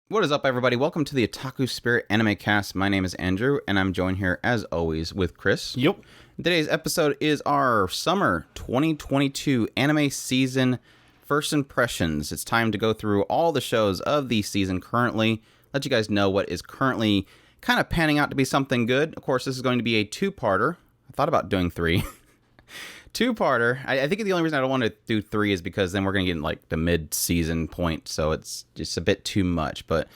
What is up, everybody? Welcome to the Otaku Spirit Animecast. My name is Andrew, and I'm joined here, as always, with Chris. Yep. Today's episode is our summer 2022 anime season first impressions. It's time to go through all the shows of the season currently, let you guys know what is currently kind of panning out to be something good. Of course, this is going to be a two-parter. I thought about doing three. Two-parter. I think the only reason I don't want to do three is because then we're going to get in like the mid-season point, so it's just a bit too much. But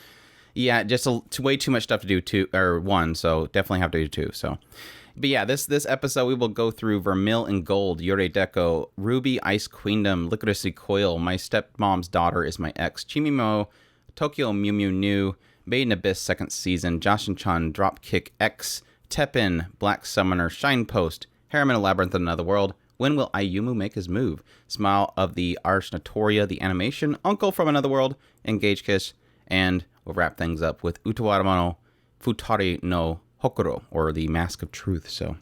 yeah, just way too much stuff to do one, so definitely have to do two. So, but yeah, this episode we will go through Vermiel and Gold, Yurei Deco, RWBY Ice Queendom, Lycoris Recoil, My Stepmom's Daughter is My Ex, Chimimo, Tokyo Mew Mew New, Made in Abyss second season, Jashin-chan, Dropkick X, Teppen, Black Summoner, Shine Post, Harem and Labyrinth in Another World. When will Ayumu make his move? Smile of the Arsnotoria, the animation, Uncle from Another World, Engage Kiss, and we'll wrap things up with Utawarerumono, Futari no Hokoro, or the Mask of Truth. So,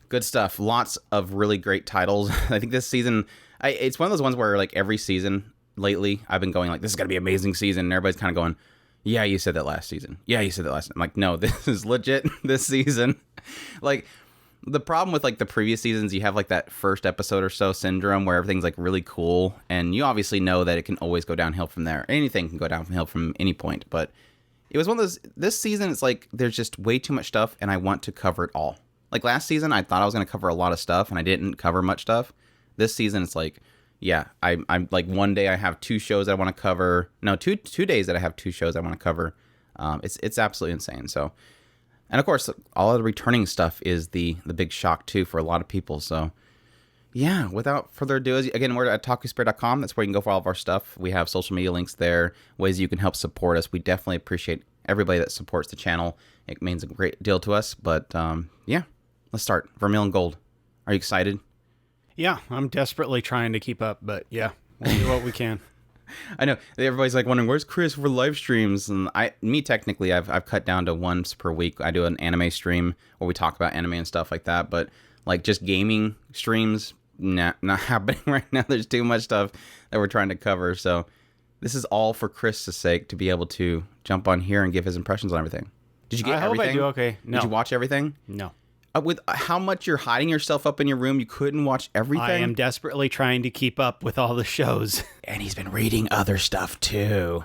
good stuff. Lots of really great titles. I think this season, it's one of those ones where like every season lately, I've been going like, this is going to be an amazing season, and everybody's kind of going, yeah, you said that last season. Yeah, you said that last season. I'm like, no, this is legit this season. Like, the problem with like the previous seasons, you have like that first episode or so syndrome where everything's like really cool, and you obviously know that it can always go downhill from there. Anything can go downhill from any point, but it was one of those. This season, it's like there's just way too much stuff, and I want to cover it all. Like last season, I thought I was going to cover a lot of stuff, and I didn't cover much stuff. This season, it's like, yeah, I'm like one day I have two shows that I want to cover. No, two days that I have two shows I want to cover. It's absolutely insane. So. And of course, all of the returning stuff is the big shock too for a lot of people. So yeah, without further ado, again, we're at otakuspirit.com. That's where you can go for all of our stuff. We have social media links there, ways you can help support us. We definitely appreciate everybody that supports the channel. It means a great deal to us. But yeah, let's start. Vermiel and Gold. Are you excited? Yeah, I'm desperately trying to keep up, but yeah, we'll do what we can. I know everybody's like wondering where's Chris for live streams, and technically I've cut down to once per week. I do an anime stream where we talk about anime and stuff like that, but like just gaming streams, not happening right now. There's too much stuff that we're trying to cover, so this is all for Chris's sake to be able to jump on here and give his impressions on everything. Did you get everything? I hope I do okay. No. Did you watch everything? No. With how much you're hiding yourself up in your room, you couldn't watch everything? I am desperately trying to keep up with all the shows. And he's been reading other stuff, too.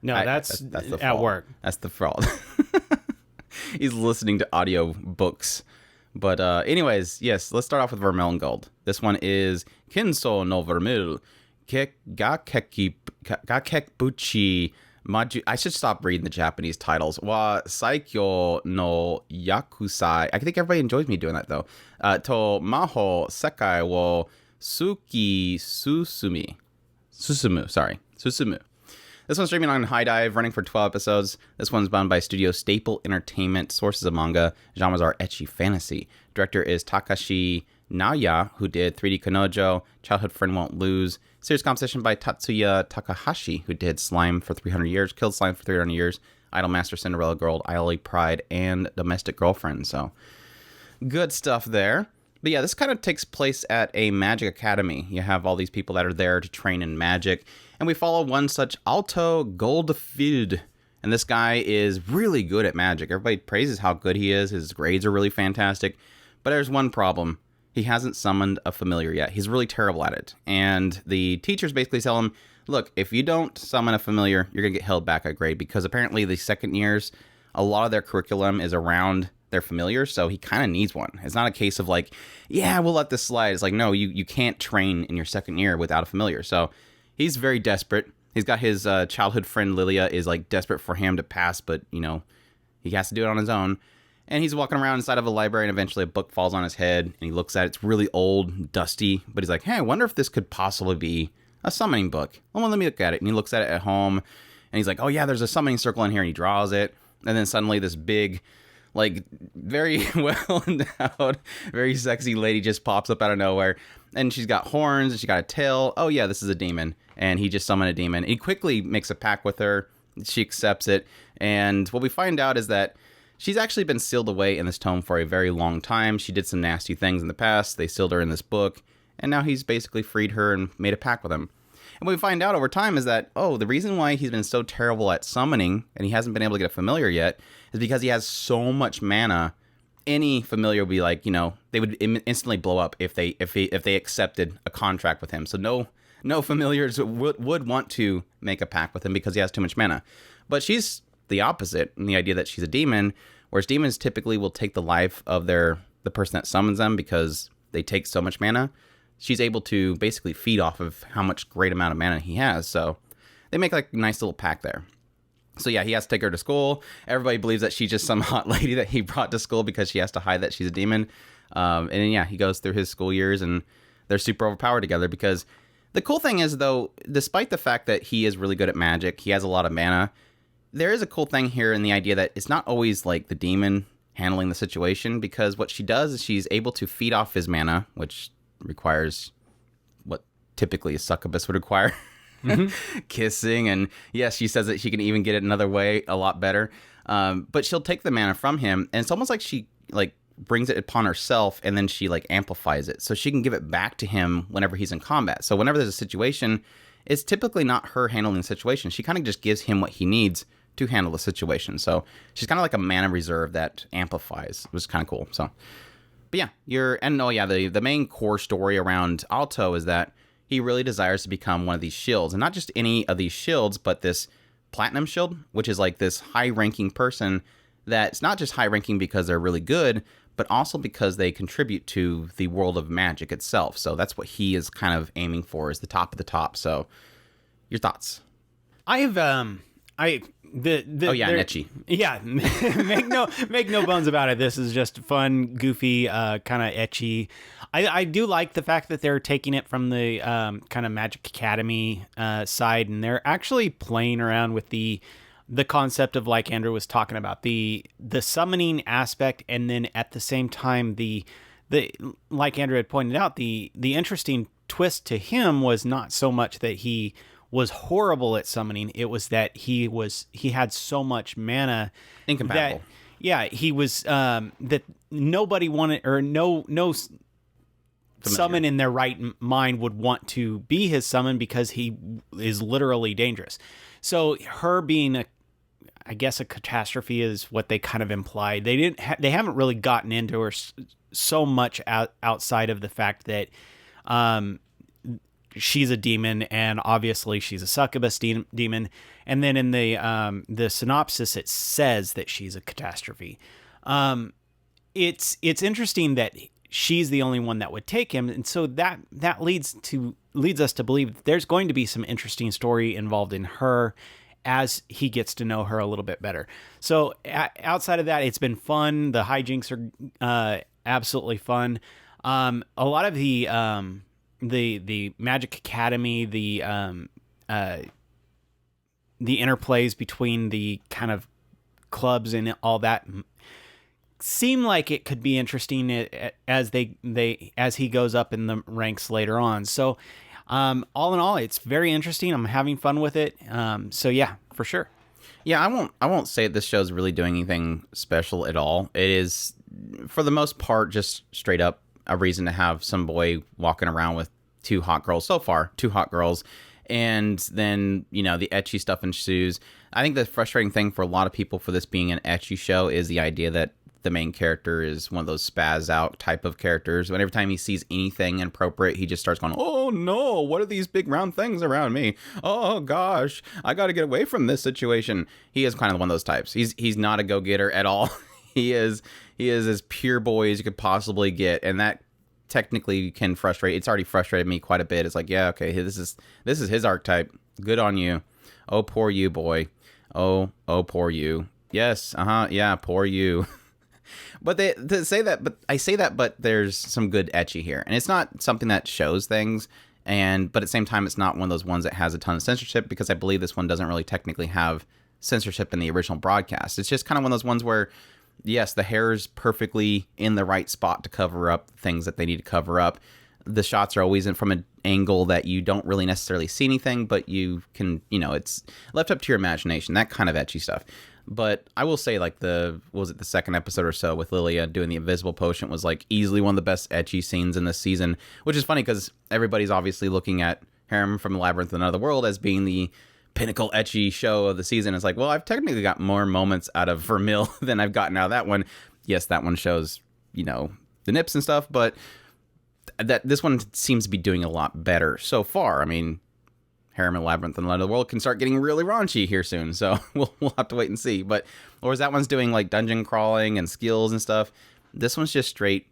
No, that's the at work. That's the fault. He's listening to audio books. But anyways, yes, let's start off with Vermiel and Gold. This one is Kinso no Vermiel, Gakekbuchi Maju. I should stop reading the Japanese titles. Wa Saikyo no Yakusai. I think everybody enjoys me doing that though. To Maho Sekai wo Susumu. This one's streaming on High Dive, running for 12 episodes. This one's bound by Studio Staple Entertainment. Sources of manga. Genres are ecchi fantasy. Director is Takashi Naoya, who did 3D Kanojo, Childhood Friend Won't Lose. Series composition by Tatsuya Takahashi, who did Slime for 300 years, Killed Slime for 300 years, Idolmaster, Cinderella Girl, Ioli Pride, and Domestic Girlfriend. So, good stuff there. But yeah, this kind of takes place at a magic academy. You have all these people that are there to train in magic. And we follow one such Alto Goldfield. And this guy is really good at magic. Everybody praises how good he is. His grades are really fantastic. But there's one problem. He hasn't summoned a familiar yet. He's really terrible at it. And the teachers basically tell him, look, if you don't summon a familiar, you're going to get held back a grade. Because apparently the second years, a lot of their curriculum is around their familiars. So he kind of needs one. It's not a case of like, yeah, we'll let this slide. It's like, no, you can't train in your second year without a familiar. So he's very desperate. He's got his childhood friend Lilia is like desperate for him to pass. But, you know, he has to do it on his own. And he's walking around inside of a library, and eventually a book falls on his head, and he looks at it. It's really old, dusty, but he's like, hey, I wonder if this could possibly be a summoning book. Well, let me look at it. And he looks at it at home, and he's like, oh, yeah, there's a summoning circle in here, and he draws it. And then suddenly this big, like, very well endowed, very sexy lady just pops up out of nowhere, and she's got horns, and she got a tail. Oh, yeah, this is a demon. And he just summoned a demon. He quickly makes a pact with her. She accepts it, and what we find out is that she's actually been sealed away in this tome for a very long time. She did some nasty things in the past. They sealed her in this book, and now he's basically freed her and made a pact with him. And what we find out over time is that, the reason why he's been so terrible at summoning and he hasn't been able to get a familiar yet is because he has so much mana. Any familiar would be like, they would instantly blow up if they accepted a contract with him. So no familiars would want to make a pact with him because he has too much mana. But she's the opposite in the idea that she's a demon, whereas demons typically will take the life of the person that summons them because they take so much mana. She's able to basically feed off of how much great amount of mana he has. So they make like a nice little pact there. So yeah, he has to take her to school. Everybody believes that she's just some hot lady that he brought to school because she has to hide that she's a demon. And then yeah, he goes through his school years and they're super overpowered together because the cool thing is though, despite the fact that he is really good at magic, he has a lot of mana, there is a cool thing here in the idea that it's not always like the demon handling the situation, because what she does is she's able to feed off his mana, which requires what typically a succubus would require. Kissing, and yes, she says that she can even get it another way a lot better, but she'll take the mana from him, and it's almost like she like brings it upon herself, and then she like amplifies it so she can give it back to him whenever he's in combat. So whenever there's a situation, it's typically not her handling the situation. She kind of just gives him what he needs to handle the situation. So she's kind of like a mana reserve that amplifies, which is kind of cool. So but yeah, the main core story around Alto is that he really desires to become one of these shields, and not just any of these shields, but this platinum shield, which is like this high-ranking person that's not just high-ranking because they're really good, but also because they contribute to the world of magic itself. So that's what he is kind of aiming for, is the top of the top. So your thoughts? I have Netchi. Yeah, make no bones about it. This is just fun, goofy, kind of ecchi. I do like the fact that they're taking it from the kind of Magic Academy side, and they're actually playing around with the concept of, like Andrew was talking about, the summoning aspect, and then at the same time the like Andrew had pointed out, the interesting twist to him was not so much that he was horrible at summoning. It was that he had so much mana, incompatible. He was that nobody wanted, or no summon in their right mind would want to be his summon because he is literally dangerous. So her being I guess a catastrophe is what they kind of implied. They haven't really gotten into her so much outside of the fact that she's a demon, and obviously she's a succubus demon. And then in the synopsis, it says that she's a catastrophe. It's interesting that she's the only one that would take him, and so that leads us to believe that there's going to be some interesting story involved in her as he gets to know her a little bit better. So outside of that, it's been fun. The hijinks are absolutely fun. A lot of the Magic Academy, the interplays between the kind of clubs and all that seem like it could be interesting as he goes up in the ranks later on. So all in all, it's very interesting. I'm having fun with it. So yeah, for sure. Yeah, I won't say this show's really doing anything special at all. It is, for the most part, just straight up a reason to have some boy walking around with two hot girls. And then, the ecchi stuff ensues. I think the frustrating thing for a lot of people for this being an ecchi show is the idea that the main character is one of those spaz out type of characters. When every time he sees anything inappropriate, he just starts going, "Oh no, what are these big round things around me? Oh gosh, I got to get away from this situation." He is kind of one of those types. He's not a go-getter at all. He is as pure boy as you could possibly get, and that technically can frustrate. It's already frustrated me quite a bit. It's like, yeah, okay, this is his archetype. Good on you. Oh, poor you, boy. Oh, poor you. Yes, yeah, poor you. But I say that, but there's some good ecchi here, and it's not something that shows things, but at the same time, it's not one of those ones that has a ton of censorship, because I believe this one doesn't really technically have censorship in the original broadcast. It's just kind of one of those ones where, yes, the hair is perfectly in the right spot to cover up things that they need to cover up. The shots are always in from an angle that you don't really necessarily see anything, but you can, it's left up to your imagination, that kind of ecchi stuff. But I will say, like, the second episode or so with Lilia doing the invisible potion was, like, easily one of the best ecchi scenes in this season, which is funny because everybody's obviously looking at Harem from Labyrinth and Another World as being the pinnacle ecchi show of the season. It's like, well, I've technically got more moments out of Vermiel than I've gotten out of that one. Yes, that one shows, the nips and stuff, but this one seems to be doing a lot better so far. I mean, Harem and Labyrinth and Another World can start getting really raunchy here soon, so we'll have to wait and see. But whereas that one's doing like dungeon crawling and skills and stuff, this one's just straight,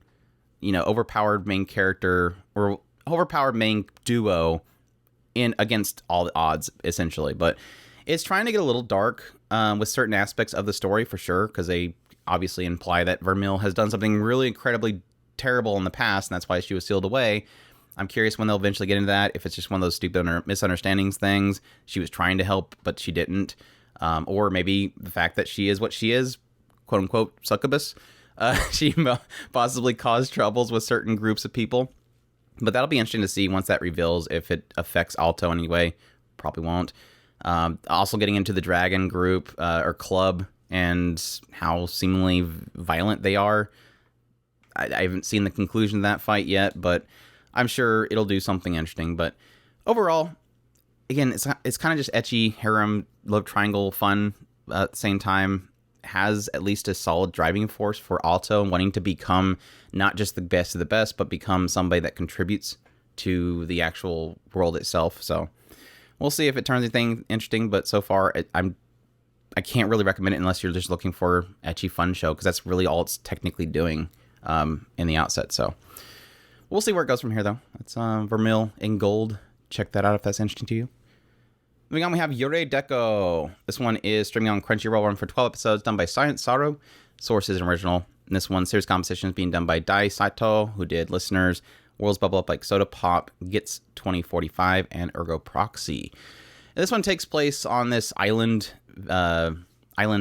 overpowered main character or overpowered main duo in against all the odds, essentially. But it's trying to get a little dark with certain aspects of the story for sure, because they obviously imply that Vermiel has done something really incredibly terrible in the past, and that's why she was sealed away. I'm curious when they'll eventually get into that, if it's just one of those stupid misunderstandings things. She was trying to help, but she didn't. Or maybe the fact that she is what she is, quote-unquote, succubus. She possibly caused troubles with certain groups of people. But that'll be interesting to see once that reveals if it affects Alto in any way. Probably won't. Also getting into the dragon group or club and how seemingly violent they are. I haven't seen the conclusion of that fight yet, but I'm sure it'll do something interesting. But overall, again, it's kind of just ecchi, harem, love triangle fun at the same time. Has at least a solid driving force for Alto, wanting to become not just the best of the best, but become somebody that contributes to the actual world itself. So we'll see if it turns anything interesting. But so far, I can't really recommend it unless you're just looking for ecchi fun show, because that's really all it's technically doing in the outset. So we'll see where it goes from here, though. It's Vermiel in gold. Check that out if that's interesting to you. Moving on, we have Yurei Deco. This one is streaming on Crunchyroll, run for 12 episodes, done by Science Saru. Source is an original. And this one, series composition, is being done by Dai Saito, who did Listeners, Worlds Bubble Up Like Soda Pop, Gets 2045, and Ergo Proxy. And this one takes place on this island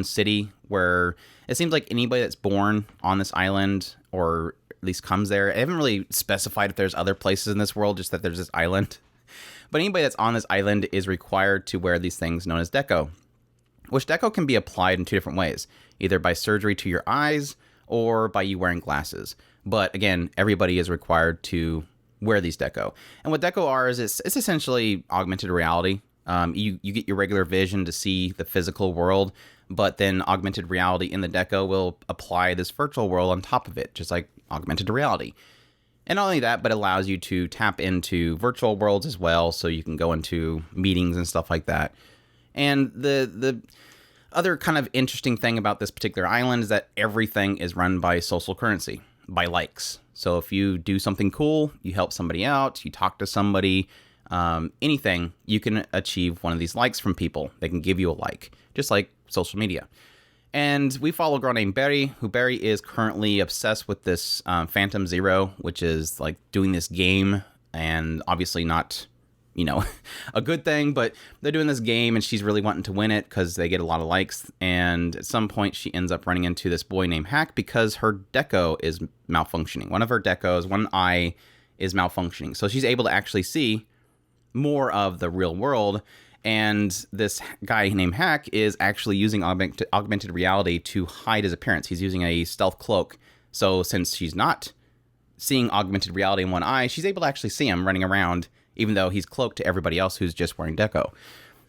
city where it seems like anybody that's born on this island, or at least comes there, I haven't really specified if there's other places in this world, just that there's this island. But anybody that's on this island is required to wear these things known as deco, which deco can be applied in two different ways, either by surgery to your eyes or by you wearing glasses. But again, everybody is required to wear these deco. And what deco are is it's essentially augmented reality. You get your regular vision to see the physical world, but then augmented reality in the deco will apply this virtual world on top of it, just like augmented reality. And not only that, but it allows you to tap into virtual worlds as well, so you can go into meetings and stuff like that. And the other kind of interesting thing about this particular island is that everything is run by social currency, by likes. So if you do something cool, you help somebody out, you talk to somebody, anything, you can achieve one of these likes from people. They can give you a like, just like social media. And we follow a girl named Berry, who Berry is currently obsessed with this Phantom Zero, which is like doing this game, and obviously not, a good thing, but they're doing this game and she's really wanting to win it because they get a lot of likes. And at some point she ends up running into this boy named Hack because her deco is malfunctioning. One of her decos, one eye is malfunctioning. So she's able to actually see more of the real world. And this guy named Hack is actually using augmented reality to hide his appearance. He's using a stealth cloak. So since she's not seeing augmented reality in one eye, she's able to actually see him running around, even though he's cloaked to everybody else who's just wearing deco.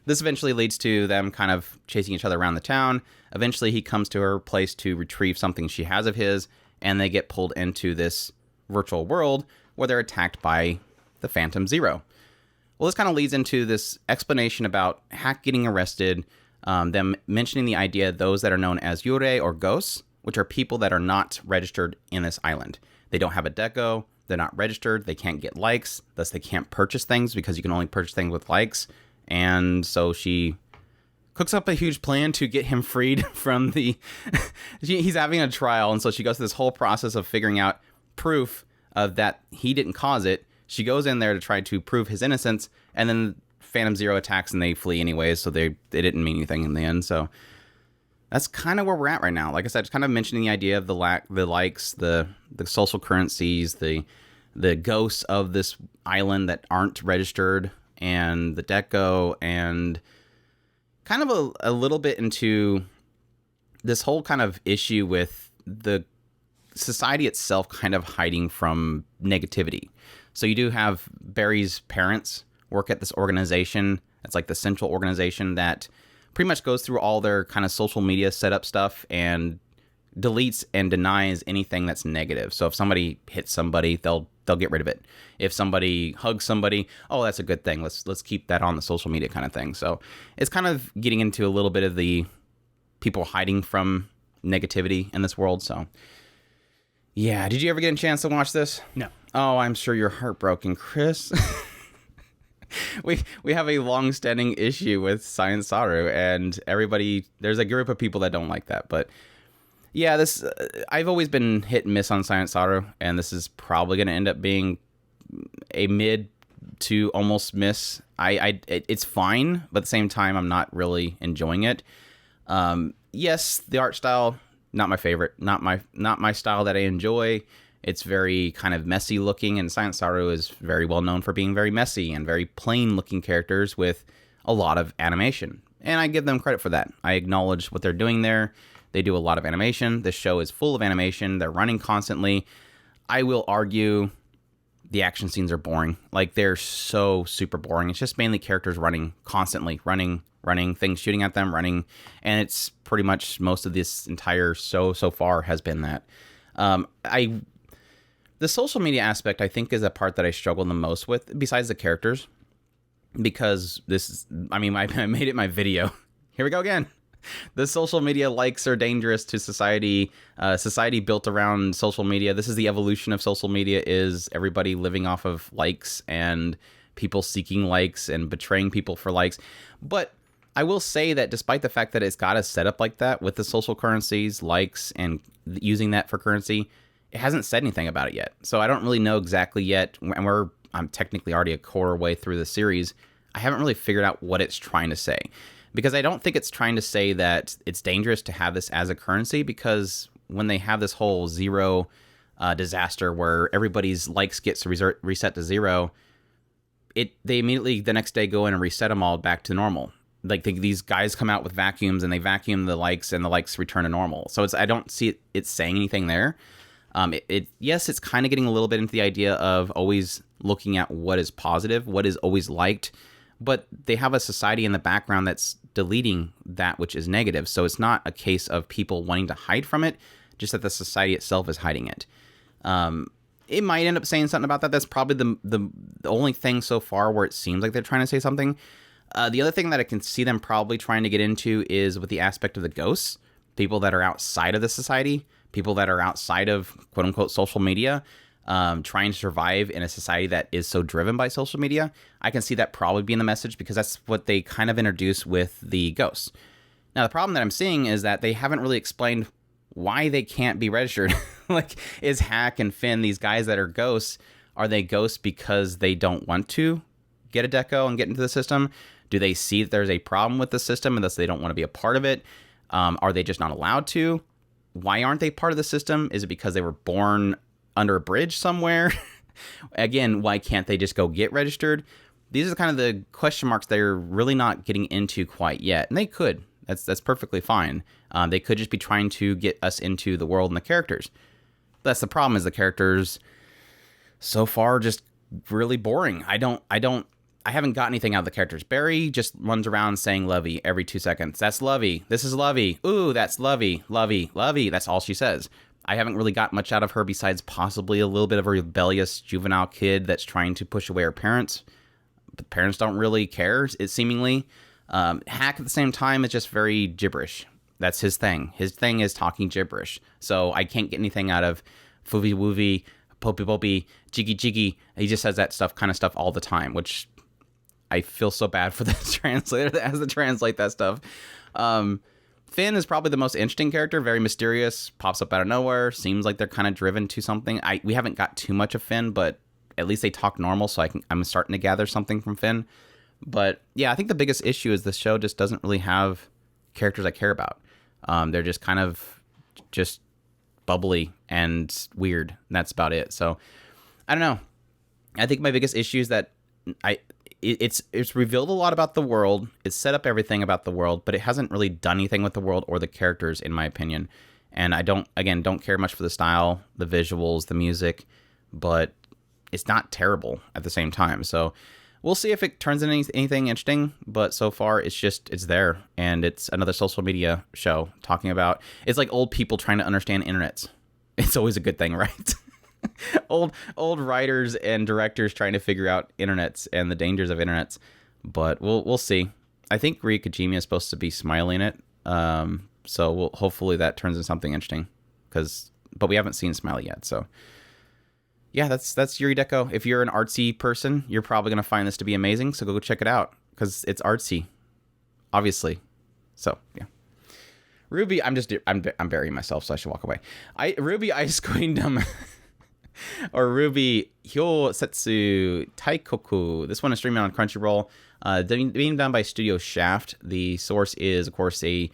This eventually leads to them kind of chasing each other around the town. Eventually he comes to her place to retrieve something she has of his, and they get pulled into this virtual world where they're attacked by the Phantom Zero. Well, this kind of leads into this explanation about Hack getting arrested, them mentioning the idea of those that are known as Yurei or ghosts, which are people that are not registered in this island. They don't have a deco, they're not registered, they can't get likes, thus they can't purchase things because you can only purchase things with likes. And so she cooks up a huge plan to get him freed from the... he's having a trial, and so she goes through this whole process of figuring out proof of that he didn't cause it. She goes in there to try to prove his innocence, and then Phantom Zero attacks and they flee anyways, so they didn't mean anything in the end. So that's kind of where we're at right now. Like I said, just kind of mentioning the idea of the likes, the social currencies, the ghosts of this island that aren't registered, and the deco, and kind of a little bit into this whole kind of issue with the society itself kind of hiding from negativity. So you do have Barry's parents, work at this organization. It's like the central organization that pretty much goes through all their kind of social media setup stuff and deletes and denies anything that's negative. So if somebody hits somebody, they'll get rid of it. If somebody hugs somebody, oh, that's a good thing. Let's keep that on the social media kind of thing. So it's kind of getting into a little bit of the people hiding from negativity in this world. So yeah, did you ever get a chance to watch this? No. Oh, I'm sure you're heartbroken, Chris. We have a long-standing issue with Science Saru, and there's a group of people that don't like that. But yeah, I've always been hit and miss on Science Saru, and this is probably going to end up being a mid to almost miss. It's fine, but at the same time, I'm not really enjoying it. Yes, the art style, not my favorite, not my style that I enjoy. It's very kind of messy looking, and Science Saru is very well known for being very messy and very plain looking characters with a lot of animation. And I give them credit for that. I acknowledge what they're doing there. They do a lot of animation. This show is full of animation. They're running constantly. I will argue the action scenes are boring. Like, they're so super boring. It's just mainly characters running constantly, running, things shooting at them, running. And it's pretty much most of this entire show so far has been that. The social media aspect, I think, is a part that I struggle the most with, besides the characters, because I made it my video. Here we go again. The social media likes are dangerous to society. Society built around social media. This is the evolution of social media, is everybody living off of likes and people seeking likes and betraying people for likes. But I will say that despite the fact that it's got a setup like that with the social currencies, likes, and using that for currency, it hasn't said anything about it yet. So I don't really know exactly yet, and I'm technically already a quarter way through the series. I haven't really figured out what it's trying to say, because I don't think it's trying to say that it's dangerous to have this as a currency, because when they have this whole zero disaster where everybody's likes gets reset to zero, they immediately the next day go in and reset them all back to normal. Like, these guys come out with vacuums and they vacuum the likes, and the likes return to normal. So I don't see it saying anything there. Yes, it's kind of getting a little bit into the idea of always looking at what is positive, what is always liked, but they have a society in the background that's deleting that which is negative. So it's not a case of people wanting to hide from it, just that the society itself is hiding it. It might end up saying something about that. That's probably the only thing so far where it seems like they're trying to say something. The other thing that I can see them probably trying to get into is with the aspect of the ghosts, people that are outside of the society, people that are outside of quote-unquote social media, trying to survive in a society that is so driven by social media. I can see that probably being the message, because that's what they kind of introduce with the ghosts. Now, the problem that I'm seeing is that they haven't really explained why they can't be registered. Like, is Hack and Finn, these guys that are ghosts, are they ghosts because they don't want to get a deco and get into the system? Do they see that there's a problem with the system and thus they don't want to be a part of it? Are they just not allowed to? Why aren't they part of the system? Is it because they were born under a bridge somewhere? Again, why can't they just go get registered? These are kind of the question marks they're really not getting into quite yet. And they could. That's perfectly fine. They could just be trying to get us into the world and the characters. That's the problem, is the characters so far just really boring. I haven't got anything out of the characters. Barry just runs around saying Lovey every 2 seconds. That's Lovey. This is Lovey. Ooh, that's Lovey. Lovey. Lovey. That's all she says. I haven't really got much out of her besides possibly a little bit of a rebellious juvenile kid that's trying to push away her parents. But parents don't really care, it seemingly. Hack at the same time is just very gibberish. That's his thing. His thing is talking gibberish. So I can't get anything out of foovy woovy, popey popey, jiggy jiggy. He just says that kind of stuff all the time, which I feel so bad for the translator that has to translate that stuff. Finn is probably the most interesting character, very mysterious, pops up out of nowhere, seems like they're kind of driven to something. We haven't got too much of Finn, but at least they talk normal, so I'm starting to gather something from Finn. But yeah, I think the biggest issue is the show just doesn't really have characters I care about. They're just kind of just bubbly and weird, and that's about it. So I don't know. I think my biggest issue is that it's revealed a lot about the world. It's set up everything about the world, but it hasn't really done anything with the world or the characters, in my opinion. And I don't care much for the style, the visuals, the music, but it's not terrible at the same time. So we'll see if it turns into anything interesting, but so far it's there, and it's another social media show talking about, it's like old people trying to understand internets. It's always a good thing, right? old writers and directors trying to figure out internets and the dangers of internets, but we'll see. I think Rie Kajimi is supposed to be smiling it, so hopefully that turns into something interesting, but we haven't seen Smiley yet, so. Yeah, that's Yurei Deco. If you're an artsy person, you're probably going to find this to be amazing, so go check it out, because it's artsy, obviously. So, yeah. RWBY, I'm burying myself, so I should walk away. RWBY Ice Queendom, or RWBY Hyosetsu Taikoku. This one is streaming on Crunchyroll, being done by Studio Shaft. The source is, of course, a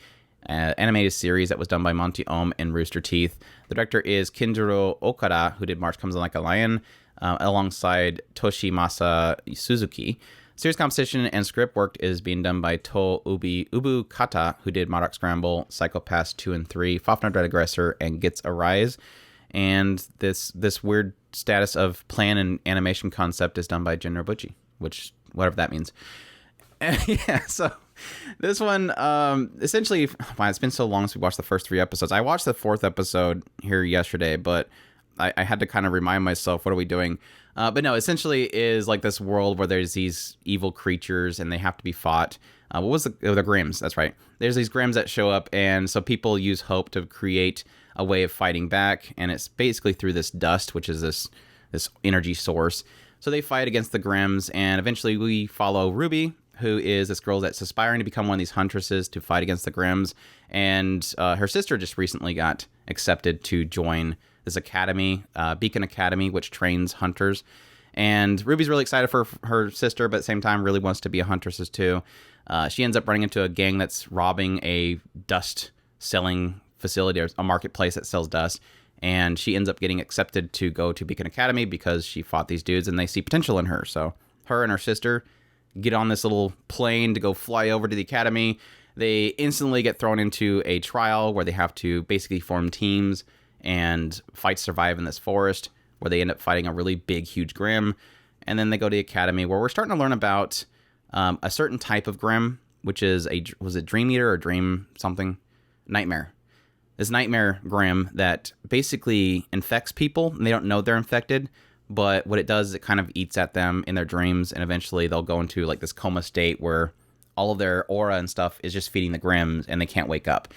animated series that was done by Monty Ohm and Rooster Teeth. The director is Kinjiro Okada, who did March Comes in Like a Lion, alongside Toshimasa Suzuki. Series composition and script work is being done by Ubu Kata, who did Modok Scramble, Psycho-Pass 2 and 3, Fafner Dread Aggressor, and Gets a Rise. And this weird status of plan and animation concept is done by Jin Nobuchi, which, whatever that means. Yeah, so this one, essentially, wow, it's been so long since we watched the first 3 episodes. I watched the 4th episode here yesterday, but I had to kind of remind myself, what are we doing? But no, essentially is like this world where there's these evil creatures and they have to be fought. What was the Grimms? That's right. There's these Grimms that show up, and so people use hope to create a way of fighting back, and it's basically through this dust, which is this energy source. So they fight against the Grimms, and eventually we follow RWBY, who is this girl that's aspiring to become one of these huntresses to fight against the Grimms, and her sister just recently got accepted to join this academy, Beacon Academy, which trains hunters. And RWBY's really excited for her sister, but at the same time really wants to be a huntress too. She ends up running into a gang that's robbing a dust selling facility, or a marketplace that sells dust. And she ends up getting accepted to go to Beacon Academy because she fought these dudes and they see potential in her. So her and her sister get on this little plane to go fly over to the academy. They instantly get thrown into a trial where they have to basically form teams and fight to survive in this forest, where they end up fighting a really big, huge Grimm. And then they go to the academy, where we're starting to learn about a certain type of Grimm, which is was it Dream Eater or Dream something? Nightmare. This Nightmare Grimm that basically infects people, and they don't know they're infected, but what it does is it kind of eats at them in their dreams, and eventually they'll go into like this coma state where all of their aura and stuff is just feeding the Grimms, and they can't wake up.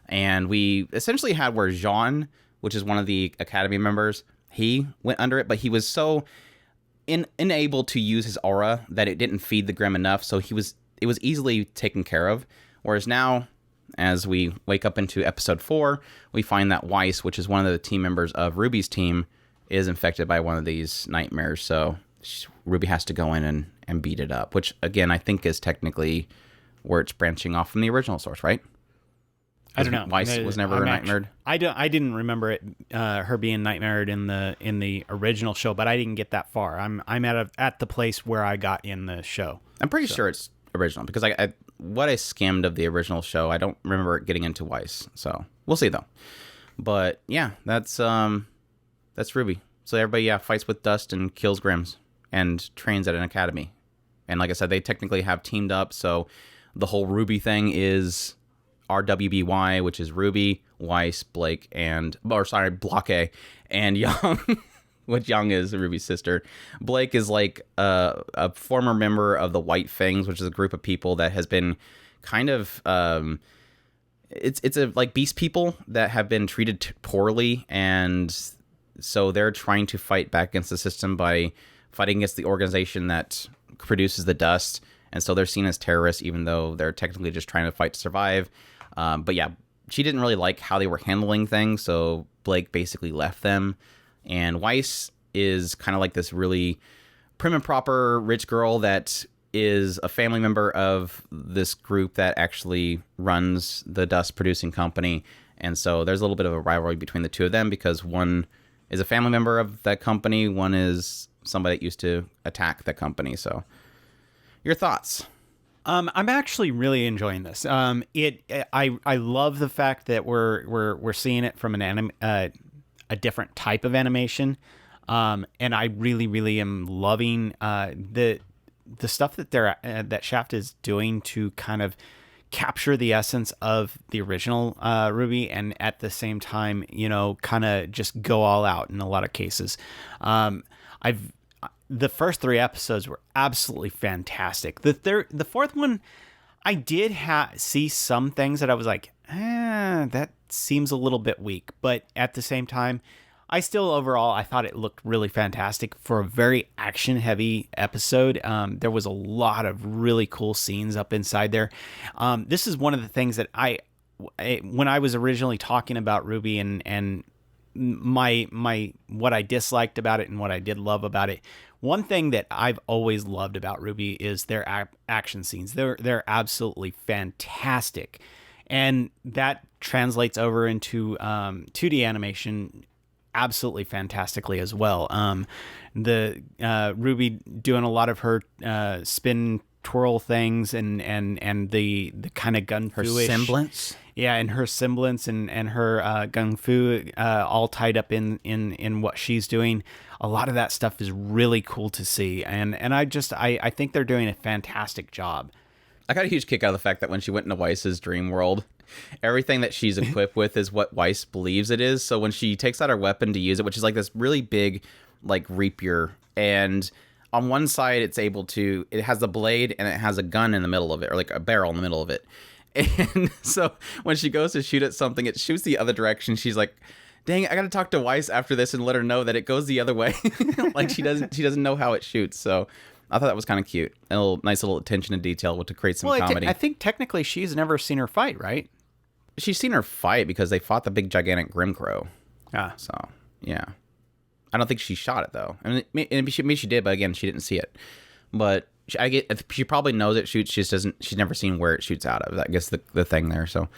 And we essentially had where Jean, which is one of the Academy members, he went under it, but he was so unable to use his aura that it didn't feed the Grimm enough, so it was easily taken care of. Whereas now, as we wake up into episode 4, we find that Weiss, which is one of the team members of RWBY's team, is infected by one of these nightmares, so RWBY has to go in and beat it up, which, again, I think is technically where it's branching off from the original source, right? I don't know. Weiss was never nightmared. I didn't remember it, her being nightmared in the original show, but I didn't get that far. I'm at the place where I got in the show. I'm pretty sure it's original, because what I skimmed of the original show, I don't remember it getting into Weiss. So we'll see though. But yeah, that's RWBY. So everybody fights with dust and kills Grimms and trains at an academy. And like I said, they technically have teamed up. So the whole RWBY thing is RWBY, which is RWBY, Weiss, Blake, Blake and Young, which Young is RWBY's sister. Blake is like a former member of the White Fangs, which is a group of people that has been kind of it's a like beast people that have been treated poorly, and so they're trying to fight back against the system by fighting against the organization that produces the dust. And so they're seen as terrorists, even though they're technically just trying to fight to survive. But yeah, she didn't really like how they were handling things, so Blake basically left them. And Weiss is kind of like this really prim and proper rich girl that is a family member of this group that actually runs the dust producing company. And so there's a little bit of a rivalry between the two of them, because one is a family member of that company, one is somebody that used to attack the company. So your thoughts? I'm actually really enjoying this. I love the fact that we're seeing it from a different type of animation, and I really am loving the stuff that that Shaft is doing to kind of capture the essence of the original RWBY, and at the same time, kind of just go all out in a lot of cases. The first 3 episodes were absolutely fantastic. The fourth one, I did see some things that I was like, that seems a little bit weak. But at the same time, I thought it looked really fantastic for a very action-heavy episode. There was a lot of really cool scenes up inside there. This is one of the things that when I was originally talking about RWBY and my what I disliked about it and what I did love about it. One thing that I've always loved about RWBY is their action scenes. They're absolutely fantastic, and that translates over into 2D animation absolutely fantastically as well. The RWBY doing a lot of her spin twirl things and the kind of gun her semblance. Yeah, and her semblance and her gung fu all tied up in what she's doing. A lot of that stuff is really cool to see, and I think they're doing a fantastic job. I got a huge kick out of the fact that when she went into Weiss's dream world, everything that she's equipped with is what Weiss believes it is. So when she takes out her weapon to use it, which is like this really big, like rapier, and on one side it has the blade and it has a gun in the middle of it, or like a barrel in the middle of it. And so when she goes to shoot at something, it shoots the other direction. She's like, dang, I got to talk to Weiss after this and let her know that it goes the other way. Like she doesn't know how it shoots. So I thought that was kind of cute. And a nice little attention to detail to create some comedy. I think technically she's never seen her fight, right? She's seen her fight because they fought the big gigantic Grimcrow. So, yeah. I don't think she shot it, though. I mean, maybe she did, but again, she didn't see it. But she probably knows it shoots. She's never seen where it shoots out of. I guess the thing there. So,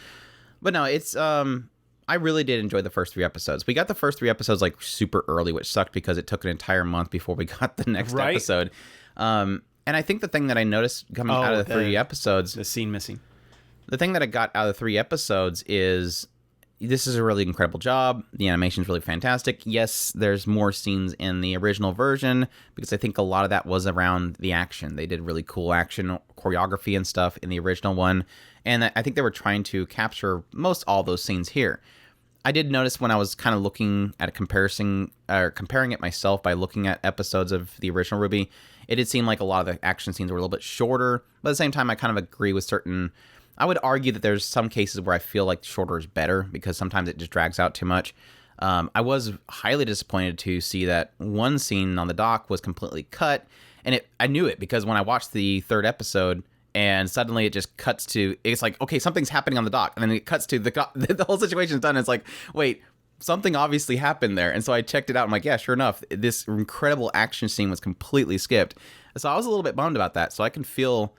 but no, it's I really did enjoy the first 3 episodes. We got the first 3 episodes like super early, which sucked because it took an entire month before we got the next episode. And I think the thing that I noticed coming out of the 3 episodes, the scene missing. The thing that I got out of the 3 episodes is this is a really incredible job. The animation is really fantastic. Yes, there's more scenes in the original version because I think a lot of that was around the action. They did really cool action choreography and stuff in the original one. And I think they were trying to capture most all those scenes here. I did notice when I was kind of looking at comparing it myself by looking at episodes of the original RWBY, it did seem like a lot of the action scenes were a little bit shorter. But at the same time, I kind of agree with certain... I would argue that there's some cases where I feel like shorter is better because sometimes it just drags out too much. I was highly disappointed to see that one scene on the dock was completely cut, and I knew it because when I watched the 3rd episode and suddenly it just cuts to, it's like, okay, something's happening on the dock, and then it cuts to the whole situation's done. And it's like, wait, something obviously happened there. And so I checked it out. I'm like, yeah, sure enough, this incredible action scene was completely skipped. So I was a little bit bummed about that. So I can feel,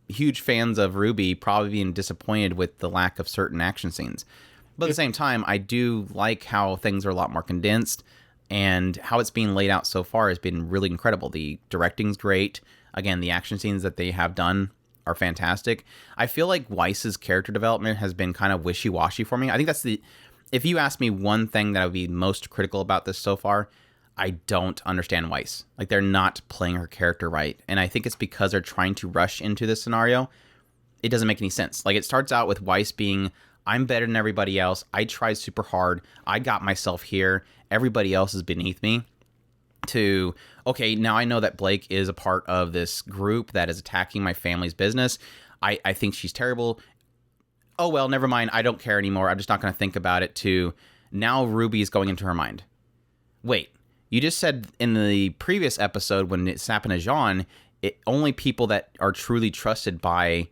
huge fans of RWBY probably being disappointed with the lack of certain action scenes. But at the same time, I do like how things are a lot more condensed, and how it's being laid out so far has been really incredible. The directing's great. Again, the action scenes that they have done are fantastic. I feel like Weiss's character development has been kind of wishy-washy for me. I think that's if you ask me one thing that I would be most critical about this so far, I don't understand Weiss. Like, they're not playing her character right. And I think it's because they're trying to rush into this scenario. It doesn't make any sense. Like, it starts out with Weiss being, I'm better than everybody else. I tried super hard. I got myself here. Everybody else is beneath me. To, okay, now I know that Blake is a part of this group that is attacking my family's business. I think she's terrible. Oh, well, never mind. I don't care anymore. I'm just not going to think about it. To, now RWBY is going into her mind. Wait. You just said in the previous episode when it's happened to Jean, only people that are truly trusted by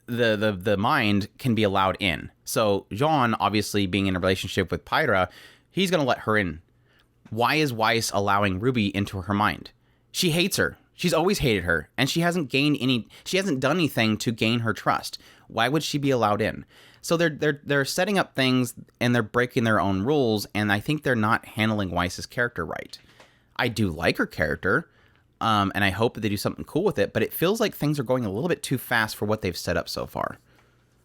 the mind can be allowed in. So Jean, obviously being in a relationship with Pyra, he's going to let her in. Why is Weiss allowing RWBY into her mind? She hates her. She's always hated her, and she hasn't done anything to gain her trust. Why would she be allowed in? So they're setting up things and they're breaking their own rules, and I think they're not handling Weiss's character right. I do like her character, and I hope that they do something cool with it, but it feels like things are going a little bit too fast for what they've set up so far.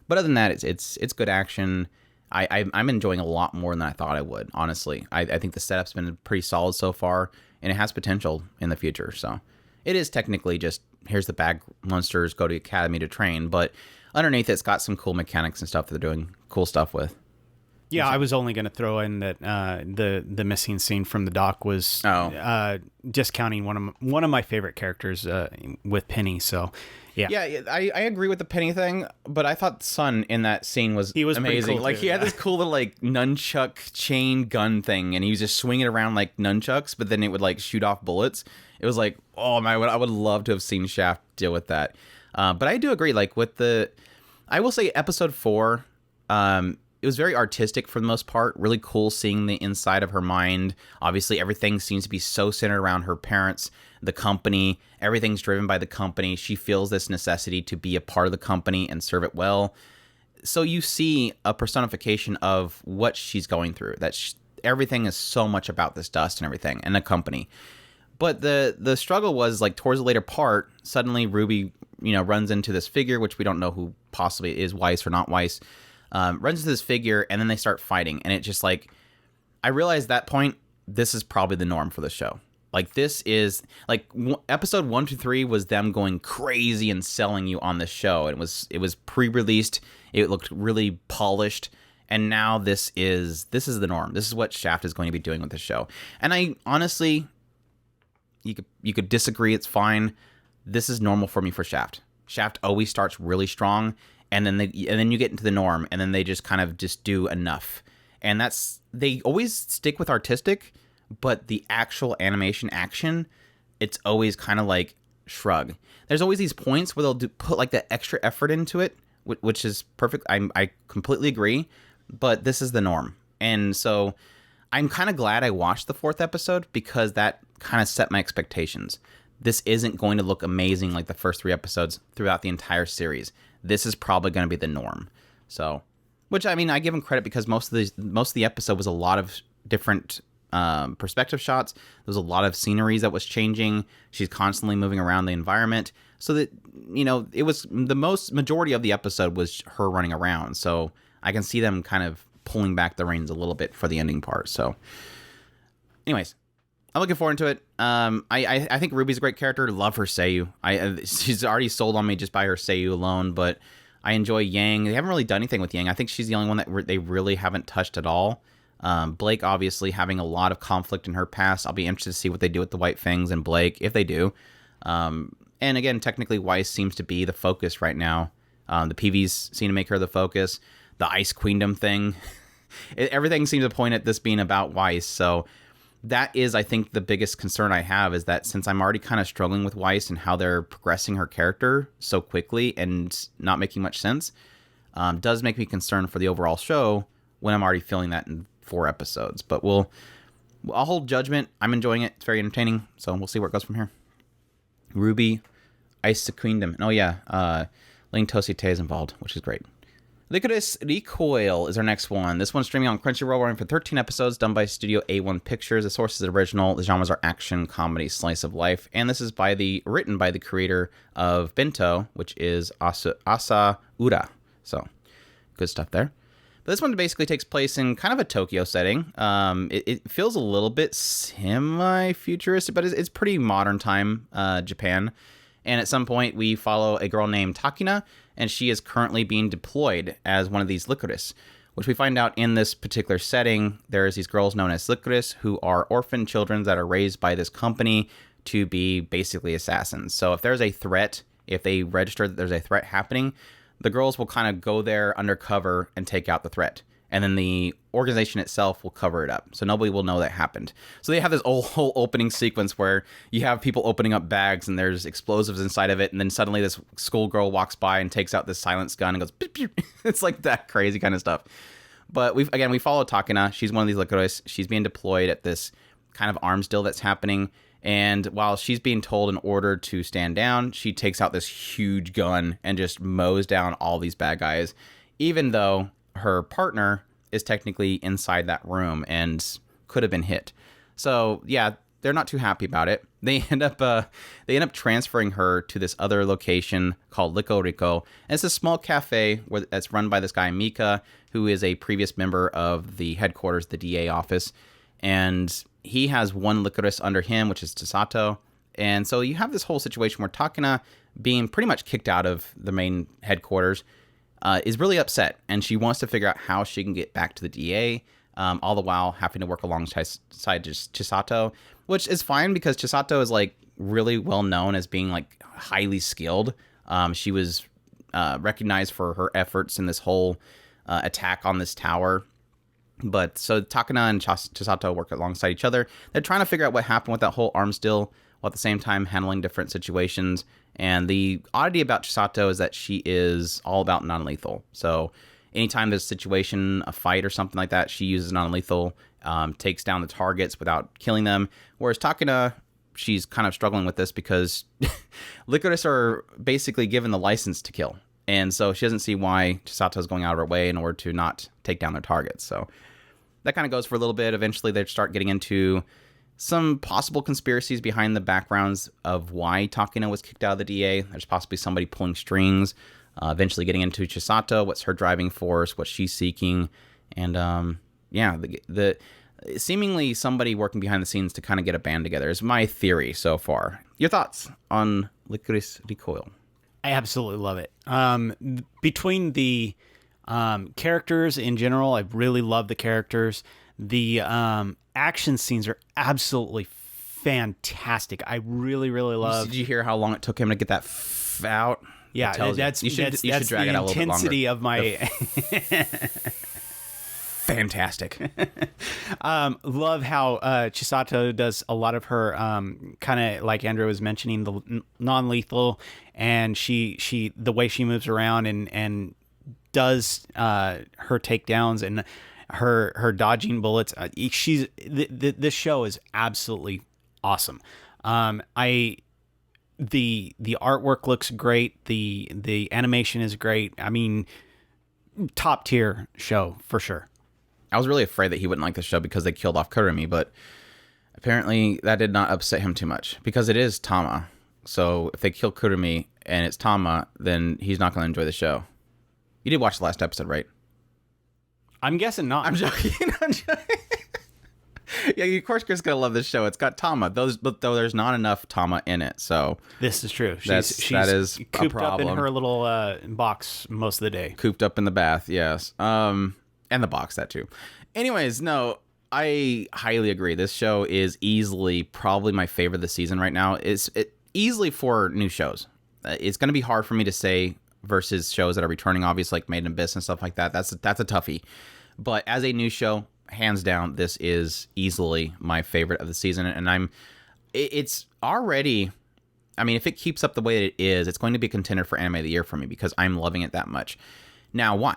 But other than that, it's good action. I'm enjoying a lot more than I thought I would, honestly. I think the setup's been pretty solid so far, and it has potential in the future. So it is technically just, here's the bag monsters, go to academy to train, but underneath it's got some cool mechanics and stuff that they're doing cool stuff with. Yeah, I was only going to throw in that the missing scene from the doc was discounting one of my favorite characters with Penny. So, yeah, I agree with the Penny thing, but I thought Sun in that scene was amazing. Cool like too, he had this cool little like nunchuck chain gun thing, and he was just swinging it around like nunchucks, but then it would like shoot off bullets. It was like, oh my, I would love to have seen Shaft deal with that. But I do agree, like with I will say episode 4. It was very artistic for the most part. Really cool seeing the inside of her mind. Obviously, everything seems to be so centered around her parents, the company. Everything's driven by the company. She feels this necessity to be a part of the company and serve it well. So you see a personification of what she's going through. Everything is so much about this dust and everything and the company. But the struggle was like towards the later part, suddenly RWBY, runs into this figure, which we don't know who possibly is Weiss or not Weiss. Runs into this figure, and then they start fighting, and it just like, I realized at that point, this is probably the norm for the show. Like, this is like episode 1 to 3 was them going crazy and selling you on this show. It was pre-released, it looked really polished, and now this is the norm. This is what Shaft is going to be doing with the show. And I honestly, you could disagree, it's fine. This is normal for me for Shaft. Shaft always starts really strong. And then you get into the norm, and then they just kind of just do enough. And they always stick with artistic, but the actual animation action, it's always kind of like shrug. There's always these points where they'll put like that extra effort into it, which is perfect. I completely agree, but this is the norm. And so I'm kind of glad I watched the 4th episode, because that kind of set my expectations. This isn't going to look amazing like the first 3 episodes throughout the entire series. This is probably going to be the norm. So, which, I mean, I give them credit, because most of the episode was a lot of different perspective shots. There was a lot of sceneries that was changing. She's constantly moving around the environment, so that, it was the majority of the episode was her running around. So I can see them kind of pulling back the reins a little bit for the ending part. So anyways, I'm looking forward to it. I think RWBY's a great character. Love her Seiyu. She's already sold on me just by her Seiyu alone, but I enjoy Yang. They haven't really done anything with Yang. I think she's the only one that they really haven't touched at all. Blake, obviously, having a lot of conflict in her past. I'll be interested to see what they do with the White Fangs and Blake, if they do. And again, technically, Weiss seems to be the focus right now. The PVs seem to make her the focus. The Ice Queendom thing. Everything seems to point at this being about Weiss, so that is, I think, the biggest concern I have, is that since I'm already kind of struggling with Weiss and how they're progressing her character so quickly and not making much sense, does make me concerned for the overall show when I'm already feeling that in 4 episodes. But I'll hold judgment. I'm enjoying it. It's very entertaining, so we'll see where it goes from here. RWBY Ice Queendom. Oh, yeah. Ling Tosite is involved, which is great. Lycoris Recoil is our next one. This one's streaming on Crunchyroll, running for 13 episodes, done by Studio A1 Pictures. The source is original. The genres are action, comedy, slice of life. And this is written by the creator of Bento, which is Asa Ura. So, good stuff there. But this one basically takes place in kind of a Tokyo setting. It feels a little bit semi-futuristic, but it's pretty modern time Japan. And at some point, we follow a girl named Takina, and she is currently being deployed as one of these Lycoris, which we find out in this particular setting. There's these girls known as Lycoris, who are orphan children that are raised by this company to be basically assassins. So if there's a threat, if they register that there's a threat happening, the girls will kind of go there undercover and take out the threat. And then the organization itself will cover it up, so nobody will know that happened. So they have this whole opening sequence where you have people opening up bags and there's explosives inside of it, and then suddenly this schoolgirl walks by and takes out this silence gun and goes, pew, pew. It's like that crazy kind of stuff. But we follow Takina. She's one of these Lycoris. She's being deployed at this kind of arms deal that's happening. And while she's being told in order to stand down, she takes out this huge gun and just mows down all these bad guys, even though her partner is technically inside that room and could have been hit. So yeah, they're not too happy about it. They end up transferring her to this other location called Lycoris. And it's a small cafe that's run by this guy Mika, who is a previous member of the headquarters, the DA office, and he has one Lycoris under him, which is Tasato, And so you have this whole situation where Takana, being pretty much kicked out of the main headquarters, is really upset, and she wants to figure out how she can get back to the DA, all the while having to work alongside Chisato, which is fine because Chisato is like really well known as being like highly skilled. She was recognized for her efforts in this whole attack on this tower. But so Takana and Chisato work alongside each other. They're trying to figure out what happened with that whole arms deal, while at the same time handling different situations. And the oddity about Chisato is that she is all about non-lethal. So anytime there's a situation, a fight or something like that, she uses non-lethal, takes down the targets without killing them. Whereas Takana, she's kind of struggling with this because Lycoris are basically given the license to kill. And so she doesn't see why Chisato is going out of her way in order to not take down their targets. So that kind of goes for a little bit. Eventually they start getting into some possible conspiracies behind the backgrounds of why Takana was kicked out of the DA. There's possibly somebody pulling strings, eventually getting into Chisato, what's her driving force, what she's seeking. And the seemingly somebody working behind the scenes to kind of get a band together is my theory so far. Your thoughts on Lycoris Recoil? I absolutely love it. Between the characters in general, I really love the characters. The action scenes are absolutely fantastic. I really, really love. Did you hear how long it took him to get that out? Yeah, that's you should that's drag the it out a little bit longer. intensity of my. Fantastic. Love how Chisato does a lot of her kind of like Andrew was mentioning, the non-lethal, and she the way she moves around and does her takedowns and her dodging bullets. This show is absolutely awesome. The artwork looks great. The animation is great. I mean, top tier show for sure. I was really afraid that he wouldn't like the show because they killed off Kurumi, but apparently that did not upset him too much because it is Tama. So if they kill Kurumi and it's Tama, then he's not going to enjoy the show. You did watch the last episode, right? I'm guessing not. I'm joking. Yeah, of course Chris is going to love this show. It's got Tama, but though there's not enough Tama in it. So this is true. That is cooped a problem. up in her little box most of the day. Cooped up in the bath, yes. And the box, that too. Anyways, no, I highly agree. This show is easily probably my favorite this season right now. It's easily for new shows. It's going to be hard for me to say versus shows that are returning, obviously, like Made in Abyss and stuff like that. That's a toughie. But as a new show, hands down, this is easily my favorite of the season. And it's already, I mean, if it keeps up the way it is, it's going to be a contender for Anime of the Year for me because I'm loving it that much. Now, why?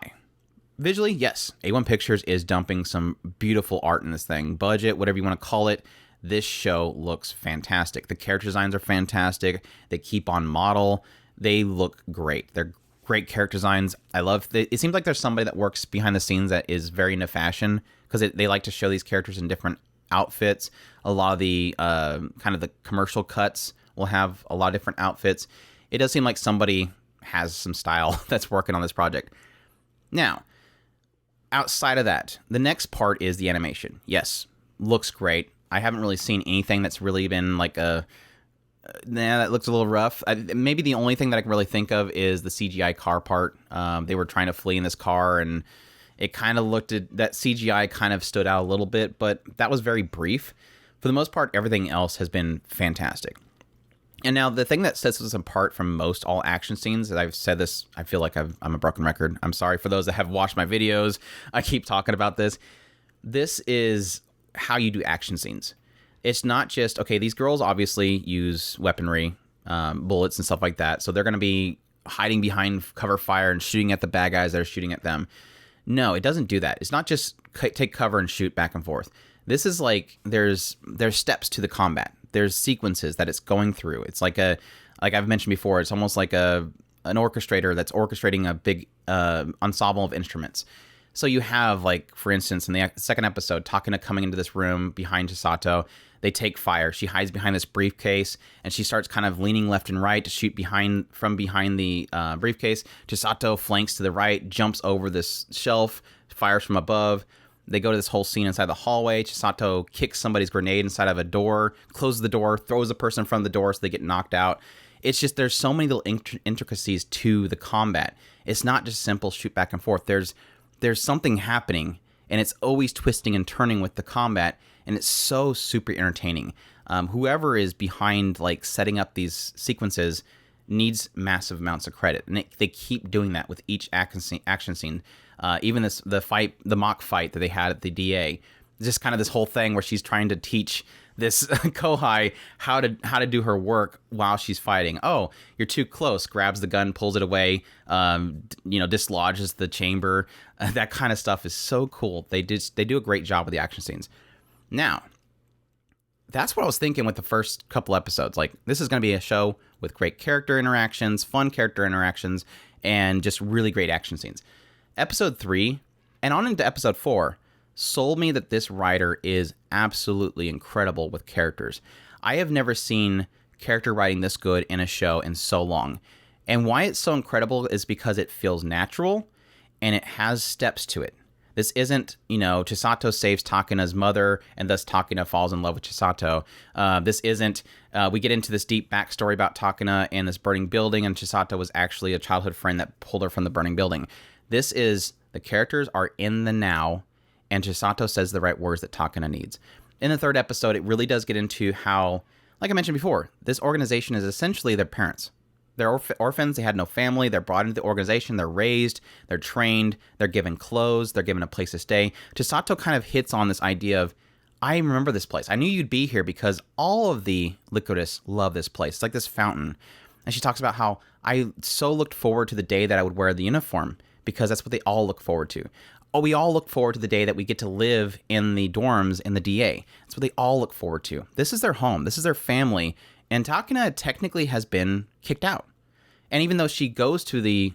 Visually, yes, A1 Pictures is dumping some beautiful art in this thing. Budget, whatever you want to call it, this show looks fantastic. The character designs are fantastic. They keep on model. They look great. They're great character designs. I love it. Seems like there's somebody that works behind the scenes that is very into fashion because they like to show these characters in different outfits. A lot of the kind of the commercial cuts will have a lot of different outfits. It does seem like somebody has some style that's working on this project. Now, outside of that, the next part is the animation. Yes, looks great. I haven't really seen anything that's really been like that looks a little rough. Maybe the only thing that I can really think of is the CGI car part. They were trying to flee in this car, and it kind of that CGI kind of stood out a little bit, but that was very brief. For the most part, everything else has been fantastic. And now the thing that sets us apart from most all action scenes, as I've said this, I feel like I'm a broken record. I'm sorry for those that have watched my videos. I keep talking about this. This is how you do action scenes. It's not just, okay, these girls obviously use weaponry, bullets and stuff like that. So they're going to be hiding behind cover fire and shooting at the bad guys that are shooting at them. No, it doesn't do that. It's not just take cover and shoot back and forth. This is like, there's steps to the combat. There's sequences that it's going through. It's like I've mentioned before, it's almost like an orchestrator that's orchestrating a big ensemble of instruments. So you have, like, for instance, in the second episode, Takana coming into this room behind Chisato. They take fire. She hides behind this briefcase, and she starts kind of leaning left and right to shoot from behind the briefcase. Chisato flanks to the right, jumps over this shelf, fires from above. They go to this whole scene inside the hallway. Chisato kicks somebody's grenade inside of a door, closes the door, throws a person in front of the door so they get knocked out. It's just, there's so many little intricacies to the combat. It's not just simple shoot back and forth. There's something happening, and it's always twisting and turning with the combat, and it's so super entertaining. Whoever is behind like setting up these sequences needs massive amounts of credit, and they keep doing that with each action scene. Even the mock fight that they had at the DA, just kind of this whole thing where she's trying to teach this Kohai how to do her work while she's fighting. Oh, you're too close. Grabs the gun, pulls it away. Dislodges the chamber. That kind of stuff is so cool. They do a great job with the action scenes. Now, that's what I was thinking with the first couple episodes. Like, this is going to be a show with great character interactions, fun character interactions, and just really great action scenes. Episode 3, and on into episode 4, sold me that this writer is absolutely incredible with characters. I have never seen character writing this good in a show in so long. And why it's so incredible is because it feels natural, and it has steps to it. This isn't, Chisato saves Takana's mother, and thus Takana falls in love with Chisato. This isn't, we get into this deep backstory about Takana and this burning building, and Chisato was actually a childhood friend that pulled her from the burning building. This is, the characters are in the now, and Chisato says the right words that Takana needs. In the third episode, it really does get into how, like I mentioned before, this organization is essentially their parents. They're orphans. They had no family. They're brought into the organization. They're raised. They're trained. They're given clothes. They're given a place to stay. Chisato kind of hits on this idea of, I remember this place. I knew you'd be here because all of the Lycoris love this place. It's like this fountain. And she talks about how I so looked forward to the day that I would wear the uniform because that's what they all look forward to. Oh, we all look forward to the day that we get to live in the dorms in the DA. That's what they all look forward to. This is their home. This is their family. And Takana technically has been kicked out. And even though she goes to the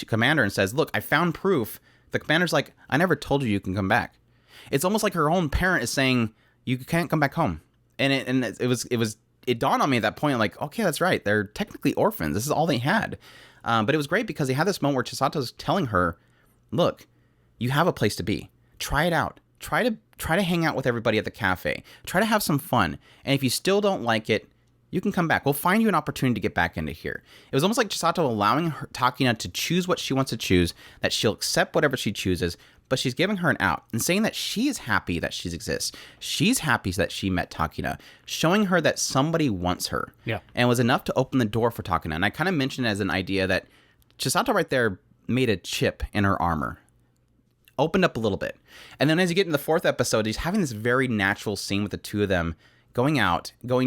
commander and says, look, I found proof, the commander's like, I never told you can come back. It's almost like her own parent is saying, you can't come back home. And it dawned on me at that point, like, okay, that's right. They're technically orphans. This is all they had. But it was great because they had this moment where Chisato's telling her, look, you have a place to be. Try it out. Try to hang out with everybody at the cafe. Try to have some fun. And if you still don't like it, you can come back. We'll find you an opportunity to get back into here. It was almost like Chisato allowing Takina to choose what she wants to choose, that she'll accept whatever she chooses, but she's giving her an out and saying that she is happy that she exists. She's happy that she met Takina, showing her that somebody wants her. Yeah. And it was enough to open the door for Takina. And I kind of mentioned it as an idea that Chisato right there made a chip in her armor. Opened up a little bit. And then as you get in the fourth episode, he's having this very natural scene with the two of them going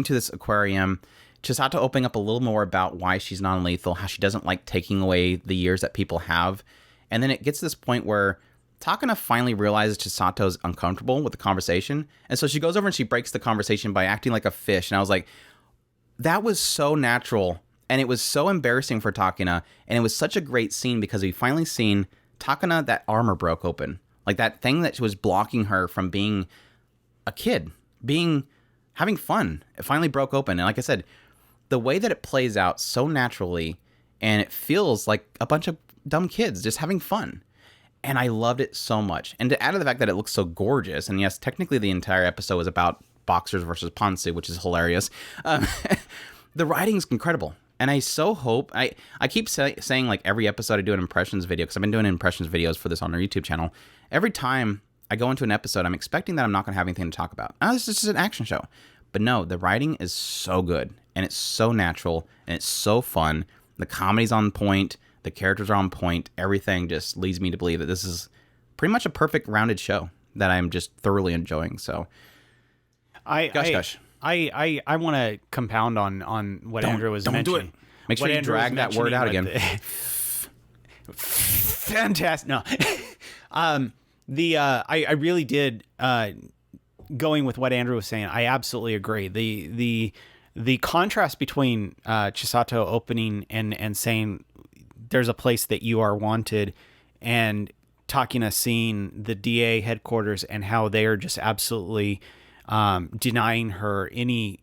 to this aquarium, Chisato opening up a little more about why she's non-lethal, how she doesn't like taking away the years that people have. And then it gets to this point where Takana finally realizes Chisato's uncomfortable with the conversation. And so she goes over and she breaks the conversation by acting like a fish. And I was like, that was so natural. And it was so embarrassing for Takana. And it was such a great scene because we finally seen Takana, that armor broke open. Like that thing that was blocking her from being a kid, having fun. It finally broke open. And like I said, the way that it plays out so naturally, and it feels like a bunch of dumb kids just having fun. And I loved it so much. And to add to the fact that it looks so gorgeous, and yes, technically the entire episode was about boxers versus Ponsu, which is hilarious. The writing's incredible. And I so hope, I keep saying like every episode I do an impressions video, because I've been doing impressions videos for this on our YouTube channel. Every time I go into an episode, I'm expecting that I'm not going to have anything to talk about. Oh, this is just an action show. But no, the writing is so good, and it's so natural, and it's so fun. The comedy's on point. The characters are on point. Everything just leads me to believe that this is pretty much a perfect rounded show that I'm just thoroughly enjoying. So, gush. I want to compound on what Andrew was mentioning. Don't do it. Make sure you drag that word out again. Fantastic. No. I really did, going with what Andrew was saying, I absolutely agree. The contrast between Chisato opening and saying there's a place that you are wanted, and Takina seeing the DA headquarters and how they are just absolutely denying her any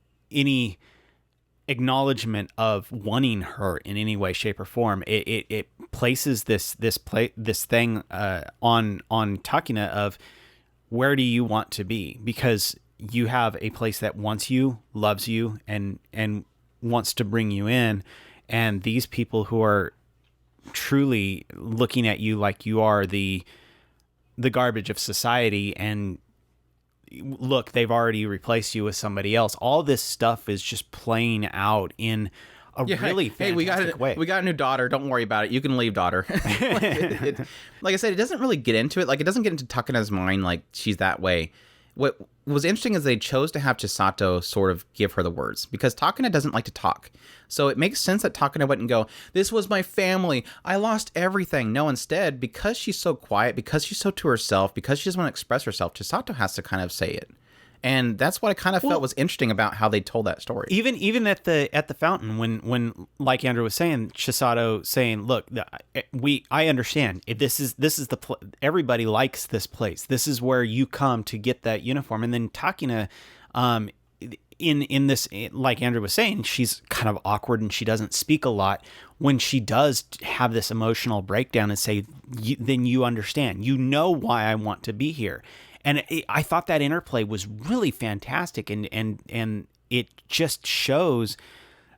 acknowledgement of wanting her in any way, shape, or form. It places this thing on Takina of, where do you want to be? Because you have a place that wants you, loves you, and wants to bring you in. And these people who are truly looking at you like you are the garbage of society, and look, they've already replaced you with somebody else. All this stuff is just playing out in a really fantastic way. We got a new daughter. Don't worry about it. You can leave, daughter. Like I said, it doesn't really get into it. Like, it doesn't get into Takana's mind like she's that way. What was interesting is they chose to have Chisato sort of give her the words, because Takana doesn't like to talk. So it makes sense that Takana wouldn't go, this was my family, I lost everything. No, instead, because she's so quiet, because she's so to herself, because she doesn't want to express herself, Chisato has to kind of say it. And that's what I kind of felt was interesting about how they told that story. Even at the fountain, when like Andrew was saying, Chisato saying, "Look, I understand. This is everybody likes this place. This is where you come to get that uniform." And then Takina, in this, like Andrew was saying, she's kind of awkward and she doesn't speak a lot. When she does have this emotional breakdown and say, "Then you understand. You know why I want to be here." And I thought that interplay was really fantastic, and it just shows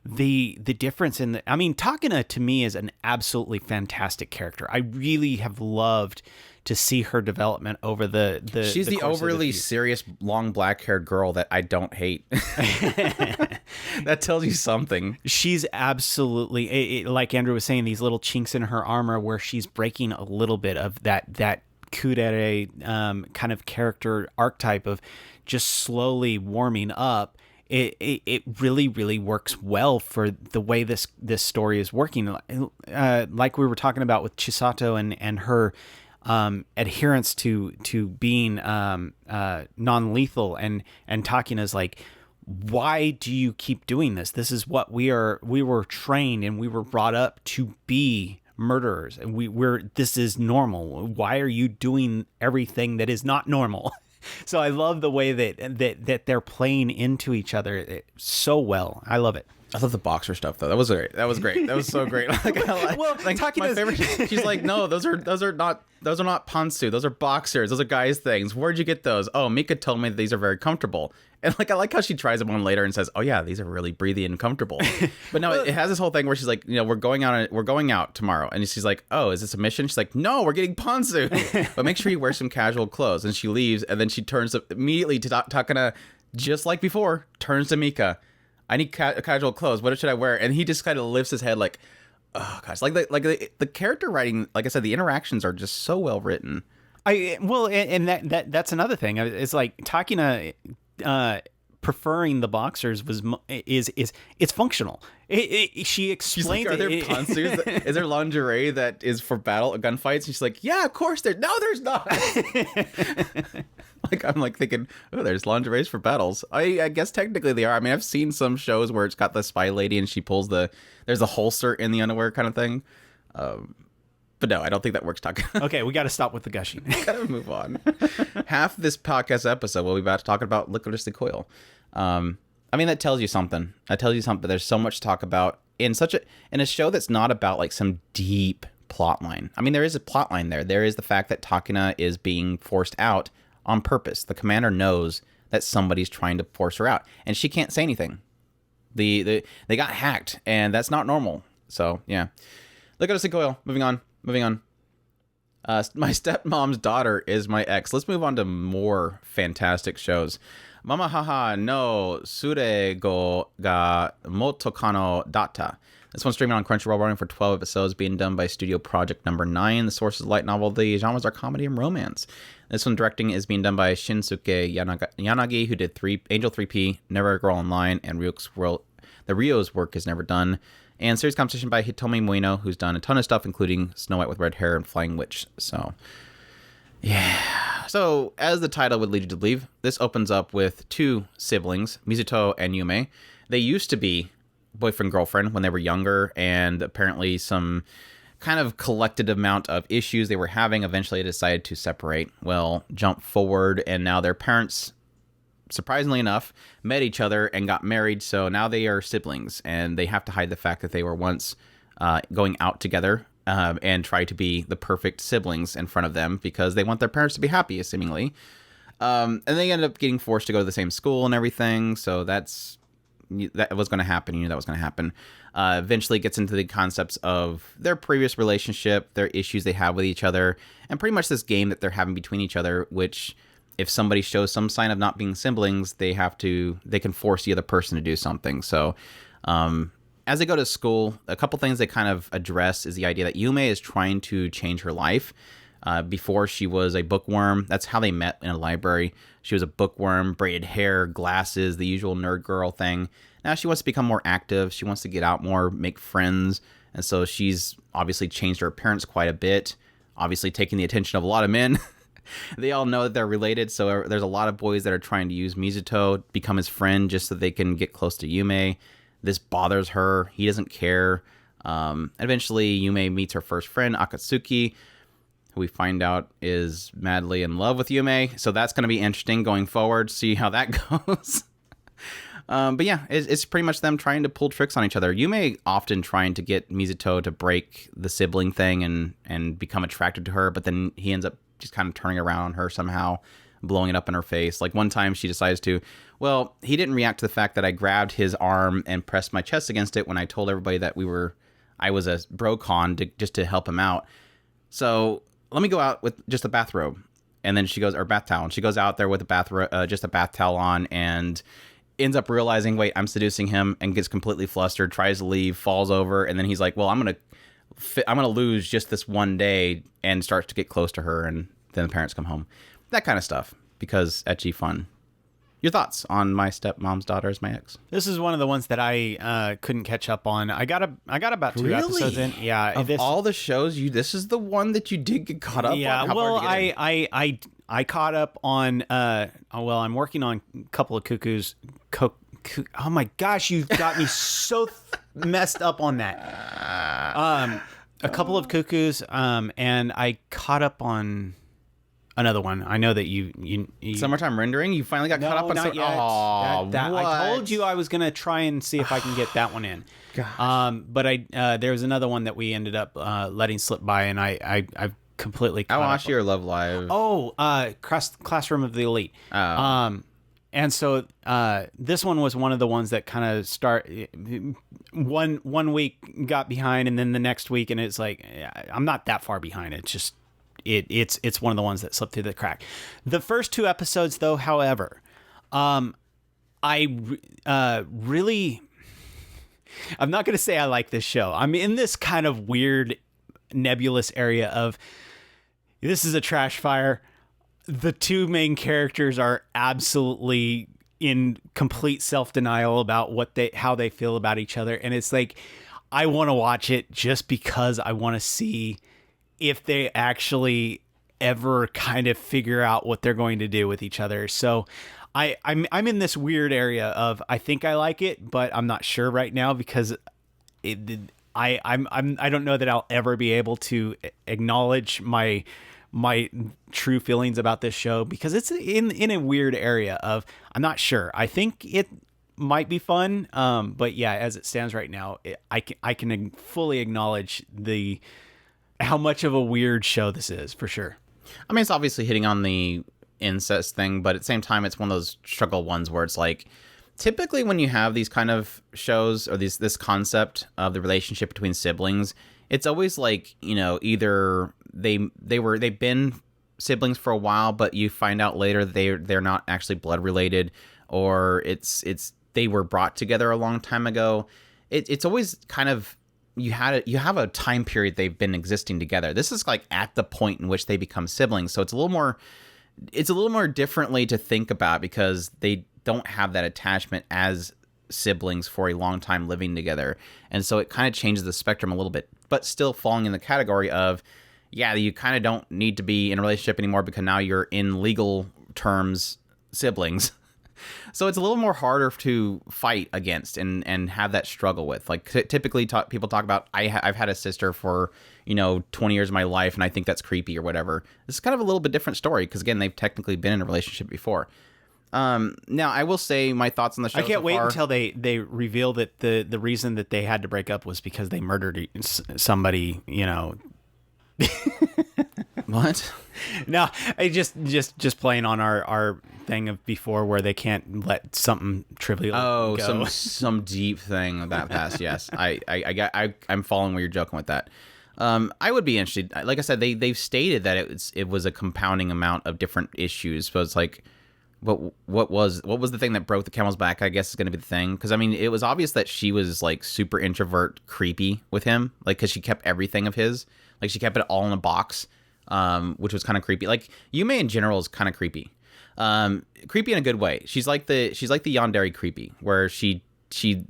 the difference in the. I mean, Takana to me is an absolutely fantastic character. I really have loved to see her development over the. She's the overly serious, long black-haired girl that I don't hate. That tells you something. She's absolutely, like Andrew was saying, these little chinks in her armor where she's breaking a little bit of that kudere kind of character archetype of just slowly warming up. It really, really works well for the way this story is working. Like we were talking about with Chisato and her adherence to being non-lethal, and Takina's like, why do you keep doing this? This is what we were trained and we were brought up to be murderers, and this is normal. Why are you doing everything that is not normal? So I love the way that they're playing into each other so well. I love it. I love the boxer stuff though. That was great. That was so great. My favorite. She's like, no, those are not pantsu. Those are boxers. Those are guys' things. Where'd you get those? Oh, Mika told me that these are very comfortable. And I like how she tries them on later and says, oh yeah, these are really breathy and comfortable. But no, it has this whole thing where she's like, we're going out tomorrow, and she's like, oh, is this a mission? She's like, no, we're getting pantsu. But make sure you wear some casual clothes. And she leaves, and then she turns immediately to Takana, just like before, turns to Mika. I need casual clothes. What should I wear? And he just kind of lifts his head like, oh gosh, the character writing, like I said, the interactions are just so well written. And that's another thing. It's like Takina preferring the boxers is it's functional. She explained. She's like, are there pantsus? Is there lingerie that is for gunfights? And she's like, yeah, of course there's. No, there's not. I'm thinking, oh, there's lingeries for battles. I guess technically they are. I mean, I've seen some shows where it's got the spy lady and she pulls there's a holster in the underwear kind of thing. But no, I don't think that works. Okay, we got to stop with the gushing. Gotta move on. Half this podcast episode we'll be about to talk about Lycoris Recoil. I mean, that tells you something. There's so much to talk about in a show that's not about like some deep plot line. I mean, there is a plot line there. There is the fact that Takina is being forced out on purpose. The commander knows that somebody's trying to force her out, and she can't say anything. They got hacked, and that's not normal. So yeah, Lycoris Recoil. Moving on. My stepmom's daughter is my ex. Let's move on to more fantastic shows. Mama haha no surego ga motokano data. This one's streaming on Crunchyroll, running for 12 episodes, being done by Studio Project Number 9. The source is light novel. The genres are comedy and romance. This one directing is being done by Shinsuke Yanagi, who did Angel 3P, Never a Girl Online, and Ryo's work is never done. And series composition by Hitomi Moino, who's done a ton of stuff, including Snow White with Red Hair and Flying Witch. So, yeah. So, as the title would lead you to believe, this opens up with two siblings, Mizuto and Yume. They used to be boyfriend-girlfriend when they were younger, and apparently some kind of collected amount of issues they were having. Eventually, they decided to separate. Well, jump forward, and now their parents, surprisingly enough, met each other and got married, so now they are siblings, and they have to hide the fact that they were once going out together and try to be the perfect siblings in front of them because they want their parents to be happy, seemingly. And they ended up getting forced to go to the same school and everything. So that was going to happen. You knew that was going to happen. Eventually it gets into the concepts of their previous relationship, their issues they have with each other, and pretty much this game that they're having between each other, which if somebody shows some sign of not being siblings, they can force the other person to do something. So as they go to school, a couple things they kind of address is the idea that Yume is trying to change her life. Before she was a bookworm. That's how they met in a library. She was a bookworm, braided hair, glasses, the usual nerd girl thing. Now she wants to become more active. She wants to get out more, make friends. And so she's obviously changed her appearance quite a bit, obviously taking the attention of a lot of men. They all know that they're related. So there's a lot of boys that are trying to use Mizuto, become his friend just so they can get close to Yume. This bothers her. He doesn't care. Eventually, Yume meets her first friend, Akatsuki, who we find out is madly in love with Yume. So that's going to be interesting going forward, see how that goes. But yeah, it's pretty much them trying to pull tricks on each other. Yume often trying to get Mizuto to break the sibling thing and become attracted to her, but then he ends up just kind of turning around on her somehow, blowing it up in her face. Like one time she decides to, well, he didn't react to the fact that I grabbed his arm and pressed my chest against it when I told everybody that I was a brocon just to help him out. So let me go out with just a bathrobe. And then she goes, or bath towel. And she goes out there with just a bath towel on and ends up realizing, wait, I'm seducing him, and gets completely flustered, tries to leave, falls over. And then he's like, well, I'm going to lose just this one day, and starts to get close to her. And then the parents come home. That kind of stuff, because ecchi fun. Your thoughts on My Stepmom's Daughter is My Ex? This is one of the ones that I couldn't catch up on. I got about 2 episodes in. Yeah, of all the shows, this is the one that you did get caught up on. Yeah, well, I caught up on. I'm working on a couple of Cuckoos. Oh my gosh, you got me so messed up on that. A couple of Cuckoos, and I caught up on another one. I know that you Summertime Rendering. You finally got caught up on. Not yet. I told you I was gonna try and see if I can get that one in. Gosh. But there was another one that we ended up letting slip by, and I've completely caught up. Awashi or Love Live. Oh, Classroom of the Elite. Oh. And so this one was one of the ones that kind of one week got behind, and then the next week, and it's like I'm not that far behind. It's just it's one of the ones that slipped through the crack. The first 2 episodes, though, however, I really, I'm not going to say I like this show. I'm in this kind of weird nebulous area of this is a trash fire. The 2 main characters are absolutely in complete self-denial about how they feel about each other. And it's like, I want to watch it just because I want to see if they actually ever kind of figure out what they're going to do with each other. So I'm in this weird area of, I think I like it, but I'm not sure right now because I don't know that I'll ever be able to acknowledge my true feelings about this show because it's in a weird area of, I'm not sure. I think it might be fun. But yeah, as it stands right now, I can fully acknowledge how much of a weird show this is, for sure. I mean, it's obviously hitting on the incest thing, but at the same time, it's one of those struggle ones where it's like, typically when you have these kind of shows or this concept of the relationship between siblings, it's always like, either they've been siblings for a while, but you find out later they're not actually blood related, or it's they were brought together a long time ago. It's always kind of, you have a time period they've been existing together. This is like at the point in which they become siblings, so it's a little more differently to think about because they don't have that attachment as siblings for a long time living together, and so it kind of changes the spectrum a little bit, but still falling in the category of, yeah, you kind of don't need to be in a relationship anymore because now you're in legal terms siblings. So it's a little more harder to fight against and have that struggle with. Like typically people talk about, I've had a sister for 20 years of my life and I think that's creepy or whatever. This is kind of a little bit different story because again, they've technically been in a relationship before. Now I will say my thoughts on the show. I can't wait until they reveal that the reason that they had to break up was because they murdered somebody. What? No, I just playing on our thing of before where they can't let something trivial go. some deep thing of that past. Yes, I'm following where you're joking with that. I would be interested. Like I said, they've stated that it was a compounding amount of different issues. So it's like, what was the thing that broke the camel's back? I guess is going to be the thing, because I mean, it was obvious that she was like super introvert, creepy with him, like because she kept everything of his, like she kept it all in a box, which was kind of creepy. Like Yume in general is kind of creepy, creepy in a good way. She's like the yandere creepy, where she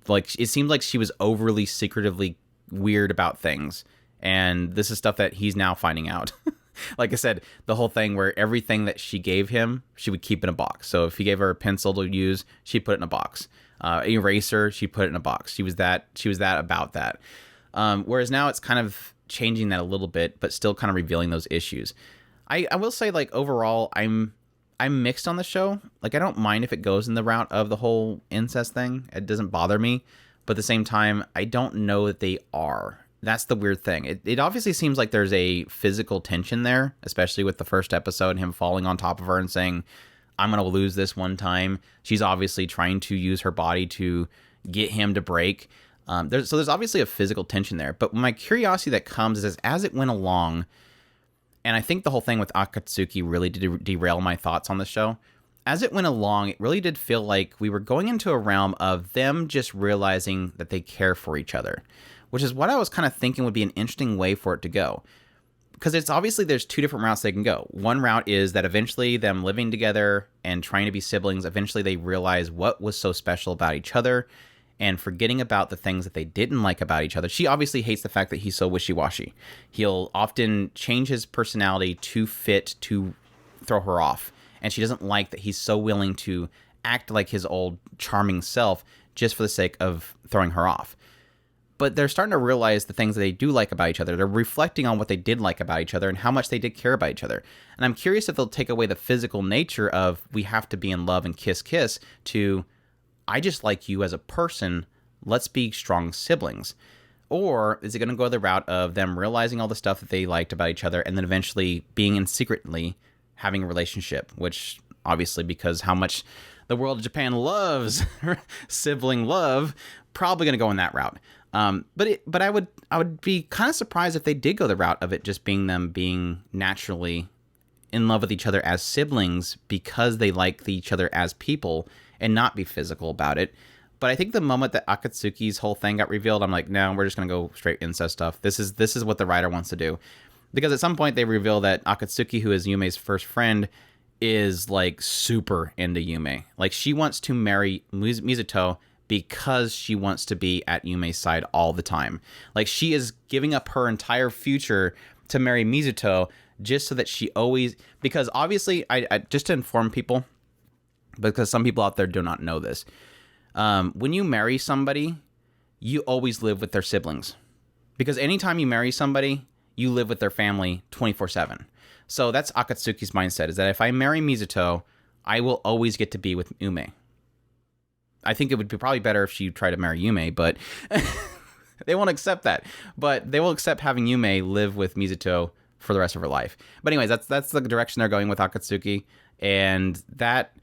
like, it seemed like she was overly secretively weird about things, and this is stuff that he's now finding out. Like I said, the whole thing where everything that she gave him, she would keep in a box. So if he gave her a pencil to use, she'd put it in a box. Eraser, she put it in a box. She was that about that. Whereas now it's kind of changing that a little bit, but still kind of revealing those issues. I will say, like, overall, I'm mixed on the show. Like, I don't mind if it goes in the route of the whole incest thing. It doesn't bother me. But at the same time, I don't know that they are. That's the weird thing. It obviously seems like there's a physical tension there, especially with the first episode and him falling on top of her and saying, I'm going to lose this one time. She's obviously trying to use her body to get him to break. There's obviously a physical tension there. But my curiosity that comes is as it went along, and I think the whole thing with Akatsuki really did derail my thoughts on the show. As it went along, it really did feel like we were going into a realm of them just realizing that they care for each other, which is what I was kind of thinking would be an interesting way for it to go. Because it's obviously there's two different routes they can go. One route is that eventually them living together and trying to be siblings, eventually they realize what was so special about each other and forgetting about the things that they didn't like about each other. She obviously hates the fact that he's so wishy-washy. He'll often change his personality to fit to throw her off. And she doesn't like that he's so willing to act like his old charming self just for the sake of throwing her off. But they're starting to realize the things that they do like about each other. They're reflecting on what they did like about each other and how much they did care about each other. And I'm curious if they'll take away the physical nature of we have to be in love and kiss to I just like you as a person. Let's be strong siblings. Or is it going to go the route of them realizing all the stuff that they liked about each other and then eventually being in secretly having a relationship, which obviously because how much the world of Japan loves sibling love, probably going to go in that route. But I would be kind of surprised if they did go the route of it just being them being naturally in love with each other as siblings because they like each other as people and not be physical about it. But I think the moment that Akatsuki's whole thing got revealed, I'm like, no, we're just going to go straight incest stuff. This is what the writer wants to do. Because at some point they reveal that Akatsuki, who is Yume's first friend, is like super into Yume. Like she wants to marry Mizuto because she wants to be at Yume's side all the time. Like she is giving up her entire future to marry Mizuto just so that she always... Because obviously, I just to inform people, because some people out there do not know this, when you marry somebody, you always live with their siblings. Because anytime you marry somebody, you live with their family 24/7. So that's Akatsuki's mindset, is that if I marry Mizuto, I will always get to be with Ume. I think it would be probably better if she tried to marry Yume, but they won't accept that. But they will accept having Yume live with Mizuto for the rest of her life. But anyways, that's the direction they're going with Akatsuki. And that,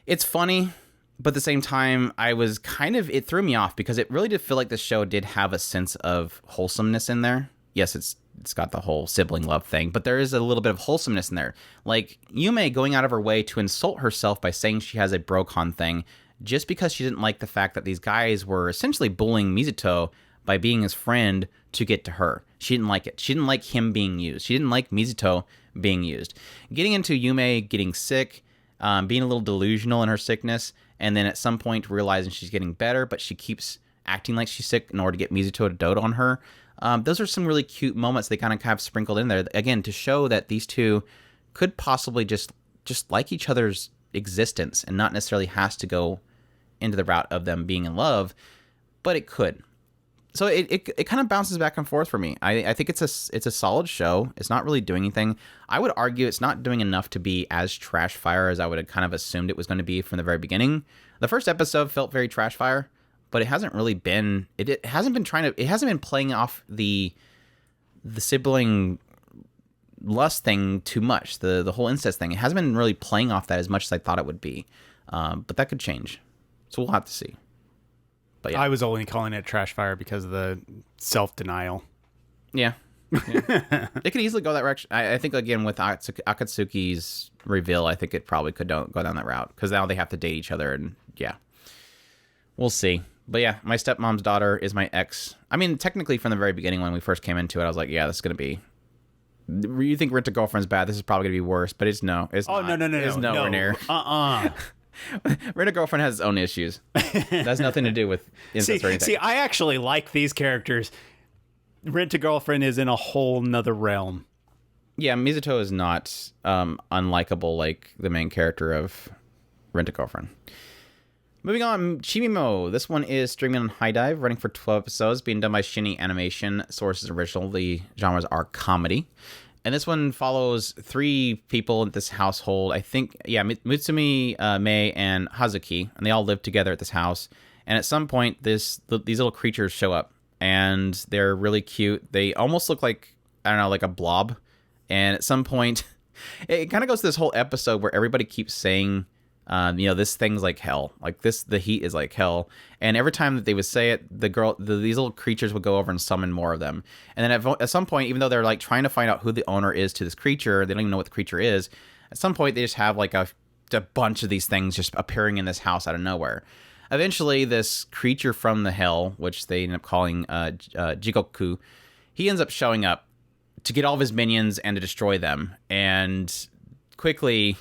it's funny, but at the same time, it threw me off because it really did feel like the show did have a sense of wholesomeness in there. Yes, it's got the whole sibling love thing, but there is a little bit of wholesomeness in there. Like Yume going out of her way to insult herself by saying she has a Brocon thing just because she didn't like the fact that these guys were essentially bullying Mizuto by being his friend to get to her. She didn't like it. She didn't like him being used. She didn't like Mizuto being used. Getting into Yume getting sick, being a little delusional in her sickness, and then at some point realizing she's getting better, but she keeps acting like she's sick in order to get Mizuto to dote on her. Those are some really cute moments they kind of have sprinkled in there, again, to show that these two could possibly just like each other's existence and not necessarily has to go into the route of them being in love, but it could. So it kind of bounces back and forth for me. I think it's a solid show. It's not really doing anything. I would argue it's not doing enough to be as trash fire as I would have kind of assumed it was going to be from the very beginning. The first episode felt very trash fire, but it hasn't really been. It hasn't been playing off the sibling lust thing too much. The whole incest thing. It hasn't been really playing off that as much as I thought it would be. But that could change. So we'll have to see. But yeah. I was only calling it trash fire because of the self-denial. Yeah. It could easily go that direction. I think, again, with Akatsuki's reveal, I think it probably could go down that route. Because now they have to date each other. And yeah. We'll see. But yeah, my stepmom's daughter is my ex. I mean, technically from the very beginning when we first came into it, I was like, yeah, this is going to be... You think Rent a Girlfriend's bad? This is probably going to be worse. But it's no. It's not. No. It's nowhere near. Rent a Girlfriend has its own issues. That has nothing to do with incest or anything. See, I actually like these characters. Rent a Girlfriend is in a whole nother realm. Yeah, Mizuto is not unlikable like the main character of Rent a Girlfriend. Moving on, Chimimo. This one is streaming on High Dive, running for 12 episodes, being done by Shinny Animation. Source is original. The genres are comedy. And this one follows 3 people in this household. I think, yeah, Mutsumi, Mei, and Hazuki. And they all live together at this house. And at some point, these little creatures show up. And they're really cute. They almost look like, I don't know, like a blob. And at some point, it kind of goes to this whole episode where everybody keeps saying... this thing's like hell. Like the heat is like hell. And every time that they would say it, these little creatures would go over and summon more of them. And then at some point, even though they're like trying to find out who the owner is to this creature, they don't even know what the creature is. At some point, they just have like a bunch of these things just appearing in this house out of nowhere. Eventually, this creature from the hell, which they end up calling Jigoku, he ends up showing up to get all of his minions and to destroy them. And quickly...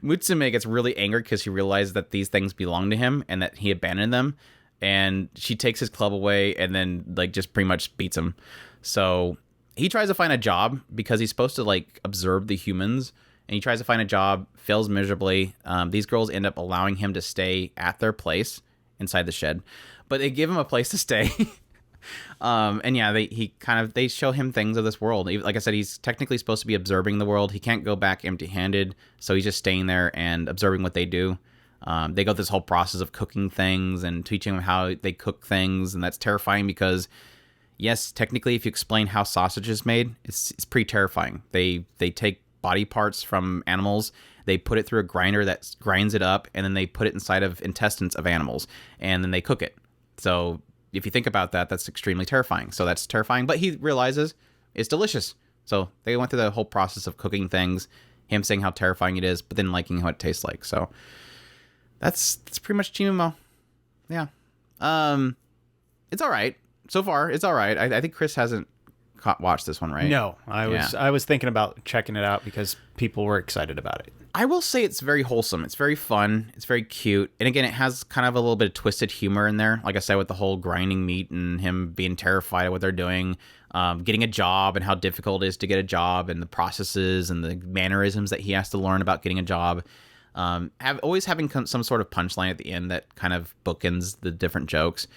Mutsume gets really angry because he realizes that these things belong to him and that he abandoned them. And she takes his club away and then like just pretty much beats him. So he tries to find a job because he's supposed to like observe the humans. And he tries to find a job, fails miserably. These girls end up allowing him to stay at their place inside the shed. But they give him a place to stay. And yeah, they show him things of this world. Like I said, he's technically supposed to be observing the world. He can't go back empty-handed, so he's just staying there and observing what they do. They go through this whole process of cooking things and teaching them how they cook things, and that's terrifying because, yes, technically, if you explain how sausage is made, it's pretty terrifying. They take body parts from animals, they put it through a grinder that grinds it up, and then they put it inside of intestines of animals, and then they cook it. So if you think about that, that's extremely terrifying. So that's terrifying, but he realizes it's delicious. So they went through the whole process of cooking things, him saying how terrifying it is, but then liking how it tastes like. So that's pretty much Chimimo. Yeah. It's all right. So far, it's all right. I think Chris hasn't watched this one, right? No, I was thinking about checking it out because people were excited about it. I will say it's very wholesome. It's very fun. It's very cute. And again, it has kind of a little bit of twisted humor in there. Like I said, with the whole grinding meat and him being terrified of what they're doing, getting a job and how difficult it is to get a job and the processes and the mannerisms that he has to learn about getting a job. Always having some sort of punchline at the end that kind of bookends the different jokes.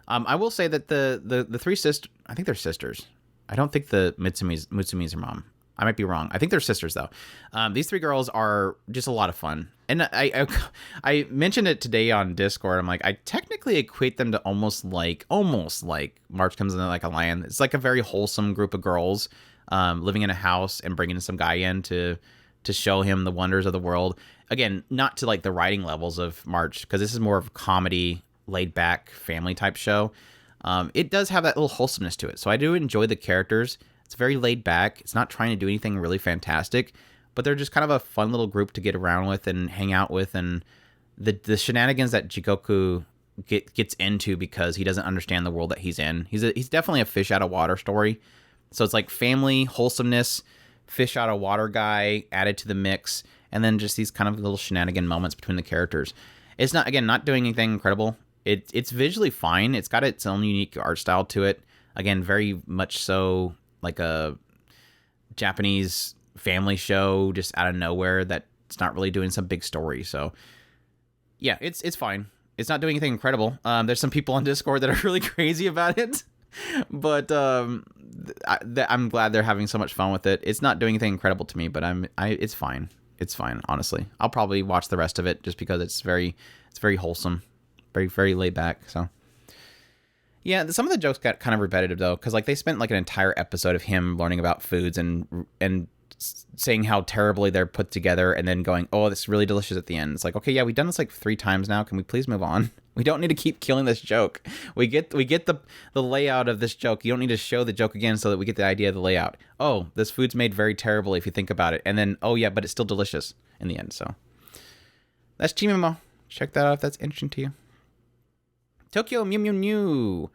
I will say that the 3 sisters, I think they're sisters. I don't think the Mutsumi's her mom. I might be wrong. I think they're sisters, though. These 3 girls are just a lot of fun. And I mentioned it today on Discord. I'm like, I technically equate them to almost like March Comes in Like a Lion. It's like a very wholesome group of girls living in a house and bringing some guy in to show him the wonders of the world. Again, not to like the writing levels of March, because this is more of a comedy, laid-back, family-type show. It does have that little wholesomeness to it. So I do enjoy the characters. It's very laid back. It's not trying to do anything really fantastic, but they're just kind of a fun little group to get around with and hang out with. And the shenanigans that Jigoku gets into because he doesn't understand the world that he's in. He's definitely a fish out of water story. So it's like family, wholesomeness, fish out of water guy added to the mix, and then just these kind of little shenanigan moments between the characters. It's not doing anything incredible. It's visually fine. It's got its own unique art style to it. Again, very much so like a Japanese family show just out of nowhere that's not really doing some big story. So yeah, it's fine. It's not doing anything incredible. There's some people on Discord that are really crazy about it, but I'm glad they're having so much fun with it. It's not doing anything incredible to me, but it's fine. It's fine, honestly. I'll probably watch the rest of it just because it's very wholesome, very, very laid back. So yeah, some of the jokes got kind of repetitive though, because like they spent like an entire episode of him learning about foods and saying how terribly they're put together and then going, oh, this is really delicious at the end. It's like, okay, yeah, we've done this like 3 times now. Can we please move on? We don't need to keep killing this joke. We get the layout of this joke. You don't need to show the joke again so that we get the idea of the layout. Oh, this food's made very terribly if you think about it. And then, oh yeah, but it's still delicious in the end. So that's Chimimo. Check that out if that's interesting to you. Tokyo Mew Mew New.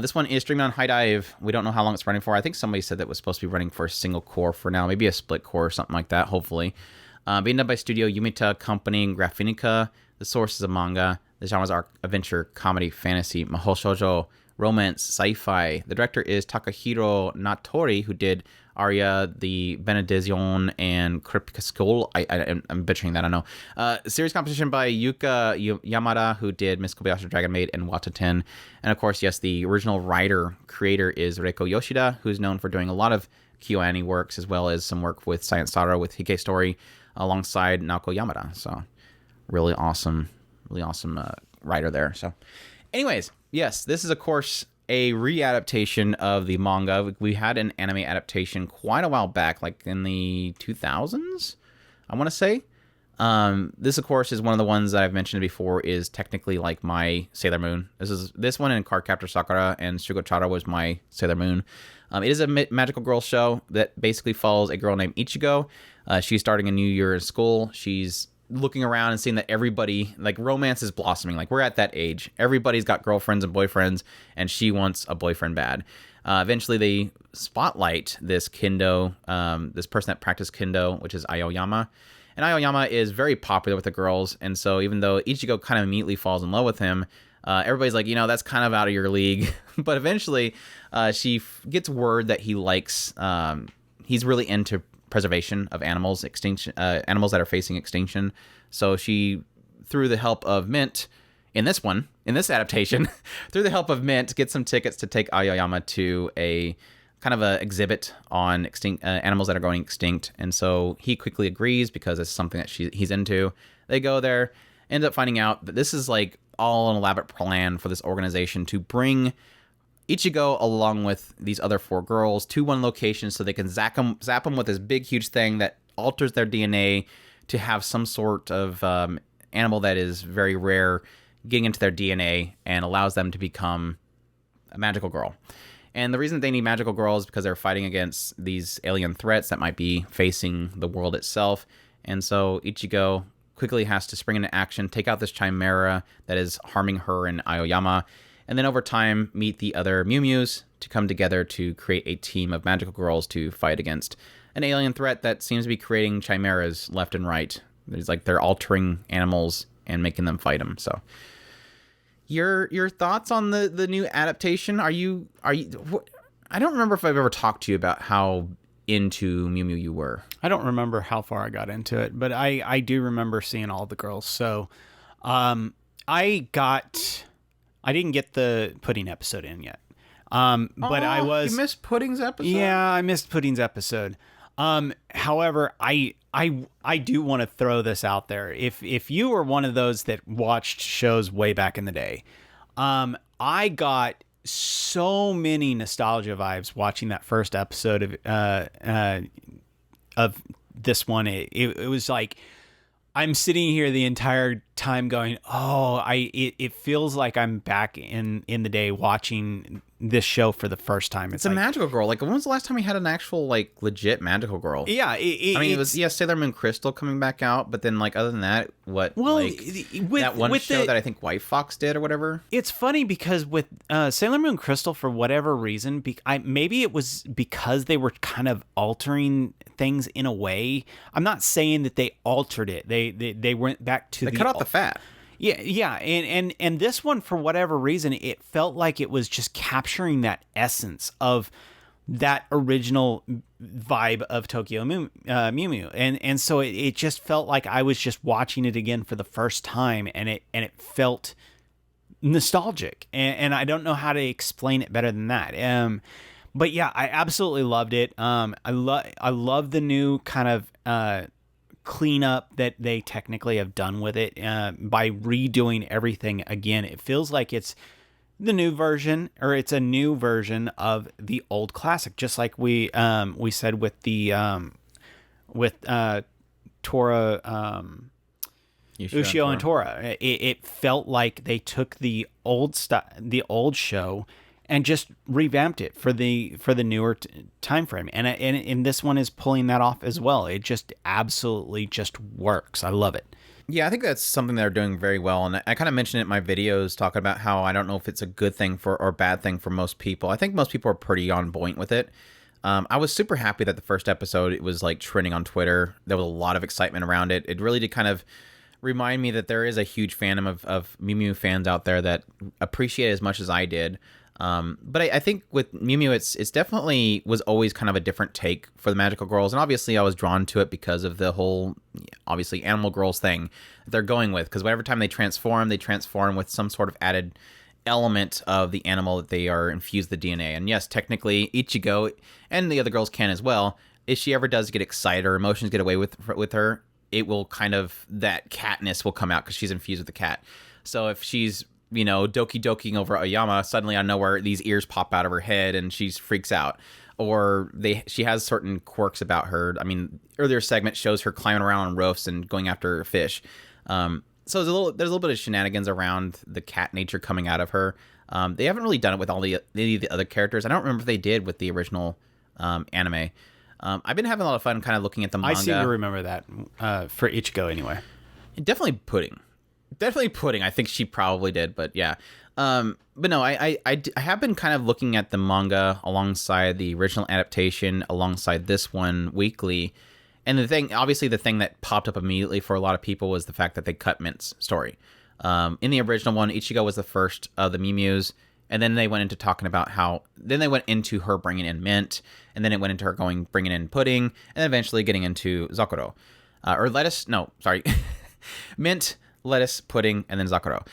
This one is streaming on High Dive. We don't know how long it's running for. I think somebody said that was supposed to be running for a single core for now, maybe a split core or something like that, hopefully. Being done by Studio Yumita Company Graphinica. The source is a manga. The genres are adventure, comedy, fantasy, mahou shoujo, romance, sci-fi. The director is Takahiro Natori, who did Aria, The Benedizione, and Cryptic Skull. I'm butchering that, I know. Series composition by Yuka Yamada, who did Miss Kobayashi Dragon Maid and Wataten. And of course, yes, the original creator is Reiko Yoshida, who's known for doing a lot of KyoAni works, as well as some work with Science Sara with Hike Story, alongside Naoko Yamada. So, really awesome writer there. So, anyways, yes, this is, of course, a readaptation of the manga. We had an anime adaptation quite a while back, like in the 2000s, I want to say. This, of course, is one of the ones that I've mentioned before is technically like my Sailor Moon. This one and Cardcaptor Sakura and Shugochara was my Sailor Moon. It is a magical girl show that basically follows a girl named Ichigo. She's starting a new year in school. She's looking around and seeing that everybody, like, romance is blossoming. Like, we're at that age. Everybody's got girlfriends and boyfriends, and she wants a boyfriend bad. Eventually, they spotlight this kendo, this person that practiced kendo, which is Aoyama. And Aoyama is very popular with the girls, and so even though Ichigo kind of immediately falls in love with him, everybody's like, that's kind of out of your league. But eventually, she gets word that he likes, he's really into preservation of animals, animals that are facing extinction. So she, through the help of Mint, in this adaptation, through the help of Mint, gets some tickets to take Aoyama to a kind of a exhibit on extinct animals that are going extinct. And so he quickly agrees because it's something that he's into. They go there, end up finding out that this is like all an elaborate plan for this organization to bring Ichigo, along with these other 4 girls, to one location so they can zap them with this big, huge thing that alters their DNA to have some sort of animal that is very rare getting into their DNA and allows them to become a magical girl. And the reason they need magical girls is because they're fighting against these alien threats that might be facing the world itself. And so Ichigo quickly has to spring into action, take out this chimera that is harming her and Aoyama, and then over time meet the other Mew Mews to come together to create a team of magical girls to fight against an alien threat that seems to be creating chimeras left and right. There's like they're altering animals and making them fight them. So, your thoughts on the new adaptation? Are you? I don't remember if I've ever talked to you about how into Mew Mew you were. I don't remember how far I got into it, but I do remember seeing all the girls. So, I didn't get the Pudding episode in yet. But you missed Pudding's episode? Yeah, I missed Pudding's episode. However, I do want to throw this out there. If you were one of those that watched shows way back in the day, I got so many nostalgia vibes watching that first episode of this one. It was like, I'm sitting here the entire time going, it feels like I'm back in the day watching this show for the first time. It's a magical girl. Like, when was the last time we had an actual, like, legit magical girl? Yeah. It was Sailor Moon Crystal coming back out, but then, like, other than that, that one show that I think White Fox did or whatever? It's funny because with Sailor Moon Crystal, for whatever reason, maybe it was because they were kind of altering things in a way. I'm not saying that they altered it. They went back to They cut out the fat. Yeah, and this one, for whatever reason, it felt like it was just capturing that essence of that original vibe of Tokyo Mew Mew, and so it just felt like I was just watching it again for the first time, and it felt nostalgic, and I don't know how to explain it better than that. But yeah, I absolutely loved it. I love the new kind of cleanup that they technically have done with it by redoing everything again. It feels like it's the new version, or it's a new version of the old classic, just like we said with the Tora, Ushio and Tora. Tora. It felt like they took the old show and just revamped it for the newer time frame, and this one is pulling that off as well. It just absolutely just works. I love it. Yeah, I think that's something they're doing very well, and I kind of mentioned it in my videos talking about how I don't know if it's a good thing or bad thing for most people. I think most people are pretty on point with it. I was super happy that the first episode, it was like trending on Twitter. There was a lot of excitement around it. It really did kind of remind me that there is a huge fandom of Mew Mew fans out there that appreciate it as much as I did. But I think with Mew Mew, it's definitely was always kind of a different take for the magical girls. And obviously I was drawn to it because of the whole, obviously, animal girls thing that they're going with. Because whatever time they transform with some sort of added element of the animal that they are infused the DNA. And yes, technically Ichigo and the other girls can as well. If she ever does get excited or emotions get away with her, it will kind of, that catness will come out because she's infused with the cat. So if she's, doki-doking over Oyama, suddenly out of nowhere, these ears pop out of her head and she freaks out. Or she has certain quirks about her. I mean, earlier segment shows her climbing around on roofs and going after fish. So there's a little bit of shenanigans around the cat nature coming out of her. They haven't really done it with any of the other characters. I don't remember if they did with the original anime. I've been having a lot of fun kind of looking at the manga. I seem to remember that for Ichigo anyway. Definitely Pudding. I think she probably did, but yeah. But no, I have been kind of looking at the manga alongside the original adaptation, alongside this one weekly. And the thing that popped up immediately for a lot of people was the fact that they cut Mint's story. In the original one, Ichigo was the first of the Mew Mews, and then they went into talking about then they went into her bringing in Mint, and then it went into her bringing in Pudding, and then eventually getting into Zakuro. Mint, lettuce, pudding, and then Zakuro.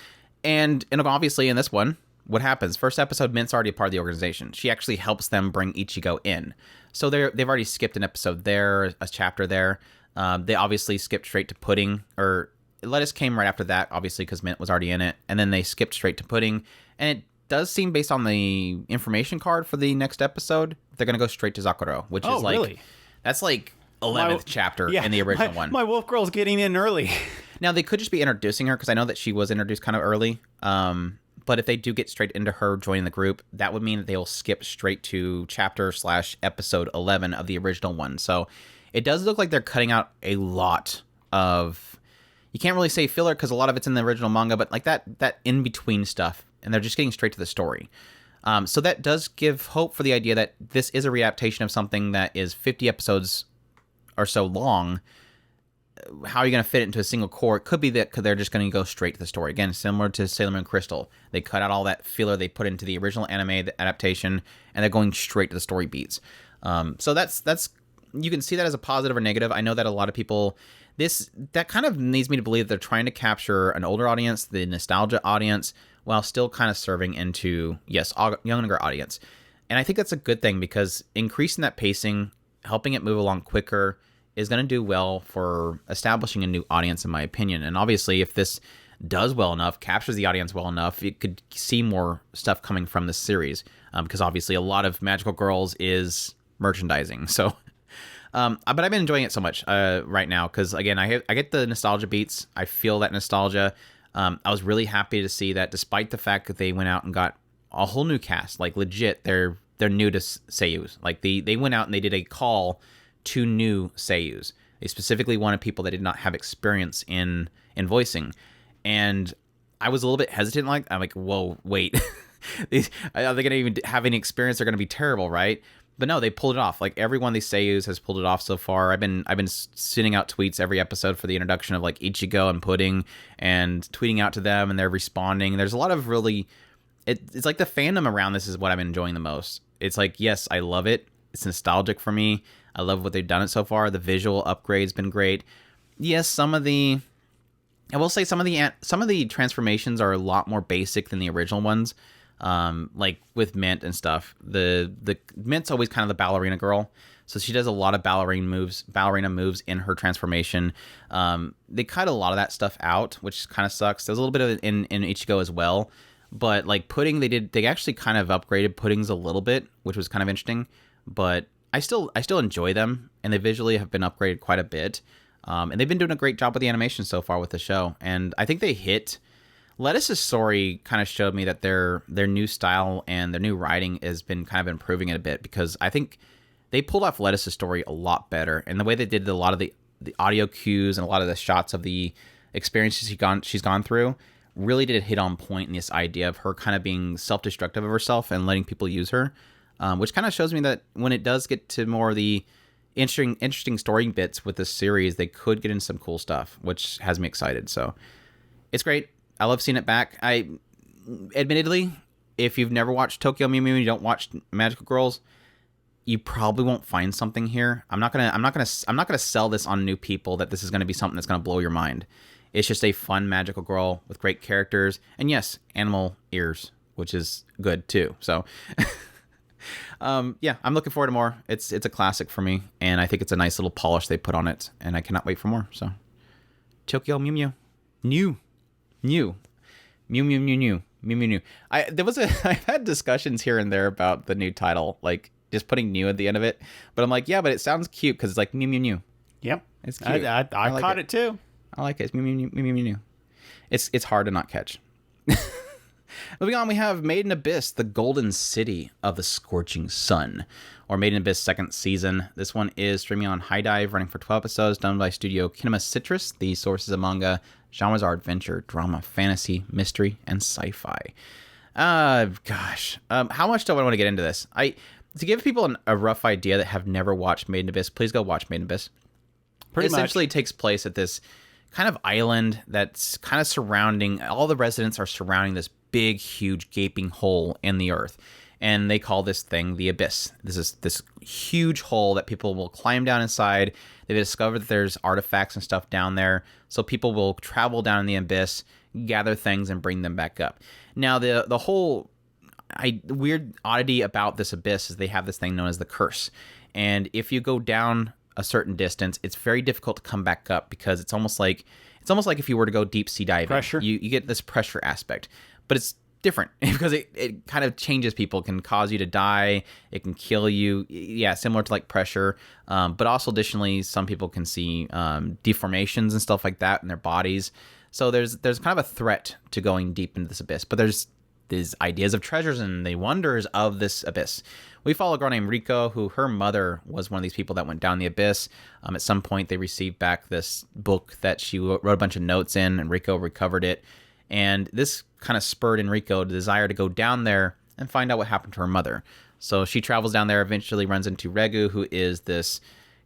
And obviously in this one, what happens? First episode, Mint's already a part of the organization. She actually helps them bring Ichigo in. So they've already skipped an episode there, a chapter there. They obviously skipped straight to Pudding, or lettuce came right after that, obviously, because Mint was already in it. And then they skipped straight to Pudding. And it does seem, based on the information card for the next episode, they're going to go straight to Zakuro, which is like... Really? That's like 11th chapter in the original one. My wolf girl's getting in early. Now, they could just be introducing her, because I know that she was introduced kind of early. But if they do get straight into her joining the group, that would mean that they'll skip straight to chapter/episode 11 of the original one. So it does look like they're cutting out a lot of... You can't really say filler, because a lot of it's in the original manga, but like that in-between stuff. And they're just getting straight to the story. So that does give hope for the idea that this is a readaptation of something that is 50 episodes or so long. How are you going to fit it into a single core? It could be that they're just going to go straight to the story. Again, similar to Sailor Moon Crystal. They cut out all that filler they put into the original anime, the adaptation, and they're going straight to the story beats. So that's you can see that as a positive or negative. I know that a lot of people... That kind of leads me to believe they're trying to capture an older audience, the nostalgia audience, while still kind of serving into, yes, younger audience. And I think that's a good thing, because increasing that pacing, helping it move along quicker, is going to do well for establishing a new audience, in my opinion. And obviously, if this does well enough, captures the audience well enough, you could see more stuff coming from this series. Because obviously, a lot of Magical Girls is merchandising. So, but I've been enjoying it so much right now, because again, I get the nostalgia beats. I feel that nostalgia. I was really happy to see that, despite the fact that they went out and got a whole new cast, like legit, they're new to seiyus. Like they went out and they did a call to new seiyus. They specifically wanted people that did not have experience in voicing. And I was a little bit hesitant. I'm like, whoa, wait. Are they going to even have any experience? They're going to be terrible, right? But no, they pulled it off. Like, every one of these seiyus has pulled it off so far. I've been sending out tweets every episode for the introduction of like Ichigo and Pudding, and tweeting out to them, and they're responding. There's a lot of really... It's like the fandom around this is what I'm enjoying the most. It's like, yes, I love it. It's nostalgic for me. I love what they've done it so far. The visual upgrade's been great. Yes, I will say some of the transformations are a lot more basic than the original ones. Like with Mint and stuff. The Mint's always kind of the ballerina girl, so she does a lot of ballerina moves in her transformation. They cut a lot of that stuff out, which kind of sucks. There's a little bit of it in Ichigo as well. But like Pudding, they actually kind of upgraded Pudding's a little bit, which was kind of interesting. But I still enjoy them, and they visually have been upgraded quite a bit. And they've been doing a great job with the animation so far with the show. And I think they hit. Lettuce's story kind of showed me that their new style and their new writing has been kind of improving it a bit, because I think they pulled off Lettuce's story a lot better. And the way they did a lot of the audio cues and a lot of the shots of the experiences she's gone through really did hit on point in this idea of her kind of being self-destructive of herself and letting people use her, which kind of shows me that when it does get to more of the interesting story bits with this series, they could get into some cool stuff, which has me excited. So it's great. I love seeing it back. Admittedly, if you've never watched Tokyo Mew Mew and you don't watch Magical Girls, you probably won't find something here. I'm not gonna sell this on new people that this is gonna be something that's gonna blow your mind. It's just a fun magical girl with great characters, and yes, animal ears, which is good too. So, yeah, I'm looking forward to more. It's a classic for me, and I think it's a nice little polish they put on it, and I cannot wait for more. So, Tokyo Mew Mew, Mew Mew Mew Mew Mew. I've had discussions here and there about the new title, like just putting new at the end of it, but I'm like, yeah, but it sounds cute because it's like Mew Mew Mew. Yep, it's cute. I like caught it too. I like it. It's Mew Mew Mew Mew Mew. It's hard to not catch. Moving on, we have Made in Abyss, the Golden City of the Scorching Sun, or Made in Abyss second season. This one is streaming on High Dive, running for 12 episodes, done by Studio Kinema Citrus. The sources of manga, genres are adventure, drama, fantasy, mystery, and sci-fi. Gosh. How much do I want to get into this? To give people a rough idea that have never watched Made in Abyss, please go watch Made in Abyss. It essentially takes place at this kind of island that's kind of surrounding, all the residents are surrounding this big, huge, gaping hole in the earth. And they call this thing the Abyss. This is this huge hole that people will climb down inside. They've discovered that there's artifacts and stuff down there. So people will travel down in the Abyss, gather things, and bring them back up. Now, the whole weird oddity about this Abyss is they have this thing known as the Curse. And if you go down a certain distance, it's very difficult to come back up, because it's almost like if you were to go deep sea diving. Pressure. You get this pressure aspect, but it's different because it kind of changes people. It can cause you to die. It can kill you. Yeah, similar to like pressure. But also additionally, some people can see deformations and stuff like that in their bodies. So there's kind of a threat to going deep into this abyss. But there's these ideas of treasures and the wonders of this abyss. We follow a girl named Riko, who her mother was one of these people that went down the abyss. At some point, they received back this book that she wrote a bunch of notes in, and Riko recovered it. And this kind of spurred in Riko the desire to go down there and find out what happened to her mother. So she travels down there, eventually runs into Regu, who is this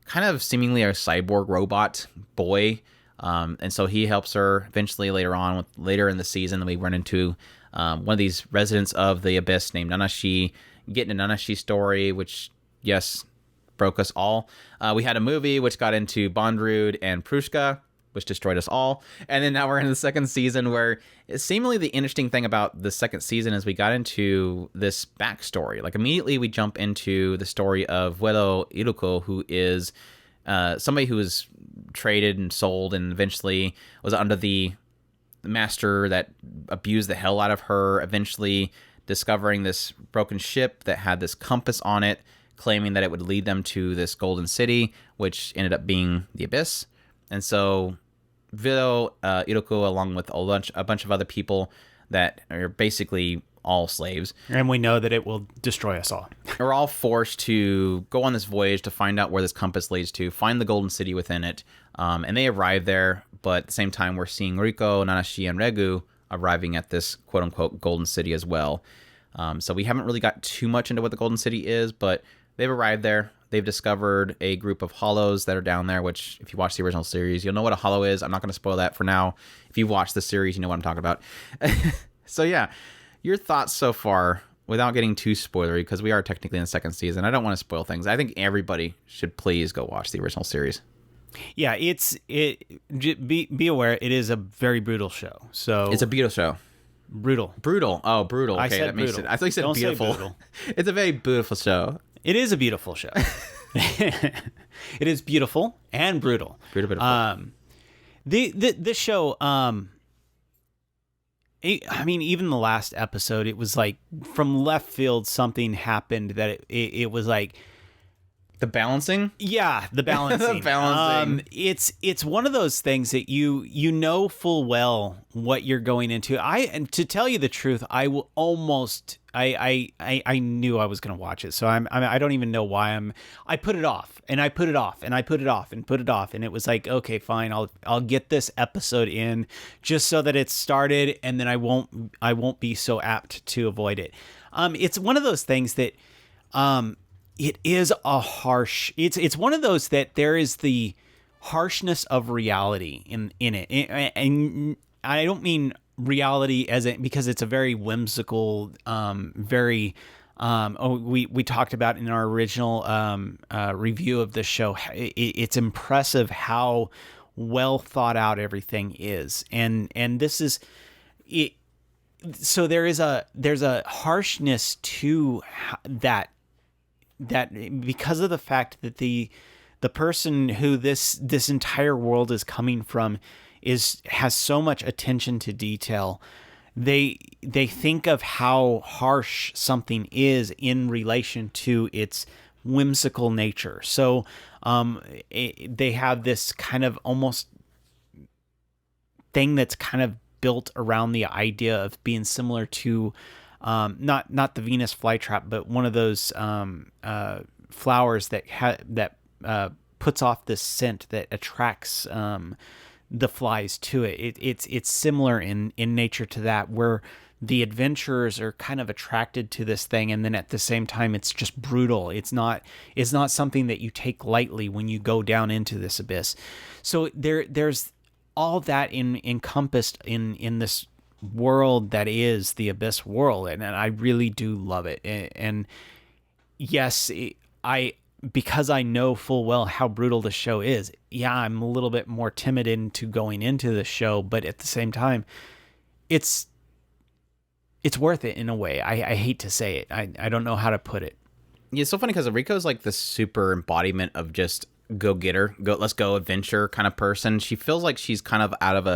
kind of seemingly a cyborg robot boy. And so he helps her eventually later in the season. We run into one of these residents of the abyss named Nanashi, getting a Nanashi story, which, yes, broke us all. We had a movie which got into Bondrewd and Prushka, which destroyed us all. And then now we're in the second season, where seemingly the interesting thing about the second season is we got into this backstory. Like immediately we jump into the story of Uero Iruko, who is somebody who was traded and sold and eventually was under the master that abused the hell out of her, eventually discovering this broken ship that had this compass on it, claiming that it would lead them to this golden city, which ended up being the abyss. And so Uero Iruko, along with a bunch of other people that are basically all slaves, and we know that it will destroy us all, are all forced to go on this voyage to find out where this compass leads to, find the golden city within it. And they arrive there, but at the same time we're seeing Riko, Nanashi, and Regu arriving at this quote-unquote golden city as well. So we haven't really got too much into what the golden city is, but they've arrived there. They've discovered a group of hollows that are down there, which if you watch the original series, you'll know what a hollow is. I'm not going to spoil that for now. If you've watched the series, you know what I'm talking about. So yeah, your thoughts so far, without getting too spoilery, because we are technically in the second season. I don't want to spoil things. I think everybody should please go watch the original series. Yeah, be aware, it is a very brutal show. So it's a beautiful show. Brutal. Oh, brutal. Okay, I said that makes brutal. it. I thought you said Don't beautiful. Say brutal. It's a very beautiful show. It is a beautiful show. It is beautiful and brutal. Beautiful. This show, I mean, even the last episode, it was like from left field, something happened that it was like, The balancing? Yeah, the balancing. The balancing. It's one of those things that you know full well what you're going into. And to tell you the truth, I will almost I knew I was going to watch it. So I don't even know why I put it off and I put it off and I put it off and put it off, and it was like, okay, fine, I'll get this episode in just so that it's started, and then I won't be so apt to avoid it. It's one of those things that it is a harsh. It's one of those that there is the harshness of reality in it, and I don't mean reality because it's a very whimsical, very. We talked about in our original review of the show. It's impressive how well thought out everything is, and this is it. So there's a harshness to that because of the fact that the person who this entire world is coming from has so much attention to detail. They think of how harsh something is in relation to its whimsical nature. So they have this kind of almost thing that's kind of built around the idea of being similar to not the Venus flytrap, but one of those flowers that puts off this scent that attracts the flies to it. It's similar in nature to that, where the adventurers are kind of attracted to this thing, and then at the same time it's just brutal. It's not something that you take lightly when you go down into this abyss. So there's all that encompassed in this world that is the Abyss world, and I really do love it. And yes, because I know full well how brutal the show is, yeah, I'm a little bit more timid into going into the show, but at the same time, it's worth it in a way. I hate to say it. I don't know how to put it. Yeah, it's so funny because Riko's like the super embodiment of just go-getter, let's go adventure kind of person. She feels like she's kind of out of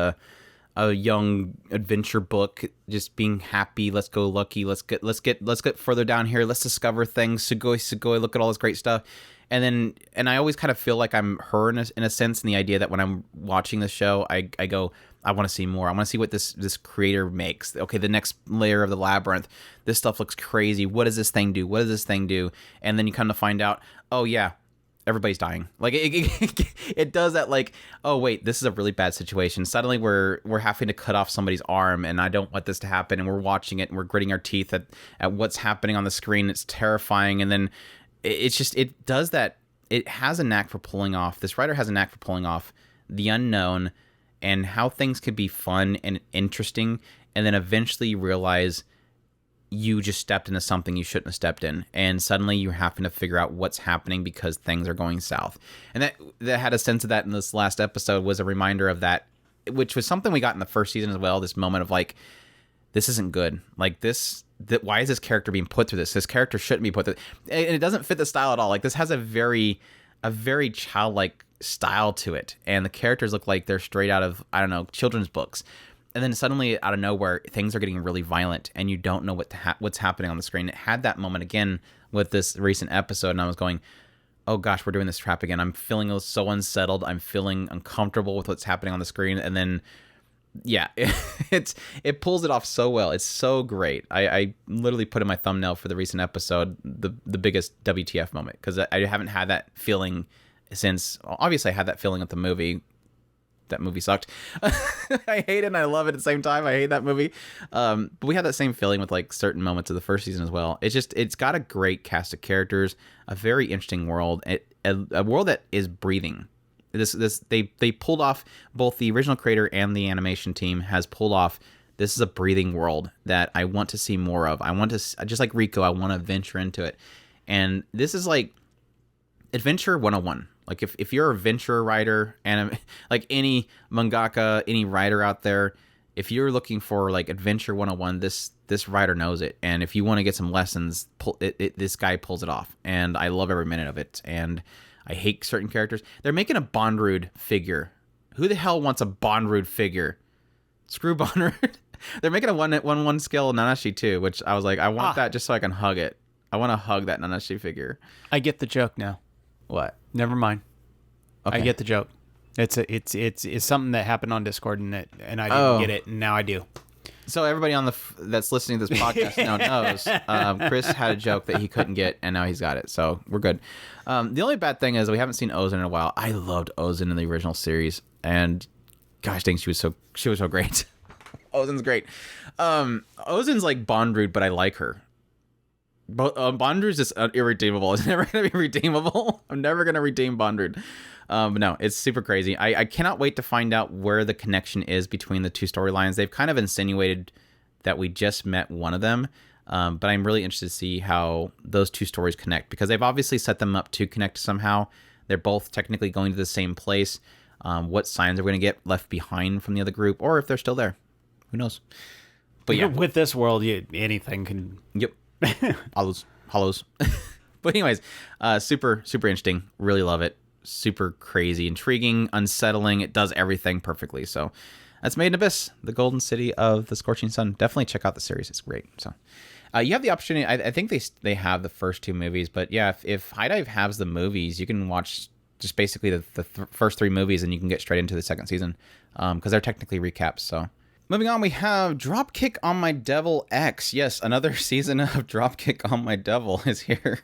a young adventure book, just being happy. Let's go lucky. Let's get further down here. Let's discover things. Sugoi, look at all this great stuff. And I always kind of feel like I'm her in a sense, in the idea that when I'm watching the show, I go, I want to see more. I want to see what this creator makes. Okay, the next layer of the Labyrinth. This stuff looks crazy. What does this thing do? What does this thing do? And then you come to find out, oh yeah, everybody's dying. Like it does that. Like, oh wait, this is a really bad situation. Suddenly we're having to cut off somebody's arm, and I don't want this to happen. And we're watching it, and we're gritting our teeth at what's happening on the screen. It's terrifying. And then it does that. It has a knack for pulling off. This writer has a knack for pulling off the unknown and how things could be fun and interesting, and then eventually you realize you just stepped into something you shouldn't have stepped in, and suddenly you're having to figure out what's happening because things are going south. And that had a sense of that in this last episode, was a reminder of that, which was something we got in the first season as well. This moment of like, this isn't good. Like why is this character being put through this? This character shouldn't be put through. And it doesn't fit the style at all. Like, this has a very childlike style to it, and the characters look like they're straight out of, I don't know, children's books. And then suddenly, out of nowhere, things are getting really violent, and you don't know what's happening on the screen. It had that moment again with this recent episode, and I was going, oh gosh, we're doing this trap again. I'm feeling so unsettled. I'm feeling uncomfortable with what's happening on the screen. And then, yeah, it pulls it off so well. It's so great. I literally put in my thumbnail for the recent episode the biggest WTF moment, because I haven't had that feeling since, obviously I had that feeling at the movie. That movie sucked. I hate it and I love it at the same time. I hate that movie. But we had that same feeling with like certain moments of the first season as well. It's got a great cast of characters, a very interesting world, a world that is breathing. They pulled off, both the original creator and the animation team has pulled off. This is a breathing world that I want to see more of. I want to, just like Riko, I want to venture into it. And this is like Adventure 101. Like if you're a adventure writer, and like any mangaka, any writer out there, if you're looking for like Adventure 101, this writer knows it. And if you want to get some lessons, this guy pulls it off. And I love every minute of it. And I hate certain characters. They're making a Bondrude figure. Who the hell wants a Bondrude figure? Screw Bondrude. They're making a 1/1 scale Nanashi too, which I was like, I want that just so I can hug it. I want to hug that Nanashi figure. I get the joke now. What? Never mind. Okay. I get the joke. It's something that happened on Discord and I didn't get it, and now I do. So everybody on that's listening to this podcast now knows Chris had a joke that he couldn't get, and now he's got it. So we're good. The only bad thing is we haven't seen Ozen in a while. I loved Ozen in the original series, and gosh dang, she was so great. Ozen's great. Ozen's like Bondrude, but I like her. But Bondrude's just irredeemable. It's never gonna be redeemable. I'm never gonna redeem Bondrude. But no, it's super crazy. I cannot wait to find out where the connection is between the two storylines. They've kind of insinuated that we just met one of them, but I'm really interested to see how those two stories connect, because they've obviously set them up to connect somehow. They're both technically going to the same place. What signs are we going to get left behind from the other group, or if they're still there? Who knows? But yeah, with this world, anything can... Yep. Hollows. But anyways, super interesting. Really love it. Super crazy, intriguing, unsettling. It does everything perfectly. So that's Made in Abyss, the golden city of the scorching sun. Definitely check out the series. It's great. So you have the opportunity. I think they have the first two movies, but yeah, if High Dive has the movies, you can watch just basically the first three movies, and you can get straight into the second season, because they're technically recaps. So moving on, we have Dropkick on My Devil X. Yes, another season of Dropkick on My Devil is here.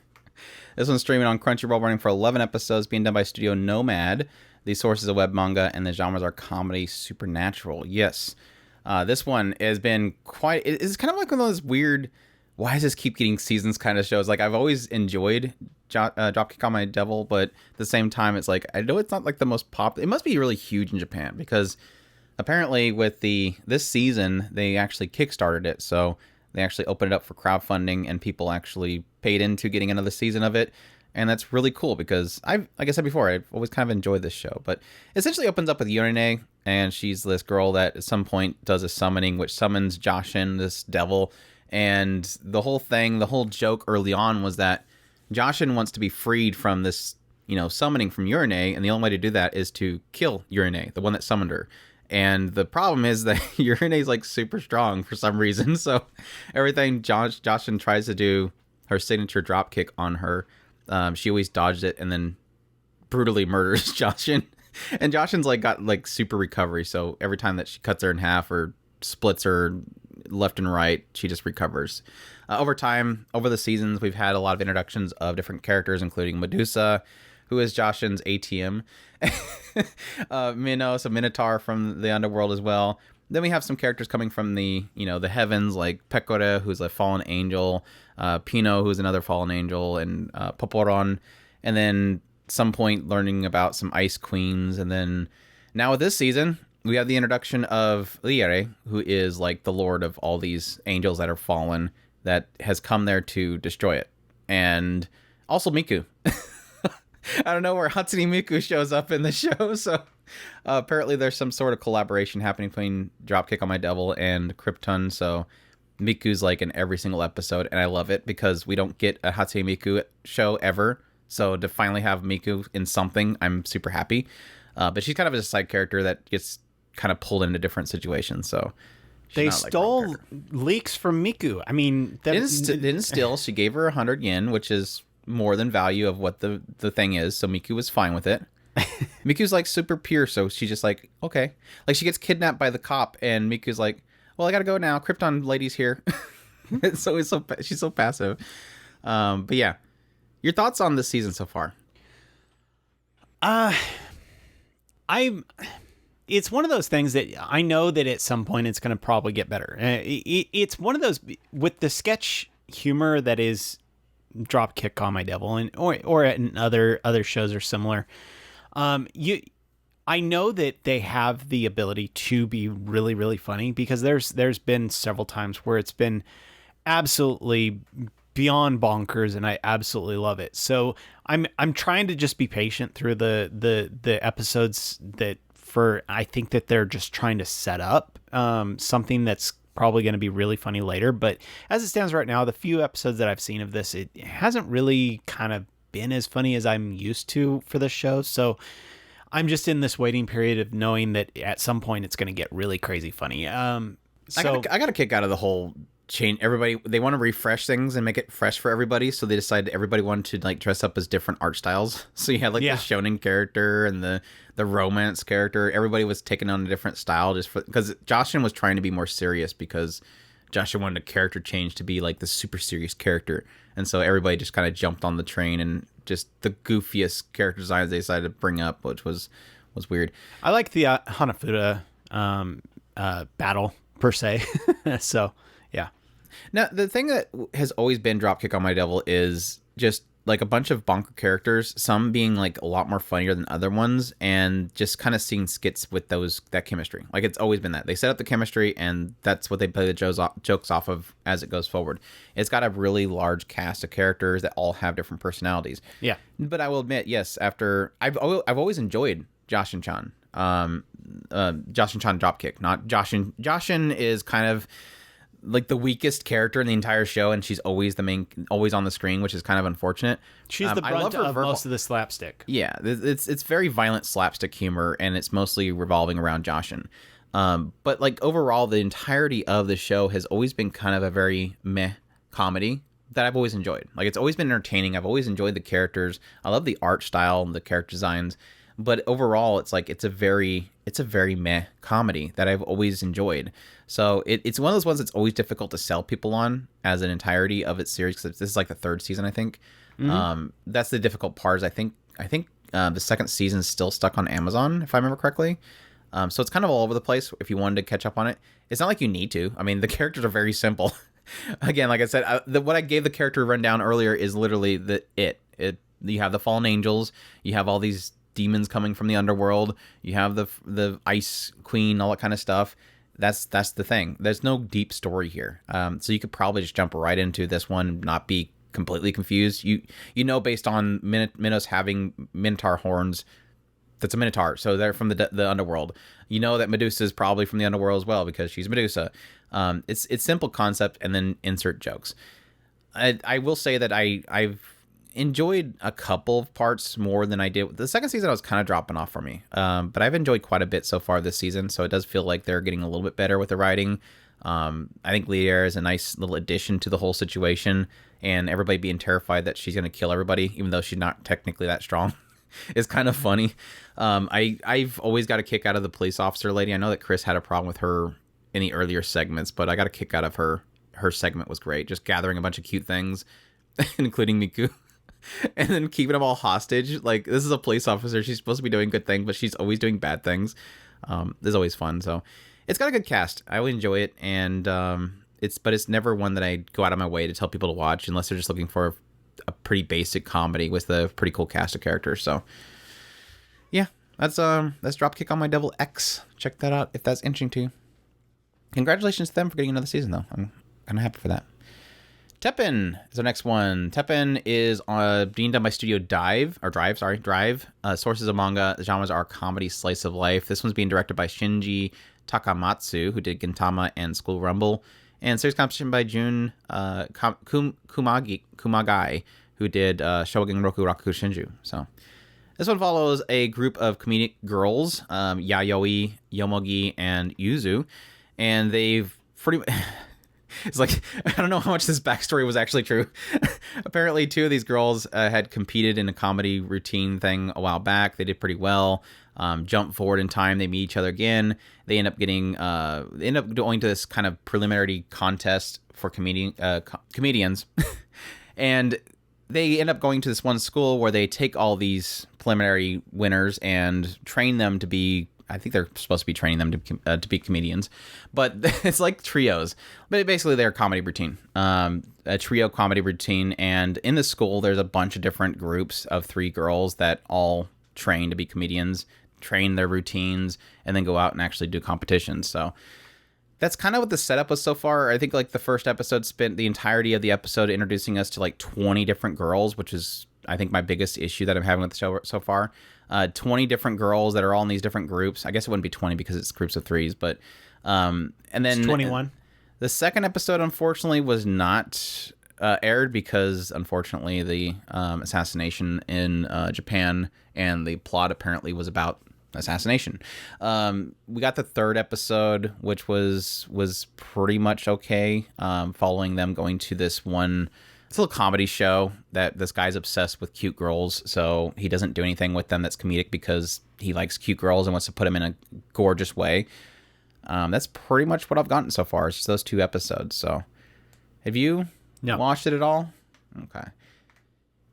This one's streaming on Crunchyroll, running for 11 episodes, being done by Studio Nomad. The source is a web manga, and the genres are comedy, supernatural. Yes. This one has been quite... It's kind of like one of those weird, why does this keep getting seasons kind of shows? Like, I've always enjoyed Dropkick on My Devil, but at the same time, it's like, I know it's not like the most popular... It must be really huge in Japan, because apparently with this season, they actually kickstarted it, so... They actually opened it up for crowdfunding, and people actually paid into getting another season of it. And that's really cool, because like I said before, I've always kind of enjoyed this show. But essentially opens up with Yurei, and she's this girl that at some point does a summoning, which summons Joshin, this devil. And the whole joke early on was that Joshin wants to be freed from this, summoning from Yurei. And the only way to do that is to kill Yurei, the one that summoned her. And the problem is that Yurei is like super strong for some reason. So everything Joshin tries to do, her signature drop kick on her, she always dodged it and then brutally murders Joshin. And Joshin's got super recovery. So every time that she cuts her in half or splits her left and right, she just recovers. Over time, over the seasons, we've had a lot of introductions of different characters, including Medusa, who is Joshin's ATM. Minnow, so Minotaur from the underworld as well. Then we have some characters coming from the heavens, like Pekore, who's a fallen angel, Pino, who's another fallen angel, and Poporon. And then some point learning about some ice queens. And then now with this season, we have the introduction of Lycoris, who is like the lord of all these angels that are fallen, that has come there to destroy it. And also Miku. I don't know where Hatsune Miku shows up in the show, so apparently there's some sort of collaboration happening between Dropkick on My Devil and Krypton, so Miku's in every single episode, and I love it because we don't get a Hatsune Miku show ever, so to finally have Miku in something, I'm super happy. But she's kind of a side character that gets kind of pulled into different situations, so... They stole leaks from Miku. I mean... Didn't steal. She gave her 100 yen, which is... more than value of what the thing is, so Miku was fine with it. Miku's super pure, so she's just okay. She gets kidnapped by the cop, and Miku's well, I gotta go now. Krypton lady's here. So she's so passive. But yeah, your thoughts on this season so far? It's one of those things that I know that at some point it's going to probably get better. It's one of those with the sketch humor that is Dropkick on My Devil, and or in other shows are similar. I know that they have the ability to be really, really funny, because there's been several times where it's been absolutely beyond bonkers, and I absolutely love it. So I'm trying to just be patient through the episodes I think that they're just trying to set up something that's probably going to be really funny later. But as it stands right now, the few episodes that I've seen of this, it hasn't really kind of been as funny as I'm used to for this show. So I'm just in this waiting period of knowing that at some point it's going to get really crazy funny. I got a kick out of the whole change everybody. They want to refresh things and make it fresh for everybody. So they decided everybody wanted to like dress up as different art styles. So you had like the shonen character and the romance character. Everybody was taking on a different style just for because Joshin was trying to be more serious because Joshin wanted a character change to be like the super serious character. And so everybody just kind of jumped on the train and just the goofiest character designs they decided to bring up, which was weird. I like the Hanafuda battle per se. So yeah. Now the thing that has always been Dropkick on My Devil is just like a bunch of bonker characters, some being like a lot more funnier than other ones, and just kind of seeing skits with that chemistry. Like it's always been that they set up the chemistry, and that's what they play the jokes off of as it goes forward. It's got a really large cast of characters that all have different personalities. Yeah, but I will admit, yes, after I've always enjoyed Joshin-chan, Joshin-chan Dropkick. Not Joshin. Joshin is kind of like the weakest character in the entire show, and she's always always on the screen, which is kind of unfortunate. She's the brunt of most of the slapstick. Yeah, it's very violent slapstick humor, and it's mostly revolving around Joshin. But like overall, the entirety of the show has always been kind of a very meh comedy that I've always enjoyed. Like it's always been entertaining. I've always enjoyed the characters. I love the art style and the character designs. But overall, it's like it's a very meh comedy that I've always enjoyed. So it's one of those ones that's always difficult to sell people on as an entirety of its series, because this is like the third season, I think. Mm-hmm. That's the difficult part. Is I think the second season is still stuck on Amazon, if I remember correctly. So it's kind of all over the place. If you wanted to catch up on it, it's not like you need to. I mean, the characters are very simple. Again, like I said, what I gave the character rundown earlier is literally you have the fallen angels, you have all these demons coming from the underworld, you have the ice queen, all that kind of stuff. That's the thing. There's no deep story here. So you could probably just jump right into this one, not be completely confused. You know, based on Minos having minotaur horns, that's a minotaur, so they're from the underworld. You know that Medusa is probably from the underworld as well because she's Medusa. It's simple concept, and then insert jokes. I will say that I've enjoyed a couple of parts more than I did. The second season I was kind of dropping off for me, but I've enjoyed quite a bit so far this season, so it does feel like they're getting a little bit better with the writing. I think Leah is a nice little addition to the whole situation, and everybody being terrified that she's going to kill everybody, even though she's not technically that strong, is kind of funny. I've always got a kick out of the police officer lady. I know that Chris had a problem with her in the earlier segments, but I got a kick out of her. Her segment was great, just gathering a bunch of cute things, including Miku. And then keeping them all hostage. Like, this is a police officer. She's supposed to be doing good things, but she's always doing bad things. This is always fun. So it's got a good cast. I would enjoy it. And it's never one that I go out of my way to tell people to watch unless they're just looking for a pretty basic comedy with a pretty cool cast of characters. So yeah, that's Dropkick on My Devil X. Check that out if that's interesting to you. Congratulations to them for getting another season, though. I'm kind of happy for that. Teppen is our next one. Teppen is being done by Studio Drive. Sources of manga. The genres are comedy, slice of life. This one's being directed by Shinji Takamatsu, who did Gintama and School Rumble. And series composition by Jun Kumagai, who did Shogen Roku Raku Shinju. So this one follows a group of comedic girls, Yayoi, Yomogi, and Yuzu. And they've pretty it's like, I don't know how much this backstory was actually true. Apparently, two of these girls had competed in a comedy routine thing a while back. They did pretty well. Jump forward in time, they meet each other again. They end up going to this kind of preliminary contest for comedians. And they end up going to this one school where they take all these preliminary winners and train them to be, I think they're supposed to be training them to be comedians, but it's like trios. But basically, they're a comedy routine, a trio comedy routine. And in the school, there's a bunch of different groups of 3 girls that all train to be comedians, train their routines, and then go out and actually do competitions. So that's kind of what the setup was so far. I think like the first episode spent the entirety of the episode introducing us to like 20 different girls, which is, I think, my biggest issue that I'm having with the show so far. 20 different girls that are all in these different groups. I guess it wouldn't be 20 because it's groups of 3s, but and then it's 21. The second episode, unfortunately, was not aired because, unfortunately, the assassination in Japan, and the plot apparently was about assassination. We got the third episode, which was pretty much okay, following them going to this one. It's a little comedy show that this guy's obsessed with cute girls, so he doesn't do anything with them that's comedic because he likes cute girls and wants to put them in a gorgeous way. That's pretty much what I've gotten so far. It's just those 2 episodes. So, have you watched it at all? Okay.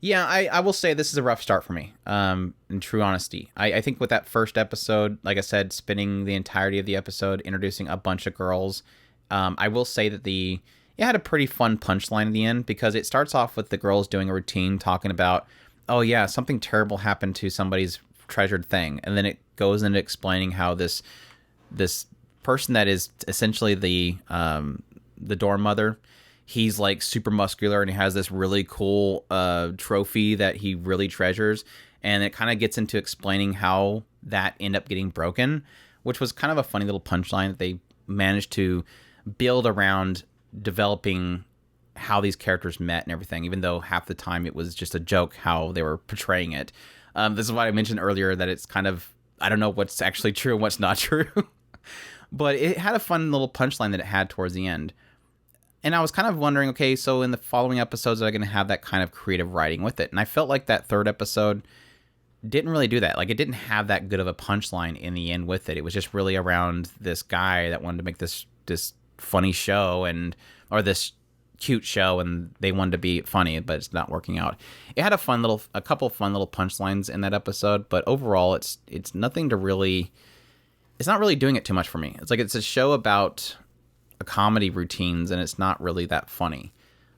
Yeah, I will say this is a rough start for me, in true honesty. I think with that first episode, like I said, spending the entirety of the episode, introducing a bunch of girls, I will say that it had a pretty fun punchline in the end, because it starts off with the girls doing a routine talking about, oh yeah, something terrible happened to somebody's treasured thing. And then it goes into explaining how this person that is essentially the dorm mother, he's like super muscular and he has this really cool trophy that he really treasures. And it kind of gets into explaining how that ended up getting broken, which was kind of a funny little punchline that they managed to build around developing how these characters met and everything, even though half the time it was just a joke how they were portraying it. This is why I mentioned earlier that it's kind of, I don't know what's actually true and what's not true. But it had a fun little punchline that it had towards the end. And I was kind of wondering, okay, so in the following episodes, are they going to have that kind of creative writing with it? And I felt like that third episode didn't really do that. Like, it didn't have that good of a punchline in the end with it. It was just really around this guy that wanted to make this funny show or this cute show, and they wanted to be funny, but it's not working out. It had a couple fun little punchlines in that episode, but overall it's nothing to really, it's not really doing it too much for me. It's like, it's a show about a comedy routines, and it's not really that funny.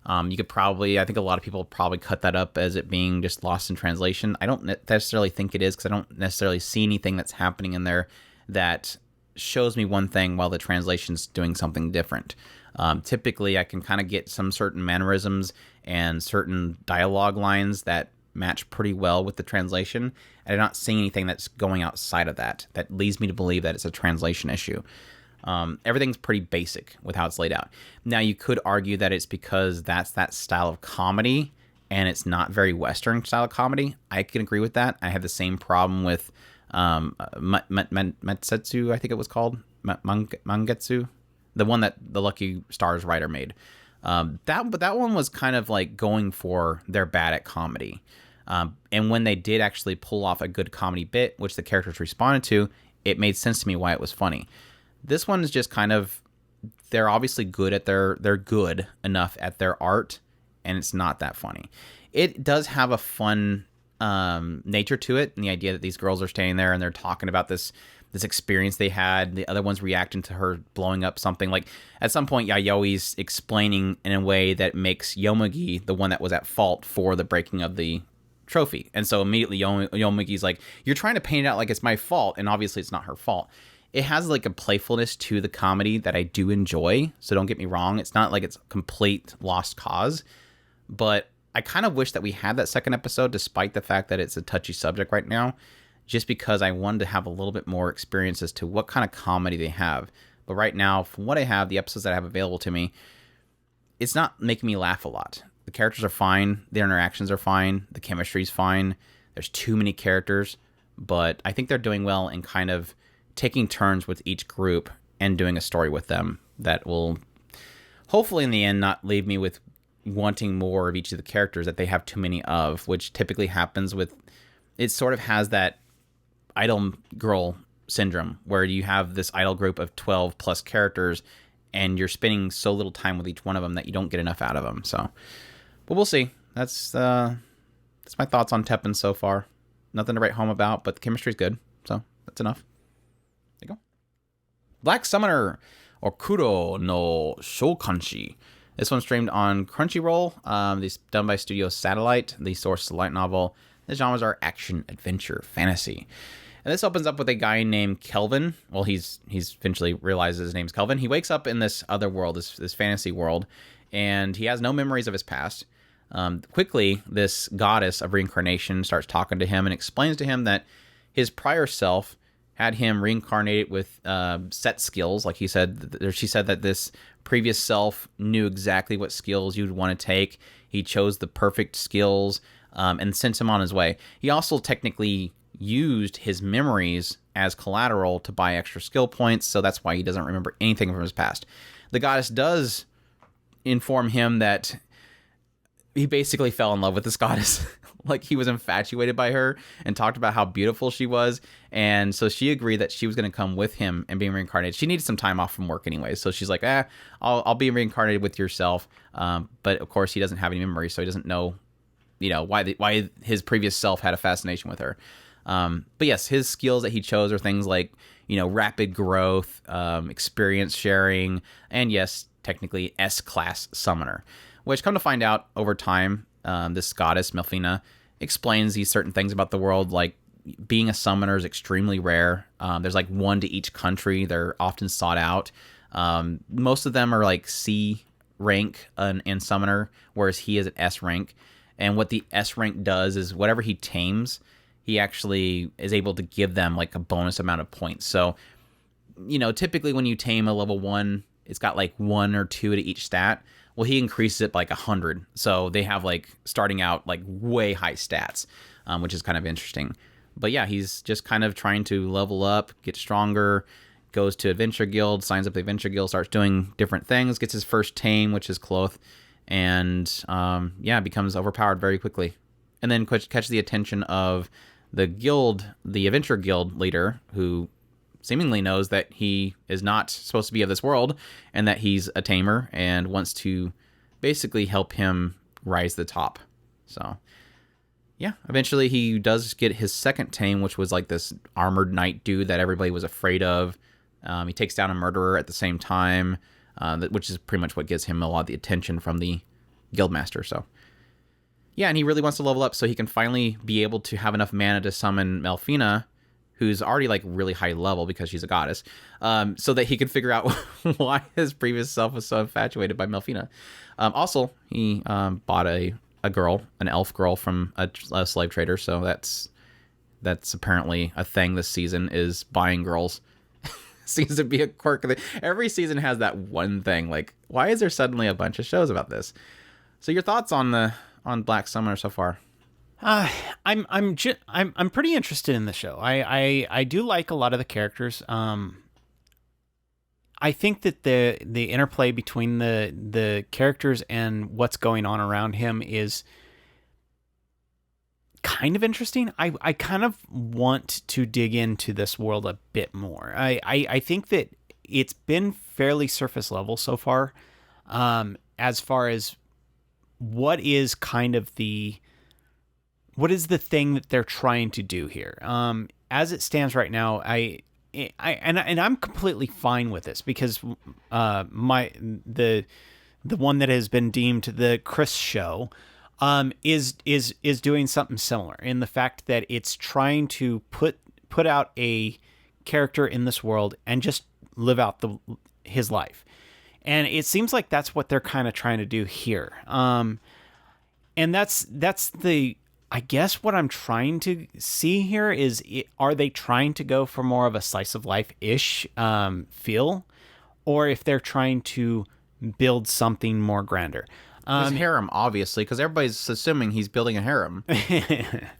You could probably, I think a lot of people probably cut that up as it being just lost in translation. I don't necessarily think it is, because I don't necessarily see anything that's happening in there that shows me one thing while the translation's doing something different. Typically, I can kind of get some certain mannerisms and certain dialogue lines that match pretty well with the translation, and I'm not seeing anything that's going outside of that leads me to believe that it's a translation issue. Everything's pretty basic with how it's laid out. Now, you could argue that it's because that's that style of comedy, and it's not very Western style of comedy. I can agree with that. I have the same problem with Metsetsu, I think it was called, Mangetsu, the one that the Lucky Stars writer made. That one was kind of like going for they're bad at comedy. And when they did actually pull off a good comedy bit, which the characters responded to, it made sense to me why it was funny. This one is just kind of, they're obviously good at they're good enough at their art, and it's not that funny. It does have a fun nature to it, and the idea that these girls are standing there and they're talking about this experience they had, the other one's reacting to her blowing up something. Like, at some point, Yayoi's explaining in a way that makes Yomugi the one that was at fault for the breaking of the trophy. And so immediately Yomugi's like, you're trying to paint it out like it's my fault, and obviously it's not her fault. It has like a playfulness to the comedy that I do enjoy, so don't get me wrong. It's not like it's complete lost cause, but I kind of wish that we had that second episode, despite the fact that it's a touchy subject right now, just because I wanted to have a little bit more experience as to what kind of comedy they have. But right now, from what I have, the episodes that I have available to me, it's not making me laugh a lot. The characters are fine. Their interactions are fine. The chemistry's fine. There's too many characters, but I think they're doing well in kind of taking turns with each group and doing a story with them that will hopefully in the end not leave me with wanting more of each of the characters that they have too many of, which typically happens with, it sort of has that idol girl syndrome where you have this idol group of 12 plus characters and you're spending so little time with each one of them that you don't get enough out of them. So, but we'll see. That's my thoughts on Teppen so far. Nothing to write home about, but the chemistry's good. So that's enough. There you go. Black Summoner Okuro no Shokanshi. This one's streamed on Crunchyroll. This done by Studio Satellite. The source is the light novel. The genres are action, adventure, fantasy. And this opens up with a guy named Kelvin. Well, he's eventually realizes his name's Kelvin. He wakes up in this other world, this fantasy world, and he has no memories of his past. Quickly, this goddess of reincarnation starts talking to him and explains to him that his prior self had him reincarnated with set skills. Like she said that this previous self knew exactly what skills you'd want to take. He chose the perfect skills and sent him on his way. He also technically used his memories as collateral to buy extra skill points, so that's why he doesn't remember anything from his past. The goddess does inform him that he basically fell in love with this goddess. Like, he was infatuated by her and talked about how beautiful she was. And so she agreed that she was going to come with him and be reincarnated. She needed some time off from work anyway. So she's like, I'll be reincarnated with yourself. But of course he doesn't have any memories, so he doesn't know, why his previous self had a fascination with her. But yes, his skills that he chose are things like, rapid growth, experience sharing, and yes, technically S-class summoner, which, come to find out over time, this goddess, Melfina, explains these certain things about the world, like being a summoner is extremely rare. There's like one to each country. They're often sought out. Most of them are like C rank in summoner, whereas he is an S rank. And what the S rank does is whatever he tames, he actually is able to give them like a bonus amount of points. So, typically when you tame a level 1, it's got like 1 or 2 to each stat. Well, he increases it by like 100. So they have like starting out like way high stats, which is kind of interesting. But yeah, he's just kind of trying to level up, get stronger, goes to Adventure Guild, signs up the Adventure Guild, starts doing different things, gets his first tame, which is Cloth, and becomes overpowered very quickly. And then catch the attention of the Adventure Guild leader, who seemingly knows that he is not supposed to be of this world and that he's a tamer and wants to basically help him rise to the top. So yeah, eventually he does get his second tame, which was like this armored knight dude that everybody was afraid of. He takes down a murderer at the same time, which is pretty much what gives him a lot of the attention from the guildmaster. So yeah, and he really wants to level up so he can finally be able to have enough mana to summon Melfina, who's already like really high level because she's a goddess, so that he could figure out why his previous self was so infatuated by Melfina. Also, he bought an elf girl from a slave trader, so that's apparently a thing this season, is buying girls. Seems to be a quirk. Every season has that one thing. Like, why is there suddenly a bunch of shows about this? So your thoughts on Black Summoner so far? I'm pretty interested in the show. I do like a lot of the characters. I think that the interplay between the characters and what's going on around him is kind of interesting. I kind of want to dig into this world a bit more. I think that it's been fairly surface level so far, as far as what is the thing that they're trying to do here. As it stands right now, I'm completely fine with this, because the one that has been deemed the Chris show is doing something similar, in the fact that it's trying to put out a character in this world and just live out his life. And it seems like that's what they're kind of trying to do here. And that's I guess what I'm trying to see here is, are they trying to go for more of a slice of life-ish feel, or if they're trying to build something more grander? His harem, obviously, because everybody's assuming he's building a harem.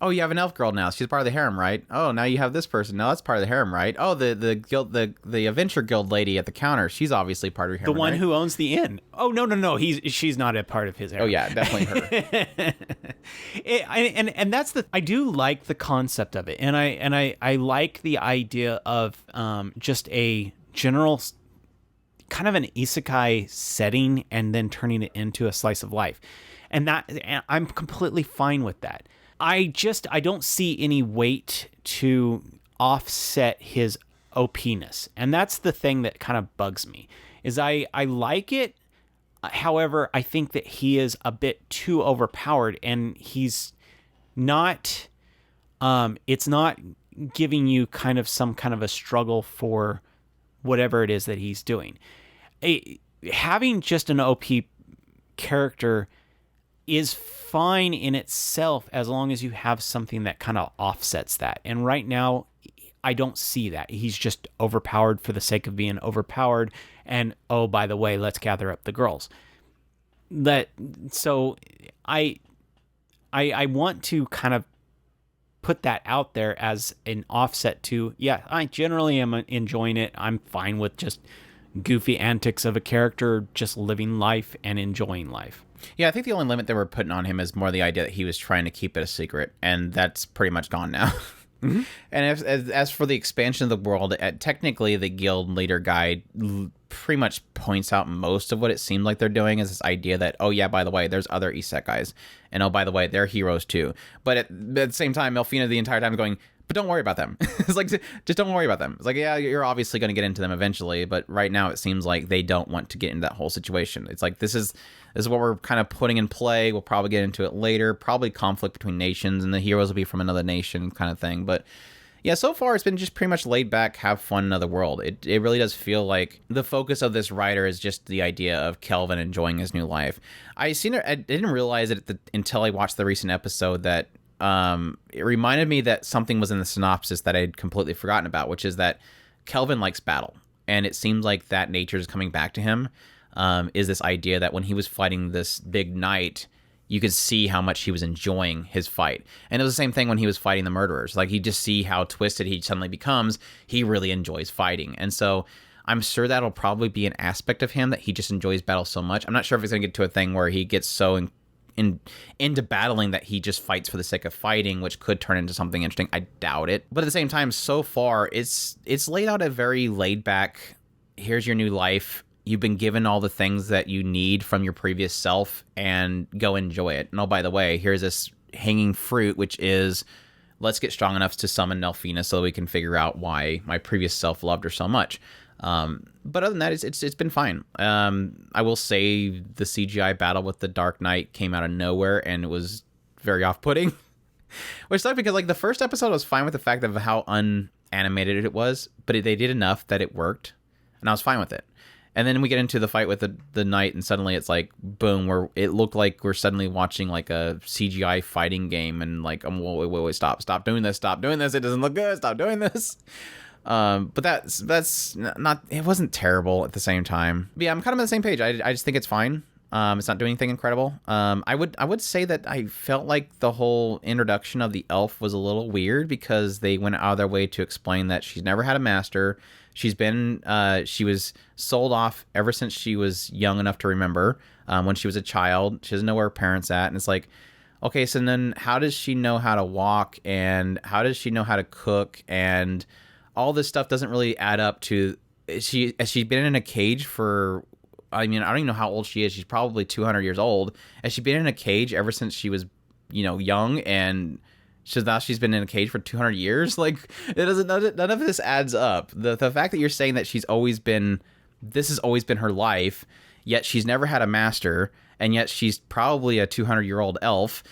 Oh, you have an elf girl now. She's part of the harem, right? Oh, now you have this person. No, that's part of the harem, right? Oh, the guild, the Adventure Guild lady at the counter. She's obviously part of your harem. The one right? who owns the inn. Oh, no. She's not a part of his harem. Oh yeah, definitely her. And that's I do like the concept of it, and I like the idea of just a general kind of an isekai setting and then turning it into a slice of life. And I'm completely fine with that. I don't see any weight to offset his OP-ness. And that's the thing that kind of bugs me, is I like it. However, I think that he is a bit too overpowered, and he's not, it's not giving you kind of some kind of a struggle for whatever it is that he's doing. Having just an OP character is fine in itself, as long as you have something that kind of offsets that. And right now, I don't see that. He's just overpowered for the sake of being overpowered. And, oh, by the way, let's gather up the girls. So I want to kind of put that out there as an offset to, yeah, I generally am enjoying it. I'm fine with just goofy antics of a character just living life and enjoying life. Yeah, I think the only limit they were putting on him is more the idea that he was trying to keep it a secret, and that's pretty much gone now. Mm-hmm. And as for the expansion of the world, technically the guild leader guide pretty much points out most of what it seems like they're doing is this idea that, oh yeah, by the way, there's other isekais, and oh, by the way, they're heroes too. But at the same time, Melfina the entire time is going, but don't worry about them. It's like, just don't worry about them. It's like, yeah, you're obviously going to get into them eventually, but right now it seems like they don't want to get into that whole situation. It's like, this is what we're kind of putting in play. We'll probably get into it later. Probably conflict between nations, and the heroes will be from another nation kind of thing. But yeah, so far it's been just pretty much laid back, have fun in another world. It really does feel like the focus of this writer is just the idea of Kelvin enjoying his new life. I didn't realize it until I watched the recent episode that it reminded me that something was in the synopsis that I'd completely forgotten about, which is that Kelvin likes battle, and it seems like that nature is coming back to him. Is this idea that when he was fighting this big knight, you could see how much he was enjoying his fight. And it was the same thing when he was fighting the murderers. Like, you just see how twisted he suddenly becomes. He really enjoys fighting. And so I'm sure that'll probably be an aspect of him, that he just enjoys battle so much. I'm not sure if it's going to get to a thing where he gets so into battling that he just fights for the sake of fighting, which could turn into something interesting. I doubt it. But at the same time, so far, it's laid out a very laid back, here's your new life. You've been given all the things that you need from your previous self, and go enjoy it. And oh, by the way, here's this hanging fruit, which is, let's get strong enough to summon Nelfina so we can figure out why my previous self loved her so much. But other than that, it's been fine. I will say the CGI battle with the Dark Knight came out of nowhere, and it was very off-putting. Which sucked, because like the first episode, I was fine with the fact of how unanimated it was, but they did enough that it worked, and I was fine with it. And then we get into the fight with the knight, and suddenly it's like, boom, it looked like we're suddenly watching like a CGI fighting game, and like, wait, stop doing this, it doesn't look good, stop doing this. But that's not, it wasn't terrible at the same time. But yeah, I'm kind of on the same page. I just think it's fine. It's not doing anything incredible. I would say that I felt like the whole introduction of the elf was a little weird, because they went out of their way to explain that she's never had a master. She was sold off ever since she was young enough to remember, when she was a child. She doesn't know where her parents at. And it's like, okay, so then how does she know how to walk, and how does she know how to cook, and all this stuff doesn't really add up to, has she been in a cage for, I mean, I don't even know how old she is. She's probably 200 years old. Has she been in a cage ever since she was, young, and now she's been in a cage for 200 years? Like, it doesn't, none of this adds up. The fact that you're saying that this has always been her life, yet she's never had a master, and yet she's probably a 200-year-old elf.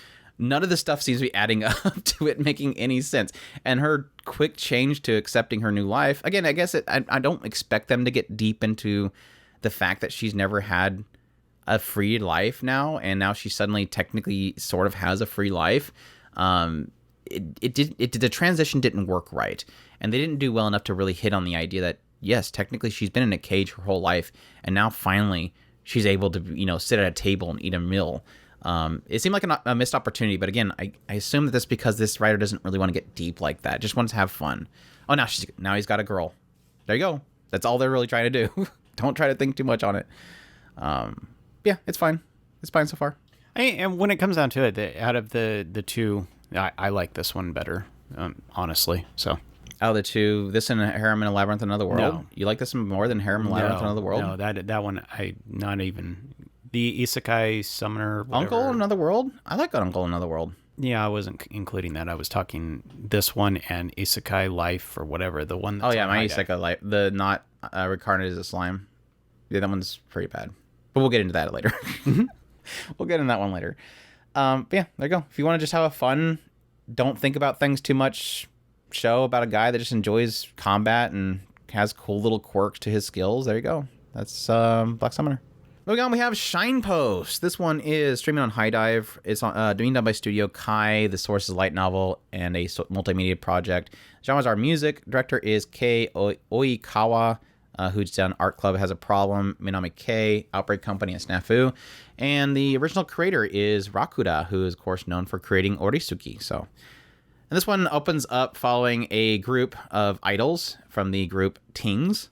None of this stuff seems to be adding up to it making any sense. And her quick change to accepting her new life, again, I guess I don't expect them to get deep into the fact that she's never had a free life now, and now she suddenly technically sort of has a free life. The transition didn't work right, and they didn't do well enough to really hit on the idea that, yes, technically she's been in a cage her whole life, and now finally she's able to, sit at a table and eat a meal. It seemed like a missed opportunity, but again, I assume that that's because this writer doesn't really want to get deep like that. Just wants to have fun. Oh, now he's got a girl. There you go. That's all they're really trying to do. Don't try to think too much on it. Yeah, it's fine. It's fine so far. And when it comes down to it, out of the two, I like this one better, honestly. So, out of the two, this and Harem and Labyrinth in Another World? No. You like this one more than Harem and Labyrinth in Another World? No, that one, not even. The Isekai Summoner, whatever. Uncle in Another World? I like Uncle in Another World. Yeah, I wasn't including that. I was talking this one and Isekai Life or whatever. The one that's my Isekai Life. The not reincarnated as a slime. Yeah, that one's pretty bad. But we'll get into that later. We'll get into that one later. But yeah, there you go. If you want to just have a fun, don't think about things too much show about a guy that just enjoys combat and has cool little quirks to his skills, there you go. That's Black Summoner. Moving on, we have Shinepost. This one is streaming on High Dive. It's being done by Studio Kai. The source is light novel and a multimedia project. Genres are music. Director is Kei Oikawa, who's done Art Club Has a Problem, Minami K, Outbreak Company, and Snafu. And the original creator is Rakuda, who is, of course, known for creating Orisuki. So And this one opens up following a group of idols from the group Tings.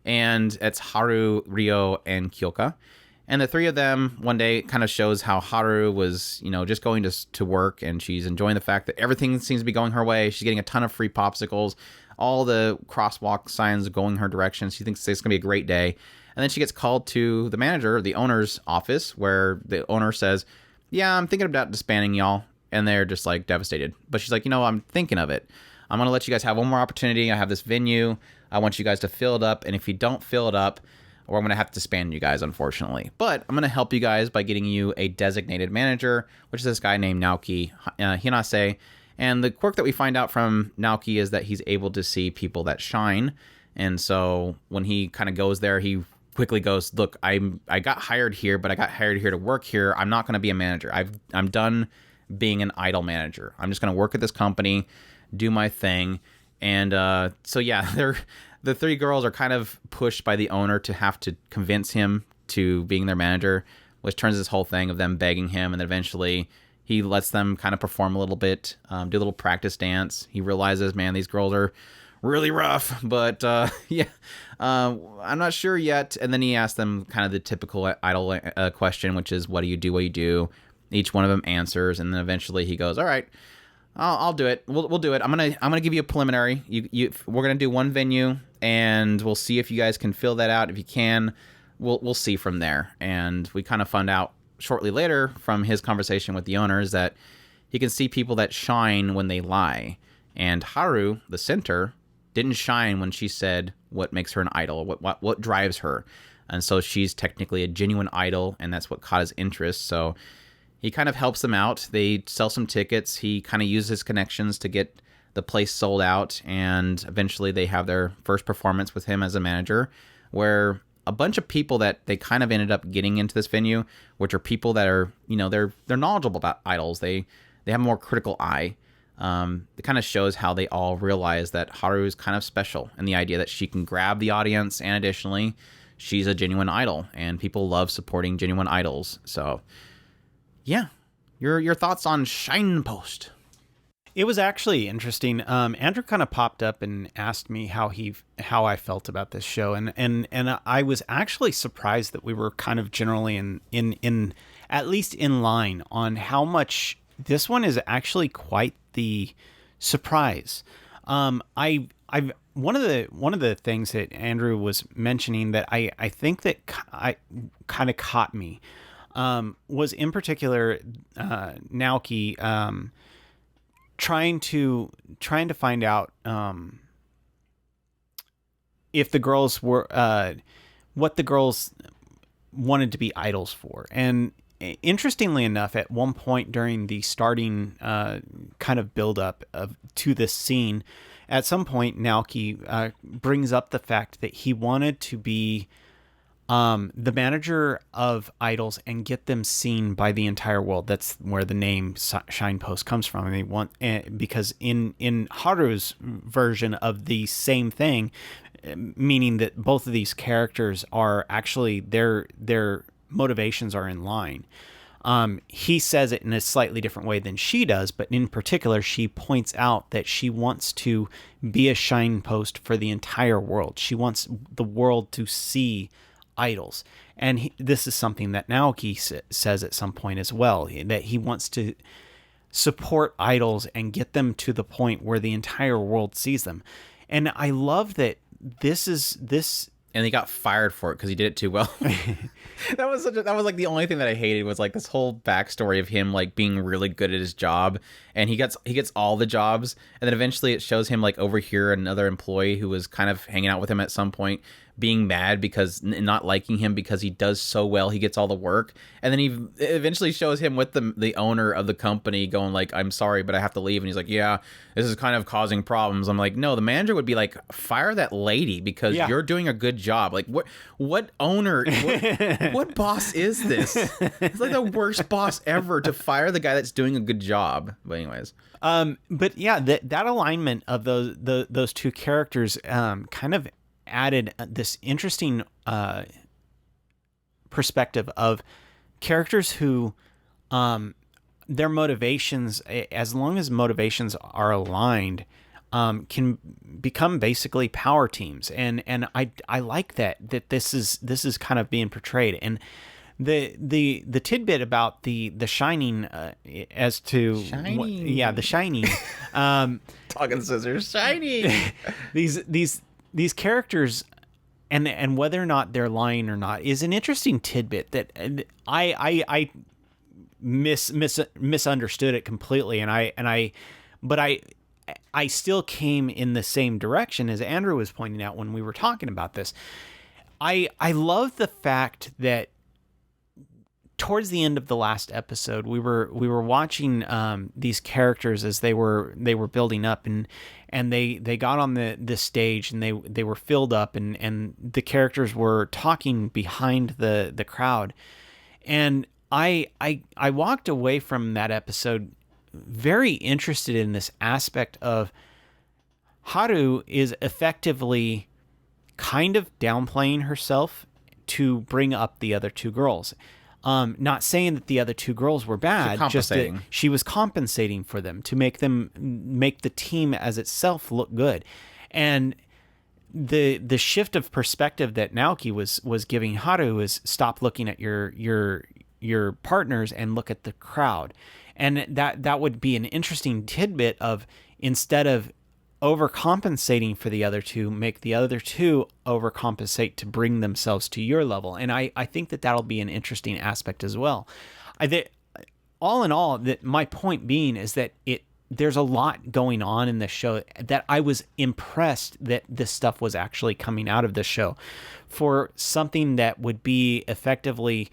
And it's Haru, Ryo, and Kyoka. And the three of them one day kind of shows how Haru was, just going to work, and she's enjoying the fact that everything seems to be going her way. She's getting a ton of free popsicles, all the crosswalk signs going her direction. She thinks it's going to be a great day. And then she gets called to the manager, the owner's office, where the owner says, yeah, I'm thinking about disbanding y'all. And they're just like devastated. But she's like, I'm thinking of it. I'm going to let you guys have one more opportunity. I have this venue. I want you guys to fill it up. And if you don't fill it up, or I'm going to have to disband you guys, unfortunately. But I'm going to help you guys by getting you a designated manager, which is this guy named Naoki Hinase. And the quirk that we find out from Naoki is that he's able to see people that shine. And so when he kind of goes there, he quickly goes, look, I got hired here, but I got hired here to work here. I'm not going to be a manager. I'm done being an idol manager. I'm just going to work at this company, do my thing. And so, yeah, the three girls are kind of pushed by the owner to have to convince him to being their manager, which turns this whole thing of them begging him. And then eventually he lets them kind of perform a little bit, do a little practice dance. He realizes, man, these girls are really rough, but I'm not sure yet. And then he asks them kind of the typical idol question, which is, what do you do? What do you do? Each one of them answers. And then eventually he goes, all right, I'll do it. We'll do it. I'm gonna give you a preliminary. We're gonna do one venue, and we'll see if you guys can fill that out. If you can, we'll see from there. And we kind of found out shortly later from his conversation with the owners that he can see people that shine when they lie. And Haru, the center, didn't shine when she said what makes her an idol, what drives her. And so she's technically a genuine idol, and that's what caught his interest. So he kind of helps them out. They sell some tickets. He kind of uses his connections to get the place sold out. And eventually they have their first performance with him as a manager, where a bunch of people that they kind of ended up getting into this venue, which are people that are, they're knowledgeable about idols. They have a more critical eye. It kind of shows how they all realize that Haru is kind of special, and the idea that she can grab the audience, and additionally, she's a genuine idol, and people love supporting genuine idols. So, yeah, your thoughts on Shine Post? It was actually interesting. Andrew kind of popped up and asked me how I felt about this show, and I was actually surprised that we were kind of generally in at least in line on how much this one is actually quite the surprise. I one of the things that Andrew was mentioning that I think that I kind of caught me was in particular Naoki trying to find out if the girls were what the girls wanted to be idols for. And interestingly enough, at one point during the starting kind of build up to this scene, at some point Naoki brings up the fact that he wanted to be the manager of idols and get them seen by the entire world. That's where the name Shine Post comes from. And they want, because in Haru's version of the same thing, meaning that both of these characters are actually their motivations are in line. He says it in a slightly different way than she does, but in particular, she points out that she wants to be a shine post for the entire world. She wants the world to see idols. And this is something that Naoki says at some point as well, that he wants to support idols and get them to the point where the entire world sees them. And I love that this. And he got fired for it because he did it too well. That was like the only thing that I hated was like this whole backstory of him like being really good at his job, and he gets all the jobs, and then eventually it shows him like over here another employee who was kind of hanging out with him at some point being mad because not liking him because he does so well, he gets all the work, and then he eventually shows him with the owner of the company going like, I'm sorry, but I have to leave, and he's like, yeah, this is kind of causing problems. I'm like, no, the manager would be like, fire that lady because you're doing a good job. Like what owner, what boss is this? It's like the worst boss ever to fire the guy that's doing a good job. But anyways, but yeah, that alignment of those two characters kind of added this interesting perspective of characters who their motivations, as long as motivations are aligned, can become basically power teams. And I like that this is kind of being portrayed. And the tidbit about the shining, as to the shining, talking scissors, shining. these characters, and whether or not they're lying or not is an interesting tidbit that I misunderstood it completely, but I still came in the same direction as Andrew was pointing out when we were talking about this. I love the fact that towards the end of the last episode, we were watching these characters as they were building up, and they got on the stage, and they were filled up, and the characters were talking behind the crowd. And I walked away from that episode very interested in this aspect of Haru is effectively kind of downplaying herself to bring up the other two girls. Not saying that the other two girls were bad, just that she was compensating for them to make the team as itself look good. And the shift of perspective that Naoki was giving Haru is stop looking at your partners and look at the crowd. And that would be an interesting tidbit of, instead of overcompensating for the other two, make the other two overcompensate to bring themselves to your level. And I think that'll be an interesting aspect as well. All in all, that my point being is that there's a lot going on in this show that I was impressed that this stuff was actually coming out of this show. For something that would be effectively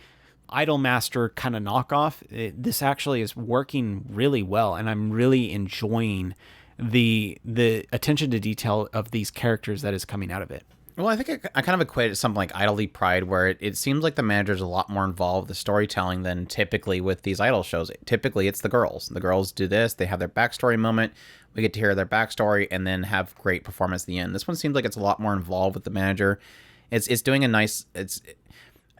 Idolmaster kind of knockoff, this actually is working really well, and I'm really enjoying the attention to detail of these characters that is coming out of it. Well, I think I kind of equate it to something like Idol Pride, where it seems like the manager's a lot more involved with the storytelling than typically with these idol shows. Typically, it's the girls. The girls do this. They have their backstory moment. We get to hear their backstory and then have great performance at the end. This one seems like it's a lot more involved with the manager. It's doing a nice...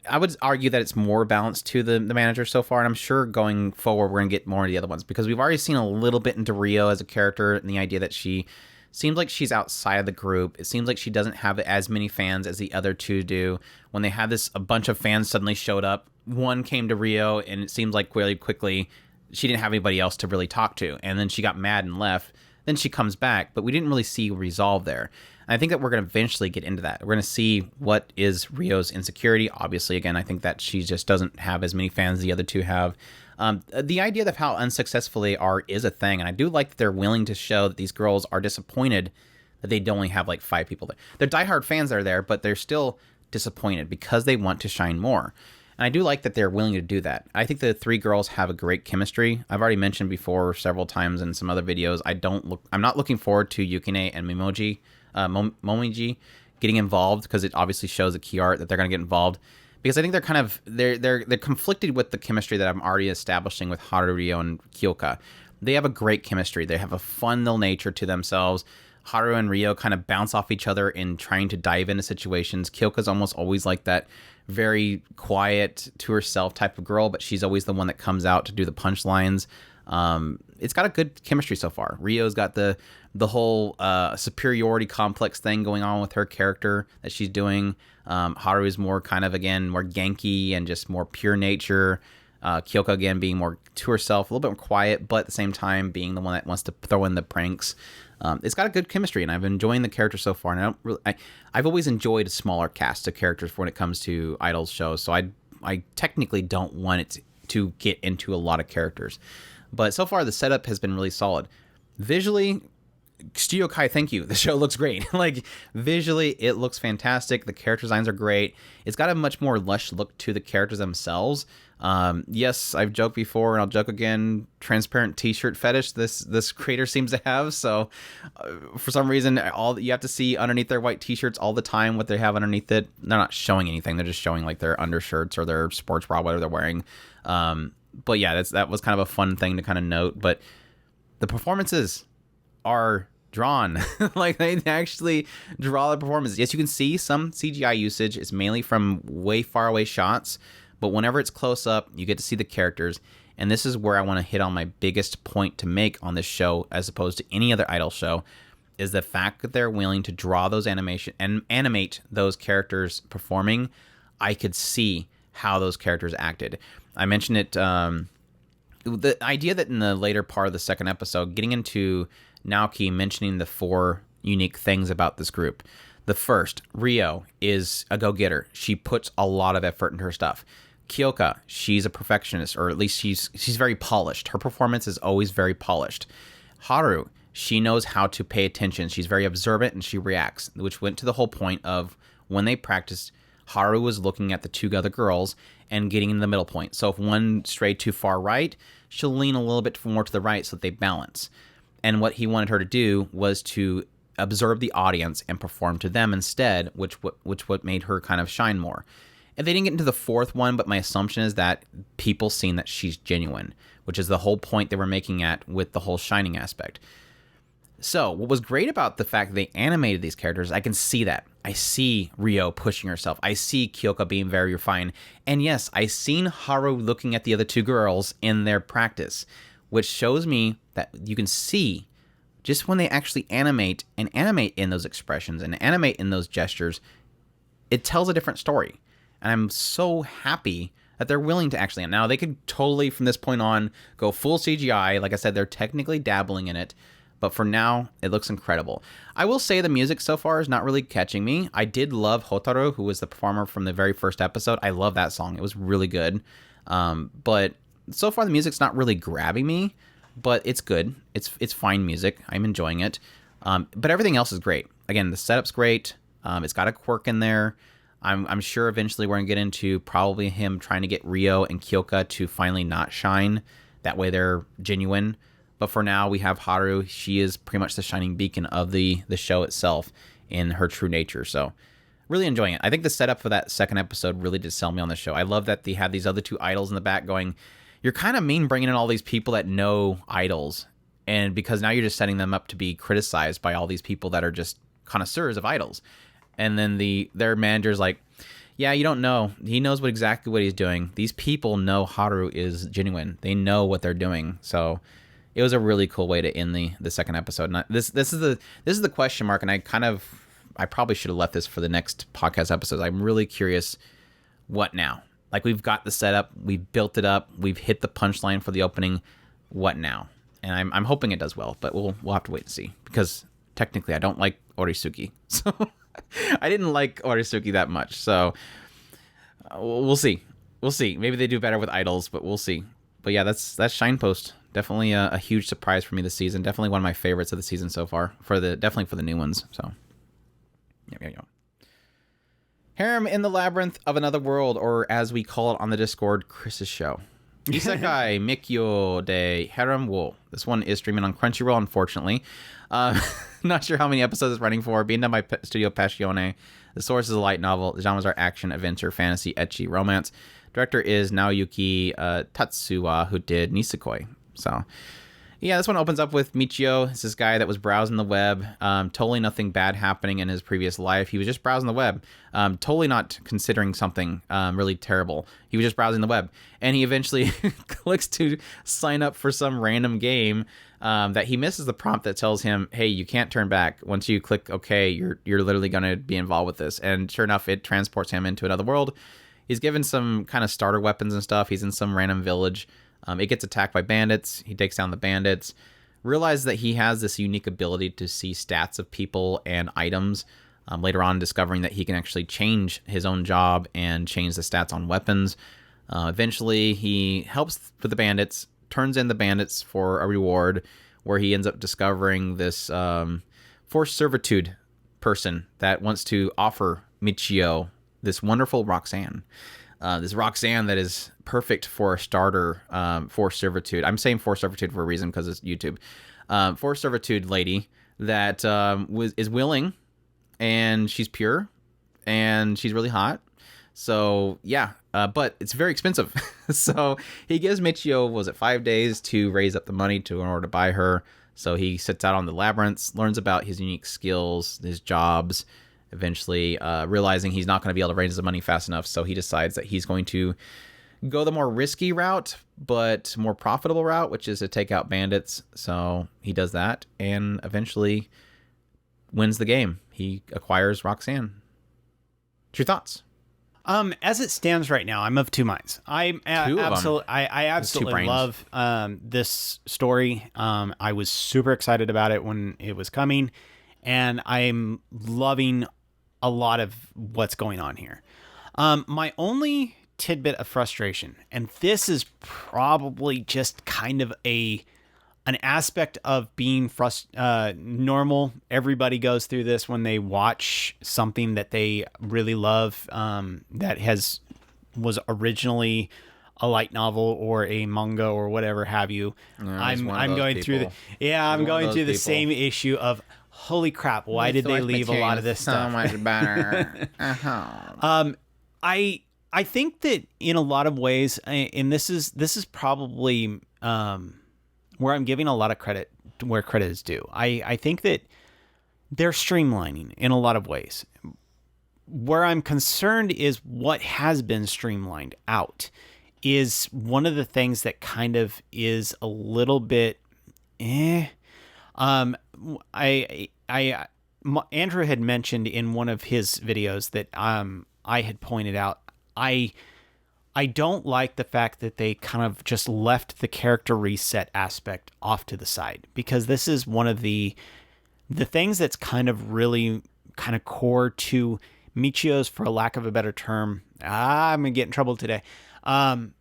I would argue that it's more balanced to the manager so far, and I'm sure going forward we're going to get more of the other ones, because we've already seen a little bit into Rio as a character, and the idea that she seems like she's outside of the group. It seems like she doesn't have as many fans as the other two do. When they had a bunch of fans suddenly showed up, one came to Rio, and it seems like really quickly she didn't have anybody else to really talk to, and then she got mad and left. Then she comes back, but we didn't really see resolve there. And I think that we're going to eventually get into that. We're going to see what is Rio's insecurity. Obviously, again, I think that she just doesn't have as many fans as the other two have. The idea of how unsuccessful they are is a thing, and I do like that they're willing to show that these girls are disappointed that they only have like 5 people there. They're diehard fans that are there, but they're still disappointed because they want to shine more. And I do like that they're willing to do that. I think the 3 girls have a great chemistry. I've already mentioned before several times in some other videos, I'm not looking forward to Yukine and Momiji getting involved, because it obviously shows a key art that they're going to get involved, because I think they're conflicted with the chemistry that I'm already establishing with Haru, Rio, and Kyoka. They have a great chemistry. They have a fun little nature to themselves. Haru and Rio kind of bounce off each other in trying to dive into situations. Kyoka's almost always like that very quiet to herself type of girl, but she's always the one that comes out to do the punchlines. It's got a good chemistry so far. Rio's got the whole superiority complex thing going on with her character that she's doing. Haru is more kind of, again, more Genki and just more pure nature. Kyoka, again, being more to herself, a little bit more quiet, but at the same time being the one that wants to throw in the pranks. It's got a good chemistry, and I've been enjoying the character so far. And I've always enjoyed a smaller cast of characters when it comes to idols shows, so I technically don't want it to get into a lot of characters. But so far, the setup has been really solid. Visually, Studio Kai, thank you. The show looks great. Like, visually, it looks fantastic. The character designs are great. It's got a much more lush look to the characters themselves. Yes, I've joked before, and I'll joke again, transparent t-shirt fetish this creator seems to have. So for some reason, you have to see underneath their white t-shirts all the time what they have underneath it. They're not showing anything. They're just showing like their undershirts or their sports bra, whatever they're wearing. But yeah, that was kind of a fun thing to kind of note. But the performances are drawn. Like, they actually draw the performances. Yes, you can see some CGI usage. It's mainly from way far away shots, but whenever it's close up, you get to see the characters. And this is where I want to hit on my biggest point to make on this show, as opposed to any other idol show, is the fact that they're willing to draw those animation and animate those characters performing. I could see how those characters acted. I mentioned it, the idea that in the later part of the second episode, getting into Naoki mentioning the 4 unique things about this group. The first, Rio is a go-getter. She puts a lot of effort into her stuff. Kyoka, she's a perfectionist, or at least she's very polished. Her performance is always very polished. Haru, she knows how to pay attention. She's very observant and she reacts, which went to the whole point of when they practiced, Haru was looking at the 2 other girls and getting in the middle point. So if one strayed too far right, she'll lean a little bit more to the right so that they balance. And what he wanted her to do was to observe the audience and perform to them instead, which what made her kind of shine more. And they didn't get into the 4th one, but my assumption is that people seen that she's genuine, which is the whole point they were making at with the whole shining aspect. So what was great about the fact that they animated these characters, I can see that. I see Rio pushing herself. I see Kyoka being very refined. And yes, I seen Haru looking at the other 2 girls in their practice, which shows me that you can see just when they actually animate in those expressions and animate in those gestures, it tells a different story. And I'm so happy that they're willing to actually. Now, they could totally, from this point on, go full CGI. Like I said, they're technically dabbling in it. But for now, it looks incredible. I will say the music so far is not really catching me. I did love Hotaru, who was the performer from the very first episode. I love that song. It was really good. But so far, the music's not really grabbing me. But it's good. It's fine music. I'm enjoying it. But everything else is great. Again, the setup's great. It's got a quirk in there. I'm sure eventually we're going to get into probably him trying to get Rio and Kyoka to finally not shine. That way they're genuine. But for now, we have Haru. She is pretty much the shining beacon of the show itself in her true nature. So really enjoying it. I think the setup for that second episode really did sell me on the show. I love that they had these other 2 idols in the back going, you're kind of mean bringing in all these people that know idols. And because now you're just setting them up to be criticized by all these people that are just connoisseurs of idols. And then their manager's like, yeah, you don't know. He knows exactly what he's doing. These people know Haru is genuine. They know what they're doing. So it was a really cool way to end the second episode. And this is the question mark, and I probably should have left this for the next podcast episodes. I'm really curious, what now? Like, we've got the setup, we've built it up, we've hit the punchline for the opening. What now? And I'm hoping it does well, but we'll have to wait and see, because technically I don't like Orisuki, so I didn't like Orisuki that much. So we'll see. Maybe they do better with idols, but we'll see. But yeah, that's Shinepost. Definitely a huge surprise for me this season. Definitely one of my favorites of the season so far. Definitely for the new ones. So yeah. Harem in the Labyrinth of Another World, or as we call it on the Discord, Chris's show. Isekai Mikyo de Harem wo. This one is streaming on Crunchyroll, unfortunately. Not sure how many episodes it's running for. Being done by Studio Passione. The source is a light novel. The genres are action, adventure, fantasy, ecchi, romance. Director is Naoyuki Tatsuya, who did Nisekoi. So, yeah, this one opens up with Michio. It's this guy that was browsing the web. Totally nothing bad happening in his previous life. He was just browsing the web. Totally not considering something really terrible. He was just browsing the web. And he eventually clicks to sign up for some random game that he misses the prompt that tells him, hey, you can't turn back. Once you click OK, you're literally going to be involved with this. And sure enough, it transports him into another world. He's given some kind of starter weapons and stuff. He's in some random village. It gets attacked by bandits. He takes down the bandits. Realizes that he has this unique ability to see stats of people and items. Later on, discovering that he can actually change his own job and change the stats on weapons. Eventually, he helps with the bandits, turns in the bandits for a reward, where he ends up discovering this forced servitude person that wants to offer Michio this wonderful Roxanne. This Roxanne that is perfect for a starter forced servitude. I'm saying forced servitude for a reason because it's YouTube. Forced servitude lady that is willing, and she's pure, and she's really hot. So yeah, but it's very expensive. So he gives Michio, was it 5 days to raise up the money in order to buy her. So he sits out on the labyrinths, learns about his unique skills, his jobs. Eventually realizing he's not going to be able to raise the money fast enough, so he decides that he's going to go the more risky route, but more profitable route, which is to take out bandits. So he does that and eventually wins the game. He acquires Roxanne. What's your thoughts? As it stands right now, I'm of two minds. I absolutely love this story. I was super excited about it when it was coming, and I'm loving a lot of what's going on here. My only tidbit of frustration, and this is probably just kind of an aspect of being normal. Everybody goes through this when they watch something that they really love, that was originally a light novel or a manga or whatever have you. I'm going through the same issue of, holy crap, why did they leave a lot of this stuff? So much better. I think that in a lot of ways, and this is probably where I'm giving a lot of credit where credit is due. I think that they're streamlining in a lot of ways. Where I'm concerned is what has been streamlined out is one of the things that kind of is a little bit Andrew had mentioned in one of his videos that I had pointed out, I don't like the fact that they kind of just left the character reset aspect off to the side, because this is one of the things that's kind of really kind of core to Michio's, for a lack of a better term. I'm going to get in trouble today. That's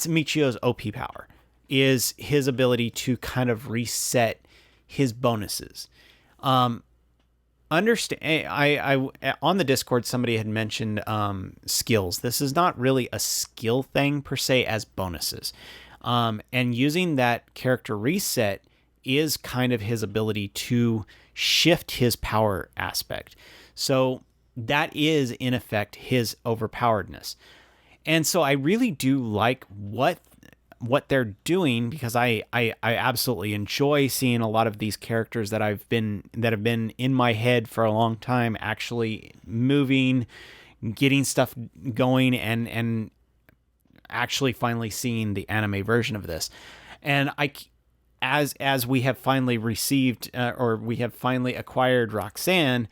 Michio's OP power, is his ability to kind of reset his bonuses. Understand, I on the Discord, somebody had mentioned skills. This is not really a skill thing per se as bonuses. And using that character reset is kind of his ability to shift his power aspect. So that is in effect his overpoweredness. And so I really do like what they're doing, because I absolutely enjoy seeing a lot of these characters that have been in my head for a long time actually moving, getting stuff going, and actually finally seeing the anime version of this. And as we have finally received or we have finally acquired Roxanne,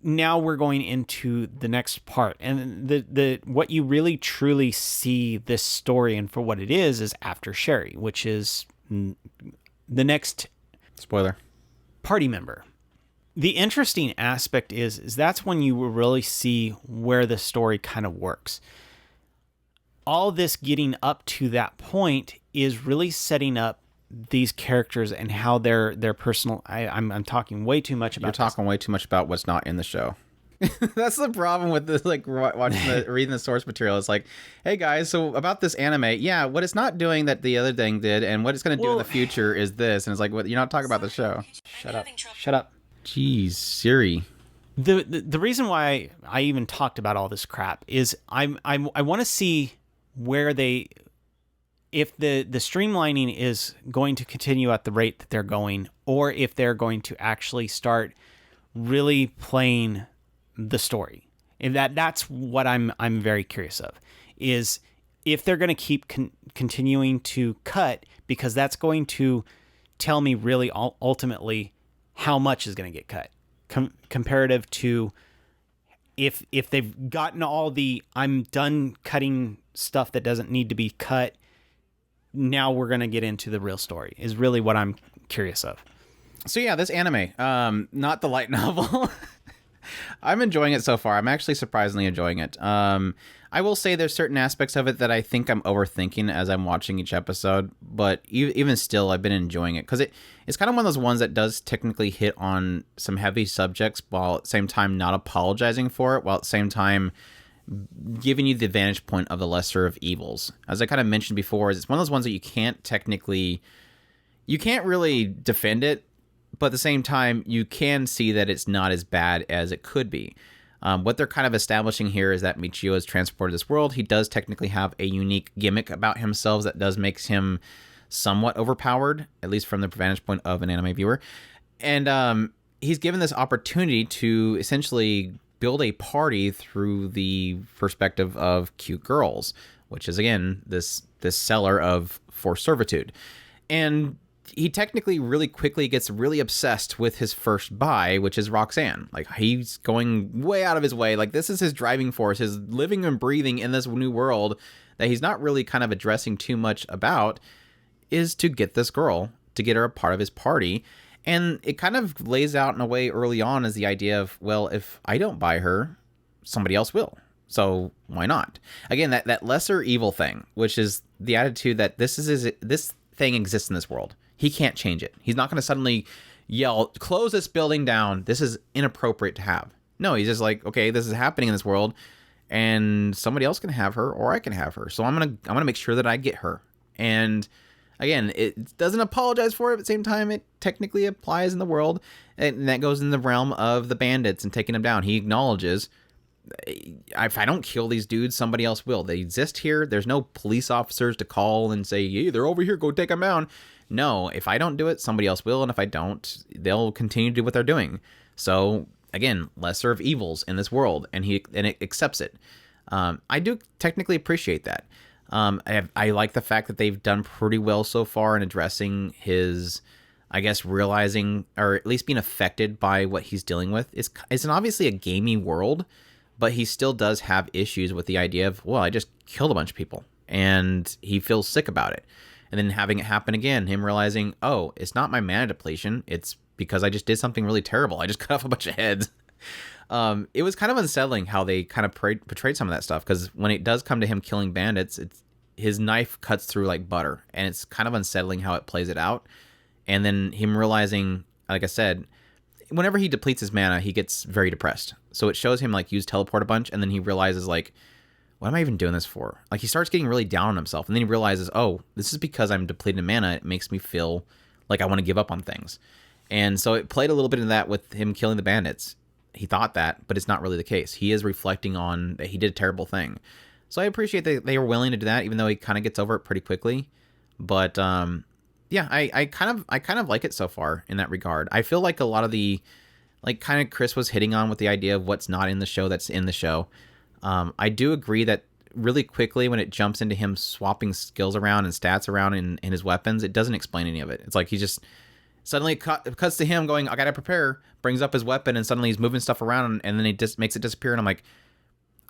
now we're going into the next part, and the what you really truly see this story and for what it is after Sherry, which is the next spoiler party member. The interesting aspect is that's when you will really see where the story kind of works. All this getting up to that point is really setting up these characters and how their personal. I'm talking way too much about. You're talking way too much about what's not in the show. That's the problem with this, like reading the source material. It's like, hey guys, so about this anime, yeah, what it's not doing that the other thing did, and what it's going to do in the future is this, and it's like, what, you're not talking about the show. Shut up. Jeez, Siri. The reason why I even talked about all this crap is I want to see where if the streamlining is going to continue at the rate that they're going, or if they're going to actually start really playing the story. And that's what I'm very curious of, is if they're going to keep continuing to cut, because that's going to tell me really ultimately how much is going to get cut comparative to if they've gotten all the I'm done cutting stuff that doesn't need to be cut. Now we're going to get into the real story is really what I'm curious of. So yeah, this anime, not the light novel. I'm enjoying it so far. I'm actually surprisingly enjoying it. I will say there's certain aspects of it that I think I'm overthinking as I'm watching each episode, but even still, I've been enjoying it because it's kind of one of those ones that does technically hit on some heavy subjects while at the same time not apologizing for it, while at the same time giving you the vantage point of the lesser of evils. As I kind of mentioned before, it's one of those ones that you can't really defend it, but at the same time, you can see that it's not as bad as it could be. What they're kind of establishing here is that Michio has transported this world. He does technically have a unique gimmick about himself that does makes him somewhat overpowered, at least from the vantage point of an anime viewer. And he's given this opportunity to essentially build a party through the perspective of cute girls, which is, again, this seller of forced servitude. And he technically really quickly gets really obsessed with his first buy, which is Roxanne. Like, he's going way out of his way. Like, this is his driving force, his living and breathing in this new world that he's not really kind of addressing too much about, is to get this girl, to get her a part of his party. And it kind of lays out in a way early on as the idea of, well, if I don't buy her, somebody else will. So why not? Again, that lesser evil thing, which is the attitude that this thing exists in this world. He can't change it. He's not going to suddenly yell, close this building down. This is inappropriate to have. No, he's just like, okay, this is happening in this world, and somebody else can have her, or I can have her. So I'm gonna make sure that I get her. And again, it doesn't apologize for it, but at the same time, it technically applies in the world, and that goes in the realm of the bandits and taking them down. He acknowledges, if I don't kill these dudes, somebody else will. They exist here. There's no police officers to call and say, hey, they're over here, go take them down. No, if I don't do it, somebody else will, and if I don't, they'll continue to do what they're doing. So again, lesser of evils in this world, and it accepts it. I do technically appreciate that. I like the fact that they've done pretty well so far in addressing his, I guess, realizing, or at least being affected by what he's dealing with. It's obviously a gamey world, but he still does have issues with the idea of, well, I just killed a bunch of people, and he feels sick about it. And then having it happen again, him realizing, oh, it's not my mana depletion, it's because I just did something really terrible. I just cut off a bunch of heads. It was kind of unsettling how they kind of portrayed some of that stuff, because when it does come to him killing bandits, his knife cuts through like butter, and it's kind of unsettling how it plays it out. And then him realizing, like I said, whenever he depletes his mana, he gets very depressed. So it shows him like use teleport a bunch, and then he realizes like, what am I even doing this for? Like, he starts getting really down on himself, and then he realizes, oh, this is because I'm depleted in mana. It makes me feel like I want to give up on things. And so it played a little bit of that with him killing the bandits. He thought that, but it's not really the case. He is reflecting on that he did a terrible thing. So I appreciate that they were willing to do that, even though he kind of gets over it pretty quickly. But yeah, I kind of like it so far in that regard. I feel like a lot of the, like, kind of Chris was hitting on with the idea of what's not in the show that's in the show. I do agree that really quickly when it jumps into him swapping skills around and stats around in his weapons, it doesn't explain any of it. It's like he just suddenly it cuts to him going, I gotta prepare, brings up his weapon, and suddenly he's moving stuff around, and then he just makes it disappear, and I'm like,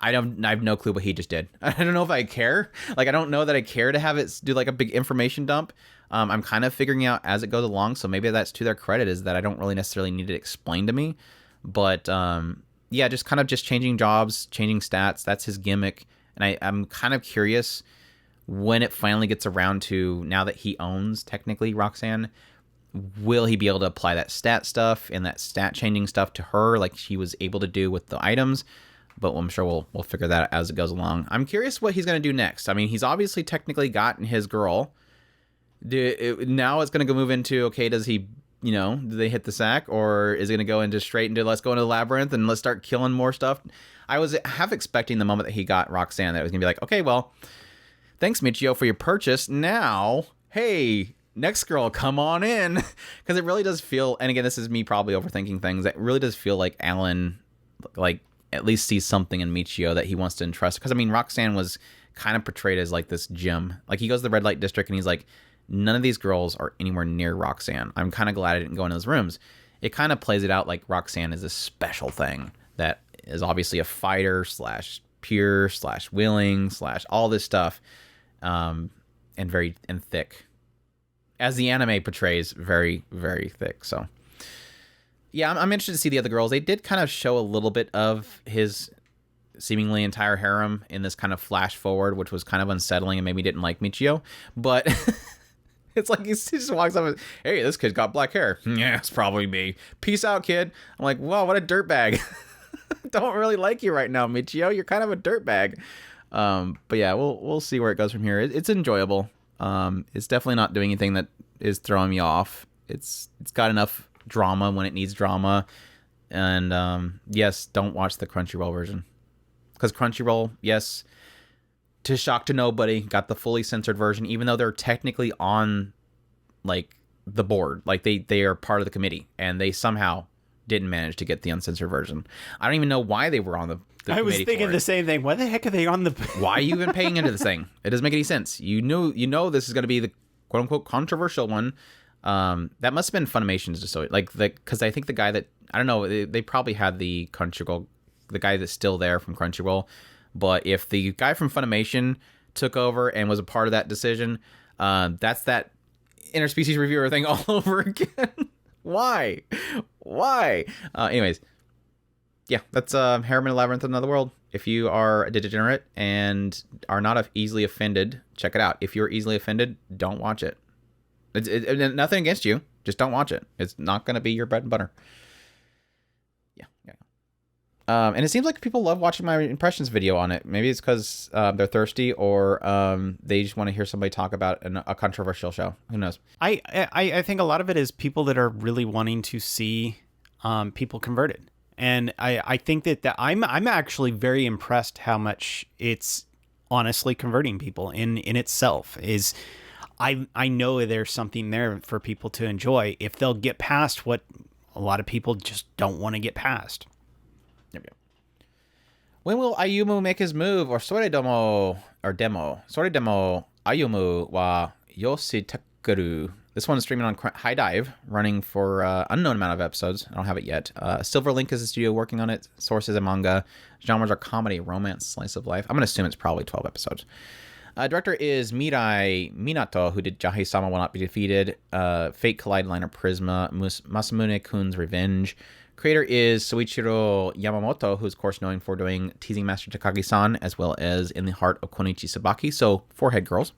I have no clue what he just did. I don't know if I care. Like, I don't know that I care to have it do like a big information dump. I'm kind of figuring out as it goes along, so maybe that's to their credit, is that I don't really necessarily need it explained to me. But yeah, just kind of just changing jobs, changing stats. That's his gimmick. And I'm kind of curious when it finally gets around to, now that he owns technically Roxanne, will he be able to apply that stat stuff and that stat changing stuff to her like she was able to do with the items? But I'm sure we'll figure that out as it goes along. I'm curious what he's going to do next. I mean, he's obviously technically gotten his girl. Now it's going to go move into, okay, does he, do they hit the sack, or is it going to go into straight into let's go into the Labyrinth and let's start killing more stuff? I was half expecting the moment that he got Roxanne that it was going to be like, okay, well, thanks, Michio, for your purchase. Now, hey, next girl, come on in. Because it really does feel, and again, this is me probably overthinking things, it really does feel like Alan, like, at least sees something in Michio that he wants to entrust. Because, I mean, Roxanne was kind of portrayed as like this gem. Like, he goes to the red light district and he's like, none of these girls are anywhere near Roxanne. I'm kind of glad I didn't go in those rooms. It kind of plays it out like Roxanne is a special thing that is obviously a fighter / pure / willing / all this stuff, and thick, as the anime portrays, very, very thick. So yeah, I'm interested to see the other girls. They did kind of show a little bit of his seemingly entire harem in this kind of flash forward, which was kind of unsettling and maybe didn't like Michio, but it's like he just walks up and, hey, this kid's got black hair. Yeah, it's probably me. Peace out, kid. I'm like, wow, what a dirtbag. Don't really like you right now, Michio. You're kind of a dirtbag. But yeah, we'll see where it goes from here. It's enjoyable. It's definitely not doing anything that is throwing me off. It's got enough drama when it needs drama. And yes, don't watch the Crunchyroll version. Because Crunchyroll, yes, to shock to nobody, got the fully censored version, even though they're technically on, like, the board. Like, they are part of the committee, and they somehow didn't manage to get the uncensored version. I don't even know why they were on the I was thinking the same thing. Why the heck are they on the... Why are you even paying into this thing? It doesn't make any sense. You know this is going to be the quote-unquote controversial one. That must have been Funimation's decision. Because I think the guy that... I don't know. They probably had the Crunchyroll... The guy that's still there from Crunchyroll. But if the guy from Funimation took over and was a part of that decision, that's that interspecies reviewer thing all over again. Why? Anyways... Yeah, that's Harem and Labyrinth in Another World. If you are a degenerate and are not easily offended, check it out. If you're easily offended, don't watch it. It's nothing against you. Just don't watch it. It's not going to be your bread and butter. Yeah. And it seems like people love watching my impressions video on it. Maybe it's because they're thirsty or they just want to hear somebody talk about a controversial show. Who knows? I think a lot of it is people that are really wanting to see people converted. And I think that I'm actually very impressed how much it's honestly converting people in itself. Is I know there's something there for people to enjoy if they'll get past what a lot of people just don't want to get past. There we go. When will Ayumu make his move? Or demo Ayumu wa yoshitakeru. This one's streaming on High Dive, running for unknown amount of episodes. I don't have it yet. Silver Link is the studio working on it. Sources and manga. Genres are comedy, romance, slice of life. I'm going to assume it's probably 12 episodes. Director is Mirai Minato, who did Jahe-sama Will Not Be Defeated, Fate Collide Liner Prisma, Masamune-kun's Revenge. Creator is Soichiro Yamamoto, who's of course known for doing Teasing Master Takagi-san, as well as In the Heart of Konichi Sabaki, so Forehead Girls.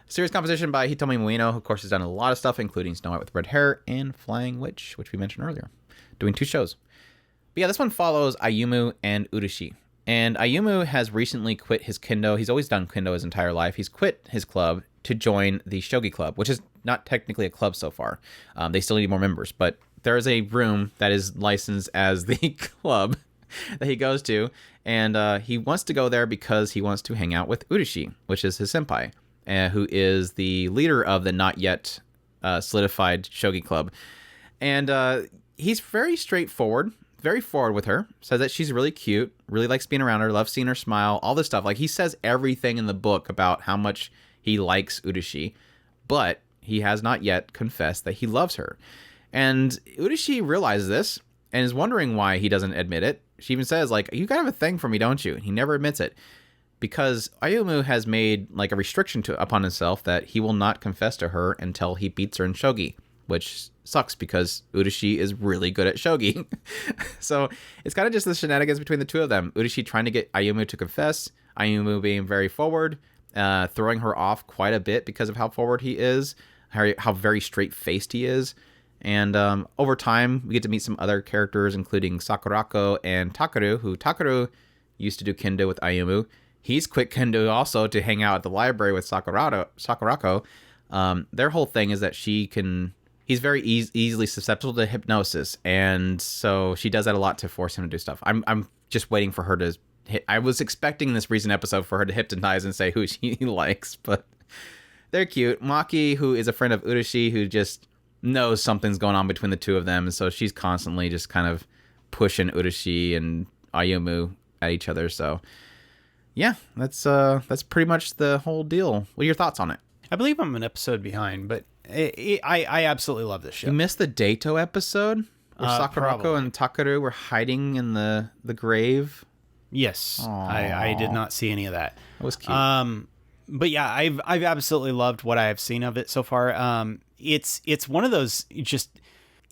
Series composition by Hitomi Ueno, who of course has done a lot of stuff, including Snow White with Red Hair and Flying Witch, which we mentioned earlier, doing 2 shows. But yeah, this one follows Ayumu and Urushi. And Ayumu has recently quit his kendo. He's always done kendo his entire life. He's quit his club to join the Shogi Club, which is not technically a club so far. They still need more members, but there is a room that is licensed as the club that he goes to, and he wants to go there because he wants to hang out with Urushi, which is his senpai. Who is the leader of the not yet solidified Shogi Club. And he's very straightforward, very forward with her, says that she's really cute, really likes being around her, loves seeing her smile, all this stuff. Like, he says everything in the book about how much he likes Urushi, but he has not yet confessed that he loves her. And Urushi realizes this and is wondering why he doesn't admit it. She even says, like, you kind of have a thing for me, don't you? And he never admits it. Because Ayumu has made like a restriction upon himself that he will not confess to her until he beats her in shogi, which sucks because Urushi is really good at shogi. So it's kind of just the shenanigans between the two of them. Urushi trying to get Ayumu to confess, Ayumu being very forward, throwing her off quite a bit because of how forward he is, how very straight-faced he is. And over time, we get to meet some other characters, including Sakurako and Takeru, who Takeru used to do kendo with Ayumu. He's quit kendo also to hang out at the library with Sakurako. Their whole thing is that he's very easily susceptible to hypnosis, and so she does that a lot to force him to do stuff. I'm just waiting for her to hit. I was expecting this recent episode for her to hypnotize and say who she likes, but they're cute. Maki, who is a friend of Urushi, who just knows something's going on between the two of them, and so she's constantly just kind of pushing Urushi and Ayumu at each other, so... Yeah, that's pretty much the whole deal. What are your thoughts on it? I believe I'm an episode behind, but I absolutely love this show. You missed the Dato episode where Sakurako probably. and Takeru were hiding in the grave? Yes, I did not see any of that. That was cute. But yeah, I've absolutely loved what I have seen of it so far. It's one of those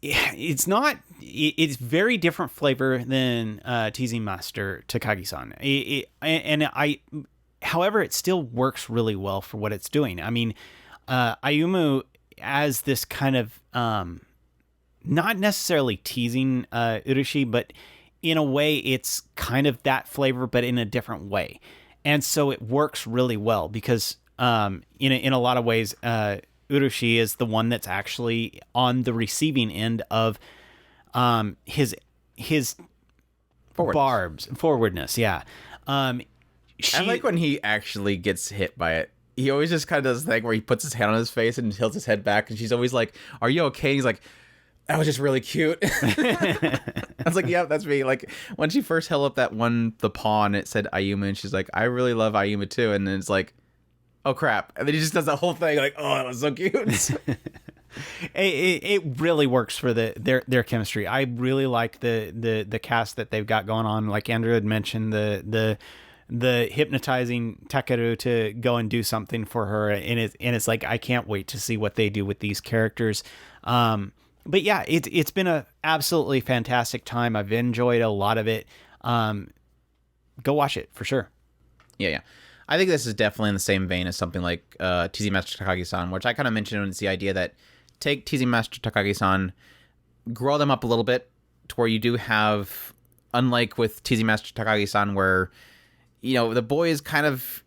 it's very different flavor than Teasing Master Takagi-san. However, it still works really well for what it's doing. I mean, Ayumu as this kind of not necessarily teasing Urushi, but in a way it's kind of that flavor, but in a different way. And so it works really well because in a lot of ways, Urushi is the one that's actually on the receiving end of his forwardness. Yeah. I like when he actually gets hit by it. He always just kind of does this thing where he puts his hand on his face and tilts his head back, and she's always like, "Are you okay?" And he's like, That was just really cute. I was like, yeah, that's me. Like when she first held up the paw and it said Ayumu, and she's like, I really love Ayumu too. And then it's like, oh crap. And then he just does that whole thing like, oh, that was so cute. It really works for their chemistry. I really like the cast that they've got going on. Like Andrew had mentioned, the hypnotizing Takeru to go and do something for her, and it's like I can't wait to see what they do with these characters. But yeah, it's been a absolutely fantastic time. I've enjoyed a lot of it. Go watch it for sure. Yeah. I think this is definitely in the same vein as something like TZ Master Takagi-san, which I kind of mentioned. It's the idea that take TZ Master Takagi-san, grow them up a little bit to where you do have, unlike with TZ Master Takagi-san, where, you know, the boy is kind of,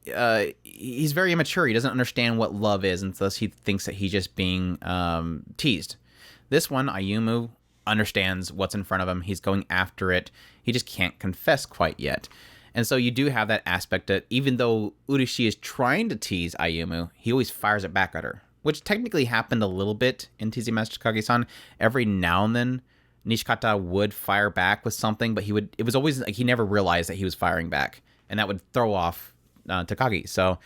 he's very immature. He doesn't understand what love is, and thus he thinks that he's just being teased. This one, Ayumu, understands what's in front of him. He's going after it. He just can't confess quite yet. And so you do have that aspect that even though Urushi is trying to tease Ayumu, he always fires it back at her, which technically happened a little bit in TZ Master Takagi-san. Every now and then, Nishikata would fire back with something, but it was always like he never realized that he was firing back, and that would throw off Takagi. So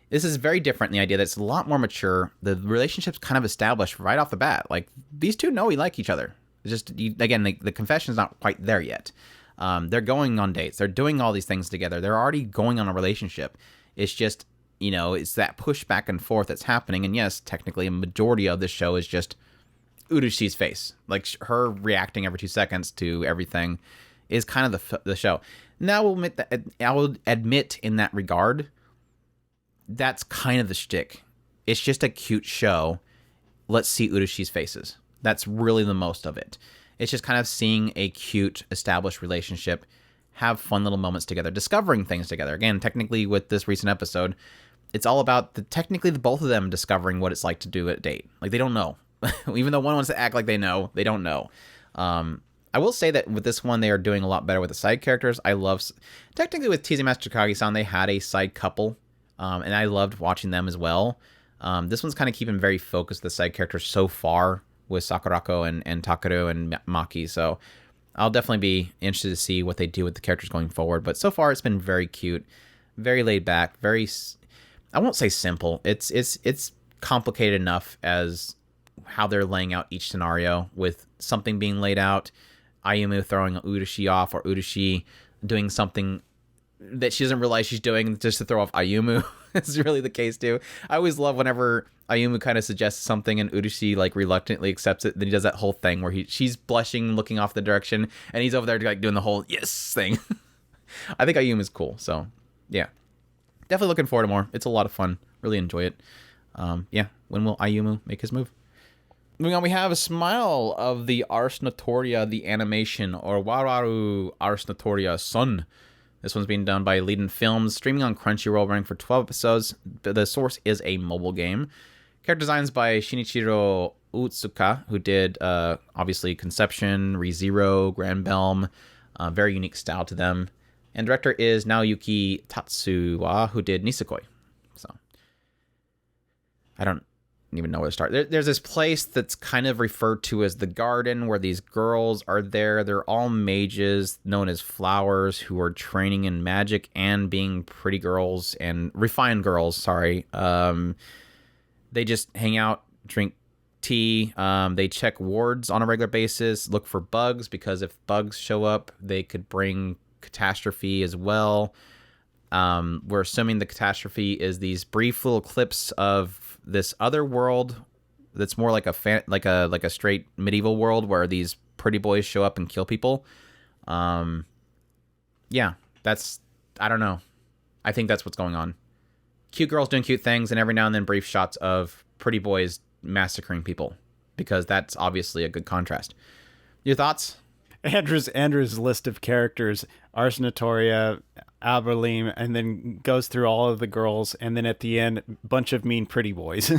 this is very different in the idea that it's a lot more mature. The relationship's kind of established right off the bat. Like, these two know we like each other. It's just, again, the confession's not quite there yet. They're going on dates. They're doing all these things together. They're already going on a relationship. It's just, you know, it's that push back and forth that's happening. And yes, technically, a majority of this show is just Urushi's face. Like, her reacting every 2 seconds to everything is kind of the show. Now, I will admit in that regard, that's kind of the shtick. It's just a cute show. Let's see Urushi's faces. That's really the most of it. It's just kind of seeing a cute, established relationship, have fun little moments together, discovering things together. Again, technically with this recent episode, it's all about the both of them discovering what it's like to do a date. Like, they don't know. Even though one wants to act like they don't know. I will say that with this one, they are doing a lot better with the side characters. Technically with TZ Master Takagi-san, they had a side couple, and I loved watching them as well. This one's kind of keeping very focused, the side characters so far, with Sakurako and Takeru and Maki. So I'll definitely be interested to see what they do with the characters going forward. But so far, it's been very cute, very laid back, I won't say simple. It's complicated enough as how they're laying out each scenario, with something being laid out, Ayumu throwing Urushi off, or Urushi doing something that she doesn't realize she's doing just to throw off Ayumu. It's really the case too. I always love whenever Ayumu kind of suggests something and Urushi like reluctantly accepts it. Then he does that whole thing where she's blushing, looking off the direction, and he's over there like doing the whole yes thing. I think Ayumu is cool. So yeah, definitely looking forward to more. It's a lot of fun. Really enjoy it. Yeah, when will Ayumu make his move? Moving on, we have a Smile of the Arsnotoria, the animation, or Wararu Arsnotoria Sun. This one's being done by Leadin Films, streaming on Crunchyroll, running for 12 episodes. The source is a mobile game. Character designs by Shinichiro Utsuka, who did, obviously, Conception, ReZero, Grand Belm. Very unique style to them. And director is Naoyuki Tatsuwa, who did Nisekoi. So, I don't even know where to start. There's this place that's kind of referred to as the garden, where these girls are there. They're all mages, known as flowers, who are training in magic and being pretty girls and refined girls. Sorry. They just hang out, drink tea. They check wards on a regular basis, look for bugs, because if bugs show up, they could bring catastrophe as well. We're assuming the catastrophe is these brief little clips of this other world that's more like a straight medieval world, where these pretty boys show up and kill people. Yeah, I don't know. I think that's what's going on. Cute girls doing cute things, and every now and then brief shots of pretty boys massacring people, because that's obviously a good contrast. Your thoughts? Andrew's list of characters, Arsnotoria, Aberlim, and then goes through all of the girls, and then at the end, bunch of mean pretty boys.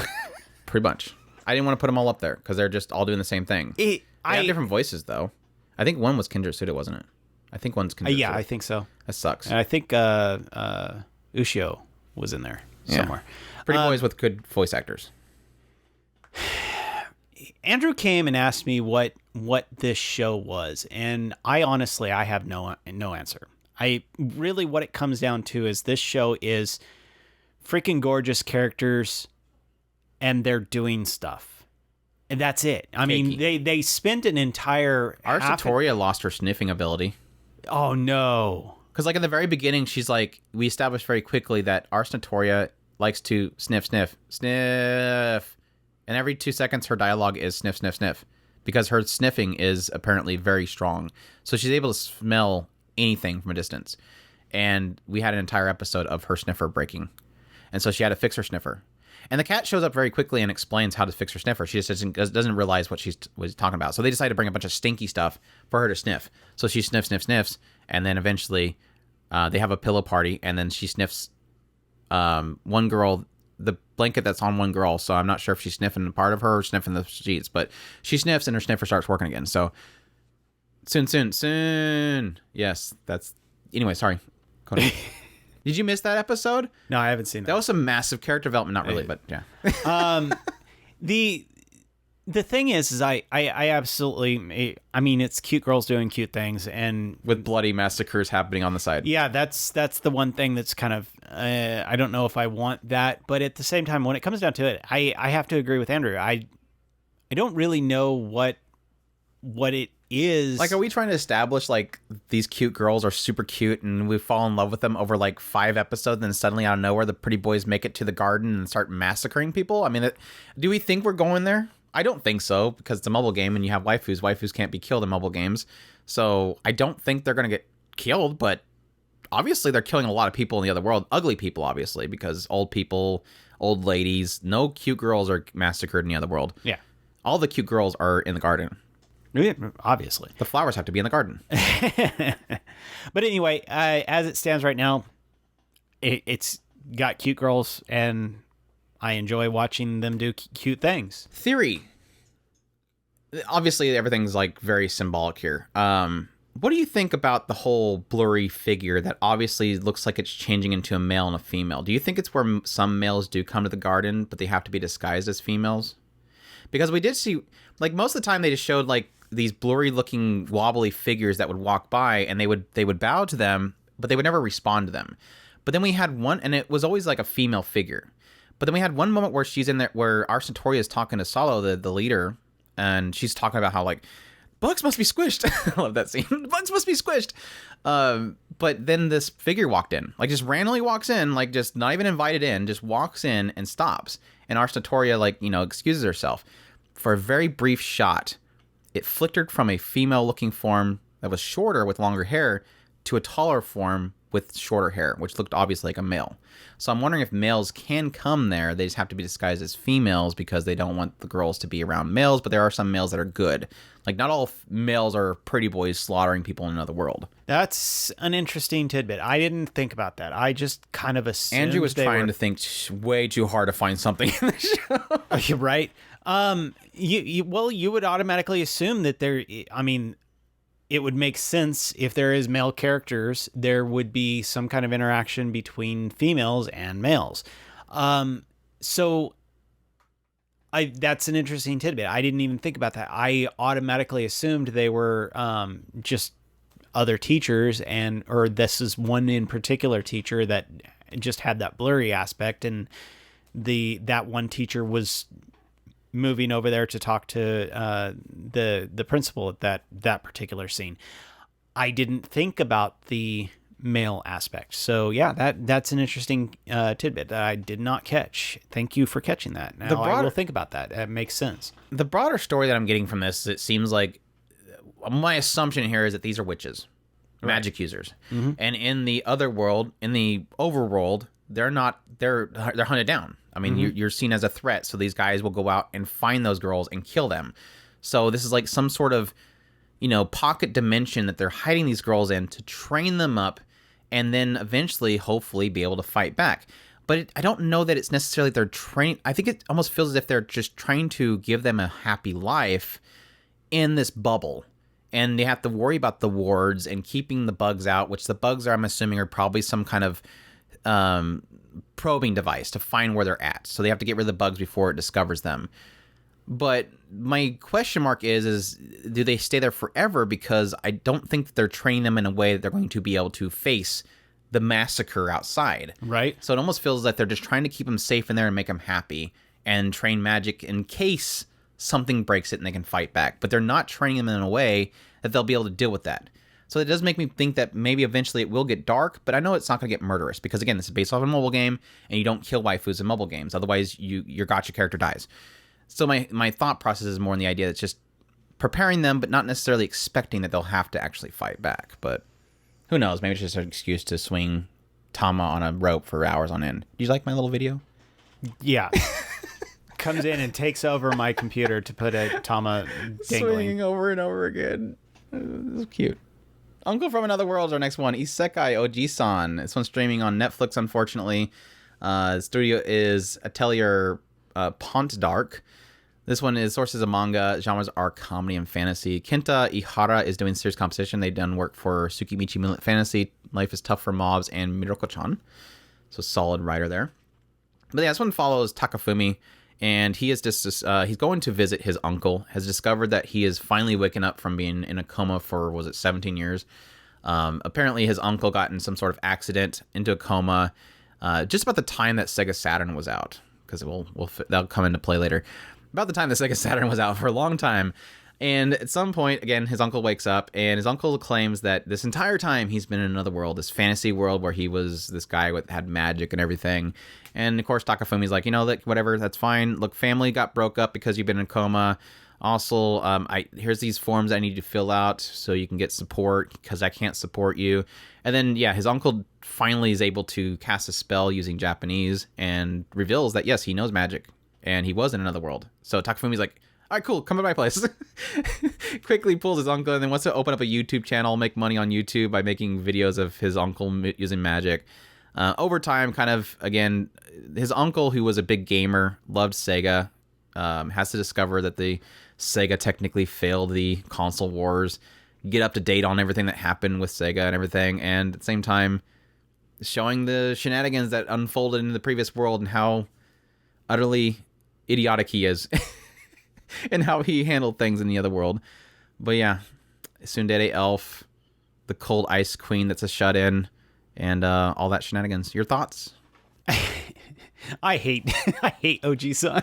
Pretty much. I didn't want to put them all up there because they're just all doing the same thing. They have different voices, though. I think one was Kindra Suda, wasn't it? I think one's Kindra Suda. Yeah, I think so. That sucks. And I think Ushio was in there somewhere. Pretty boys with good voice actors. Andrew came and asked me what this show was, and I have no answer. What it comes down to is this show is freaking gorgeous characters, and they're doing stuff, and that's it. I mean, they spent an entire Arsnotoria lost her sniffing ability. Oh no! Because like in the very beginning, she's like, we established very quickly that Arsnotoria likes to sniff, sniff, sniff. And every 2 seconds, her dialogue is sniff, sniff, sniff. Because her sniffing is apparently very strong. So she's able to smell anything from a distance. And we had an entire episode of her sniffer breaking. And so she had to fix her sniffer. And the cat shows up very quickly and explains how to fix her sniffer. She just doesn't realize what she was talking about. So they decided to bring a bunch of stinky stuff for her to sniff. So she sniffs, sniffs, sniffs. And then eventually they have a pillow party. And then she sniffs one girl, the blanket that's on one girl. So I'm not sure if she's sniffing part of her or sniffing the sheets. But she sniffs and her sniffer starts working again. So soon. Yes, that's... Anyway, sorry. Conan. Did you miss that episode? No, I haven't seen that. That was some massive character development. Not really, but yeah. The thing is I absolutely... I mean, it's cute girls doing cute things, and... With bloody massacres happening on the side. Yeah, that's the one thing that's kind of... I don't know if I want that, but at the same time, when it comes down to it, I have to agree with Andrew. I don't really know what it is. Like, are we trying to establish, like, these cute girls are super cute and we fall in love with them over, like, 5 episodes, and then suddenly out of nowhere, the pretty boys make it to the garden and start massacring people? I mean, do we think we're going there? I don't think so, because it's a mobile game and you have waifus. Waifus can't be killed in mobile games. So I don't think they're going to get killed, but obviously they're killing a lot of people in the other world. Ugly people, obviously, because old people, old ladies. No cute girls are massacred in the other world. Yeah. All the cute girls are in the garden. Yeah, obviously. The flowers have to be in the garden. But anyway, as it stands right now, it's got cute girls, and I enjoy watching them do cute things. Theory. Obviously, everything's like very symbolic here. What do you think about the whole blurry figure that obviously looks like it's changing into a male and a female? Do you think it's where some males do come to the garden, but they have to be disguised as females? Because we did see, like, most of the time they just showed like these blurry looking wobbly figures that would walk by, and they would bow to them, but they would never respond to them. But then we had one, and it was always like a female figure. But then we had one moment where she's in there, where Arsnotoria is talking to Solo, the leader, and she's talking about how, like, bugs must be squished. I love that scene. Bugs must be squished. But then this figure walked in, like, just randomly walks in, like, just not even invited in, just walks in and stops. And Arsnotoria, like, excuses herself. For a very brief shot, it flickered from a female-looking form that was shorter with longer hair to a taller form with shorter hair, which looked obviously like a male. So I'm wondering if males can come there. They just have to be disguised as females because they don't want the girls to be around males, but there are some males that are good. Like, not all males are pretty boys slaughtering people in another world. That's an interesting tidbit. I didn't think about that. I just kind of assumed Andrew was trying to think way too hard to find something in the show. You're right. You would automatically assume that it would make sense if there is male characters, there would be some kind of interaction between females and males. So that's an interesting tidbit. I didn't even think about that. I automatically assumed they were just other teachers, or this is one in particular teacher that just had that blurry aspect, and that one teacher was moving over there to talk to the principal at that particular scene. I didn't think about the male aspect. So yeah, that's an interesting tidbit that I did not catch. Thank you for catching that. Now I will think about that. That makes sense. The broader story that I'm getting from this is, it seems like my assumption here is that these are witches, magic users. Mm-hmm. And in the other world, in the overworld, they're hunted down. I mean, mm-hmm. you're seen as a threat, so these guys will go out and find those girls and kill them. So this is like some sort of, pocket dimension that they're hiding these girls in to train them up, and then eventually, hopefully, be able to fight back. But I don't know that it's necessarily they're trained. I think it almost feels as if they're just trying to give them a happy life in this bubble. And they have to worry about the wards and keeping the bugs out, which the bugs I'm assuming are probably some kind of probing device to find where they're at. So they have to get rid of the bugs before it discovers them. But my question mark is do they stay there forever? Because I don't think that they're training them in a way that they're going to be able to face the massacre outside. Right. So it almost feels like they're just trying to keep them safe in there and make them happy and train magic in case something breaks it and they can fight back. But they're not training them in a way that they'll be able to deal with that. So it does make me think that maybe eventually it will get dark, but I know it's not going to get murderous because, again, this is based off a mobile game and you don't kill waifus in mobile games. Otherwise, your gacha character dies. So my thought process is more in the idea that it's just preparing them, but not necessarily expecting that they'll have to actually fight back. But who knows? Maybe it's just an excuse to swing Tama on a rope for hours on end. Do you like my little video? Yeah. Comes in and takes over my computer to put a Tama dangling. Swinging over and over again. This is cute. Uncle from Another World is our next one. Isekai Oji-san. This one's streaming on Netflix, unfortunately. The studio is Atelier Pont Dark. This one is sources of manga. Genres are comedy and fantasy. Kenta Ihara is doing serious composition. They've done work for Tsukimichi Moonlit Fantasy, Life is Tough for Mobs, and Miroko-chan. So solid writer there. But yeah, this one follows Takafumi, and he is just he's going to visit his uncle. Has discovered that he is finally waking up from being in a coma for 17 years. Apparently, his uncle got in some sort of accident into a coma just about the time that Sega Saturn was out, because that'll come into play later. About the time that Sega Saturn was out for a long time. And at some point, again, his uncle wakes up, and his uncle claims that this entire time he's been in another world, this fantasy world where he was this guy with had magic and everything. And of course, Takafumi's like, whatever, that's fine. Look, family got broke up because you've been in a coma. Also, here's these forms I need you to fill out so you can get support because I can't support you. And then, yeah, his uncle finally is able to cast a spell using Japanese and reveals that, yes, he knows magic. And he was in another world. So Takafumi's like, all right, cool, come to my place. Quickly pulls his uncle and then wants to open up a YouTube channel, make money on YouTube by making videos of his uncle using magic. Over time, kind of, again, his uncle, who was a big gamer, loved Sega, has to discover that the Sega technically failed the console wars, get up to date on everything that happened with Sega and everything, and at the same time, showing the shenanigans that unfolded in the previous world and how utterly idiotic he is and how he handled things in the other world. But yeah, Tsundere Elf, the cold ice queen that's a shut-in, and all that shenanigans. Your thoughts? I hate Oji-san.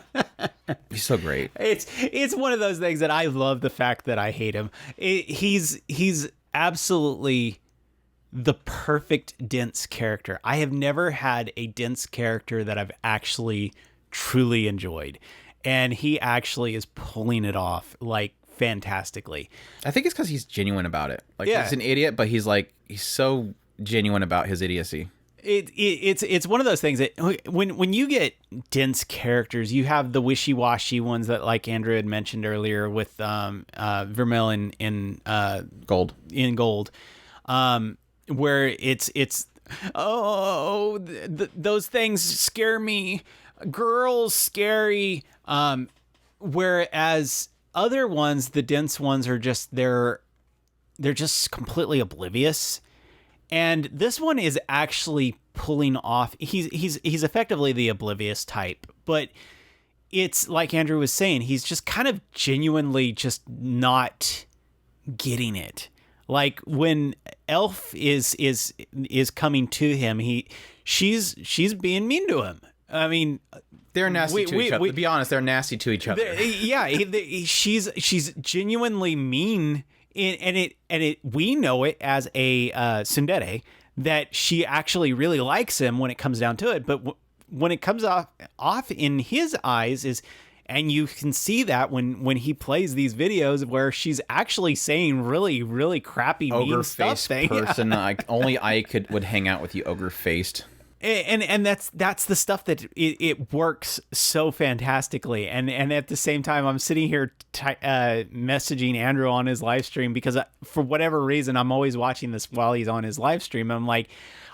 He's so great. It's one of those things that I love the fact that I hate him. He's absolutely the perfect dense character. I have never had a dense character that I've actually truly enjoyed, and he actually is pulling it off like fantastically. I think it's because he's genuine about it. Like, yeah. He's an idiot, but he's so genuine about his idiocy. It's one of those things that when you get dense characters, you have the wishy-washy ones that, like Andrew had mentioned earlier, with Vermiel in Gold. In Gold, where it's those things scare me. Girls scary. Whereas other ones, the dense ones, are just they're just completely oblivious. And this one is actually pulling off. He's effectively the oblivious type, but it's like Andrew was saying, he's just kind of genuinely just not getting it. Like when Elf is coming to him, she's being mean to him. I mean, they're nasty to each other. To be honest, they're nasty to each other. Yeah, she's genuinely mean. We know it as a tsundere that she actually really likes him when it comes down to it, but when it comes off in his eyes and you can see that when he plays these videos where she's actually saying really, really crappy mean stuff. Person, only I would hang out with you, ogre faced. And that's the stuff that it works so fantastically, and at the same time I'm sitting here messaging Andrew on his live stream because for whatever reason I'm always watching this while he's on his live stream, and I'm like,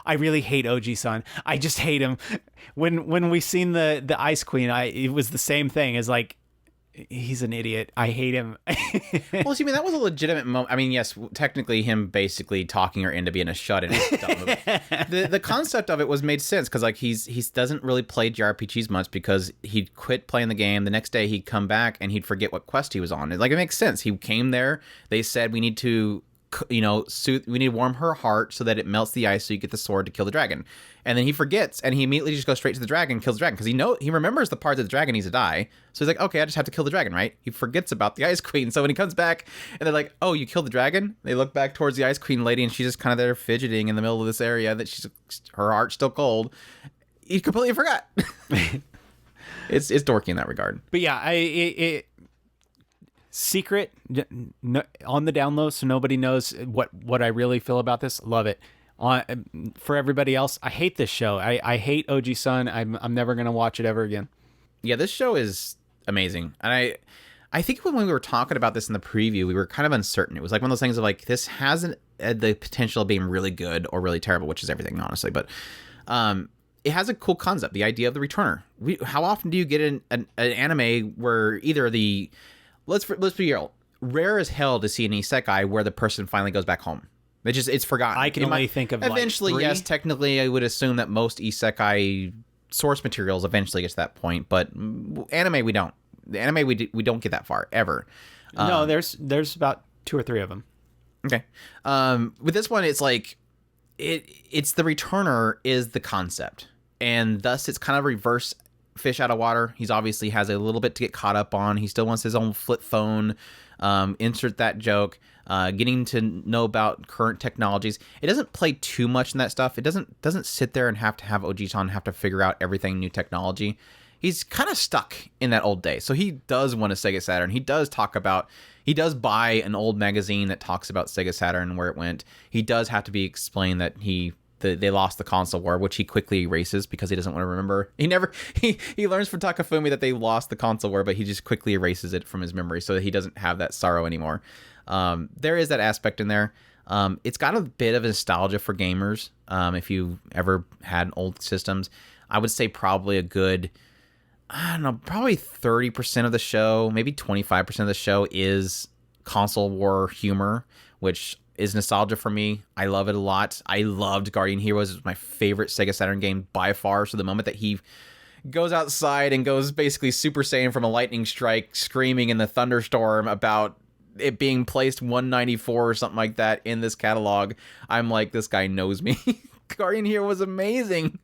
I really hate Oji-san. I just hate him. When we seen the Ice Queen, it was the same thing as like, He's an idiot. I hate him. Well, see, I mean, that was a legitimate moment. I mean, yes, technically him basically talking her into being a shut-in. The concept of it was made sense because like he doesn't really play JRPGs much because he'd quit playing the game. The next day he'd come back and he'd forget what quest he was on. It makes sense. He came there. They said we need to, we need to warm her heart so that it melts the ice so you get the sword to kill the dragon. And then he forgets and he immediately just goes straight to the dragon and kills the dragon because he remembers the part that the dragon needs to die. So he's like, okay, I just have to kill the dragon, right? He forgets about the Ice Queen. So when he comes back and they're like, oh, you killed the dragon? They look back towards the Ice Queen lady and she's just kind of there fidgeting in the middle of this area that her heart's still cold. He completely forgot. It's dorky in that regard. But yeah, secret on the down low so nobody knows what I really feel about this. Love it. For everybody else, I hate this show. I hate OG Sun. I'm never gonna watch it ever again. Yeah, this show is amazing, and I think when we were talking about this in the preview, we were kind of uncertain. It was like one of those things of like this has the potential of being really good or really terrible, which is everything, honestly. But it has a cool concept, the idea of the returner. How often do you get an anime where either the let's be real, rare as hell to see an isekai where the person finally goes back home. It's forgotten. I can only think of eventually. Like 3. Yes, technically, I would assume that most isekai source materials eventually get to that point, but anime we don't. The anime we don't get that far ever. No, there's about 2 or 3 of them. Okay. With this one, it's like it's the returner is the concept, and thus it's kind of reverse fish out of water. He's obviously has a little bit to get caught up on. He still wants his own flip phone. Insert that joke. Getting to know about current technologies. It doesn't play too much in that stuff. It doesn't sit there and have to have Oji-san have to figure out everything new technology. He's kind of stuck in that old day. So he does want a Sega Saturn. He does buy an old magazine that talks about Sega Saturn and where it went. He does have to be explained that they lost the console war, which he quickly erases because he doesn't want to remember. He learns from Takafumi that they lost the console war, but he just quickly erases it from his memory so that he doesn't have that sorrow anymore. There is that aspect in there. It's got a bit of nostalgia for gamers. If you ever had old systems, I would say probably a good, I don't know, probably 30% of the show, maybe 25% of the show is console war humor, which is nostalgia for me. I love it a lot. I loved Guardian Heroes. It was my favorite Sega Saturn game by far. So the moment that he goes outside and goes basically Super Saiyan from a lightning strike, screaming in the thunderstorm about it being placed 194 or something like that in this catalog, I'm like, this guy knows me. Guardian Hero was amazing.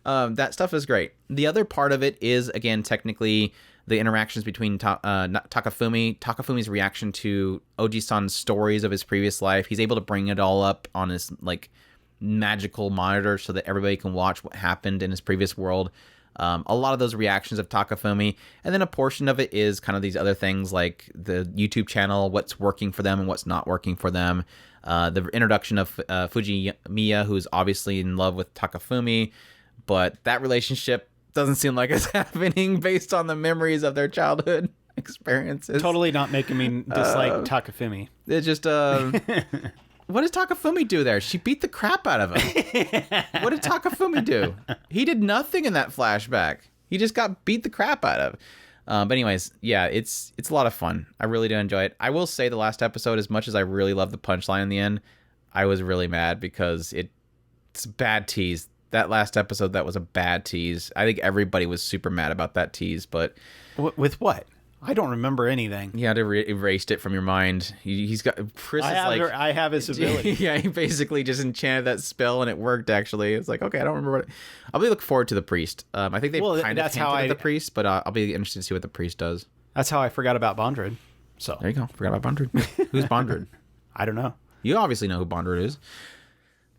That stuff is great. The other part of it is, again, technically the interactions between Takafumi's reaction to Oji-san's stories of his previous life. He's able to bring it all up on his like magical monitor so that everybody can watch what happened in his previous world. A lot of those reactions of Takafumi, and then a portion of it is kind of these other things like the YouTube channel, what's working for them and what's not working for them. The introduction of Fujimiya, who's obviously in love with Takafumi, but that relationship doesn't seem like it's happening based on the memories of their childhood experiences. Totally not making me dislike Takafumi. It's just, what does Takafumi do there? She beat the crap out of him. What did Takafumi do? He did nothing in that flashback. He just got beat the crap out of. But anyways, yeah, it's a lot of fun. I really do enjoy it. I will say the last episode, as much as I really love the punchline in the end, I was really mad because it's a bad tease. That last episode, that was a bad tease. I think everybody was super mad about that tease, but... With what? I don't remember anything. You had to erased it from your mind. He's got... Chris I have his ability. Yeah, he basically just enchanted that spell, and it worked, actually. It's like, okay, I don't remember what... I'll be looking forward to the priest. I think they kind of hinted at the priest, but I'll be interested to see what the priest does. That's how I forgot about Bondred. So there you go. Forgot about Bondred. Who's Bondred? I don't know. You obviously know who Bondred is.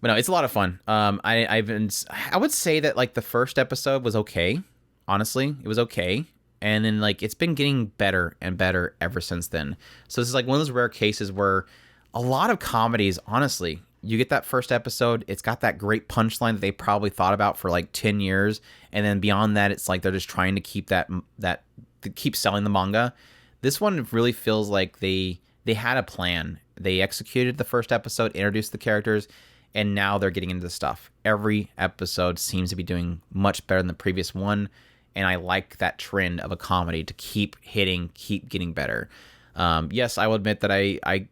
But no, it's a lot of fun. I would say that like the first episode was okay. Honestly, it was okay. And then like it's been getting better and better ever since then. So this is like one of those rare cases where a lot of comedies, honestly, you get that first episode, it's got that great punchline that they probably thought about for like 10 years. And then beyond that, it's like they're just trying to keep keep selling the manga. This one really feels like they had a plan. They executed the first episode, introduced the characters, and now they're getting into the stuff. Every episode seems to be doing much better than the previous one. and I like that trend of a comedy to keep hitting, keep getting better. Yes, I will admit that I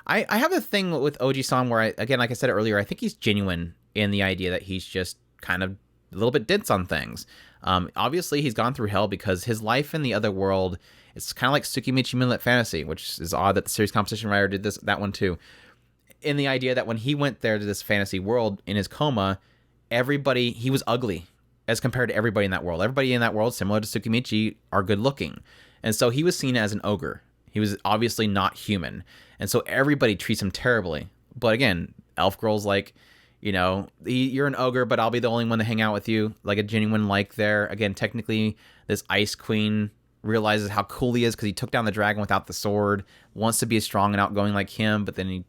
have a thing with Oji-san where again, like I said earlier, I think he's genuine in the idea that he's just kind of a little bit dense on things. Obviously, he's gone through hell because his life in the other world, it's kind of like Tsukimichi Moonlit Fantasy, which is odd that the series composition writer did that one too. In the idea that when he went there to this fantasy world in his coma, he was ugly as compared to everybody in that world. Everybody in that world, similar to Tsukimichi, are good looking. And so he was seen as an ogre. He was obviously not human. And so everybody treats him terribly. But again, Elf Girl's like, you're an ogre, but I'll be the only one to hang out with you. Like a genuine like there. Again, technically, this Ice Queen realizes how cool he is because he took down the dragon without the sword, wants to be as strong and outgoing like him, but then he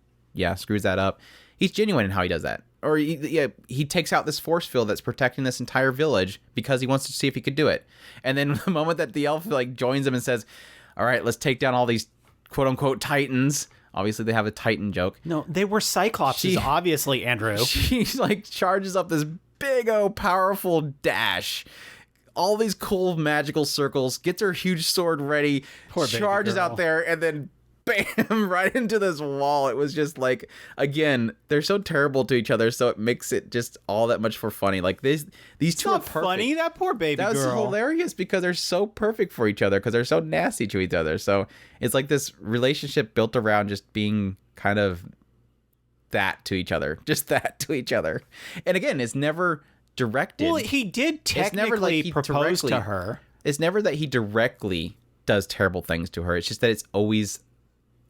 screws that up. He's genuine in how he does that. Or he takes out this force field that's protecting this entire village because he wants to see if he could do it. And then the moment that the elf joins him and says, all right, let's take down all these quote unquote titans. Obviously they have a titan joke. No, they were cyclopses, obviously, Andrew. She charges up this big powerful dash. All these cool magical circles, gets her huge sword ready, charges out there, and then bam, right into this wall. It was just again, they're so terrible to each other, so it makes it just all that much more funny. These two are perfect. Funny, that poor baby girl. That was hilarious because they're so perfect for each other because they're so nasty to each other. So it's like this relationship built around just being kind of that to each other, And again, it's never directed. Well, he did technically propose to her. It's never that he directly does terrible things to her. It's just that it's always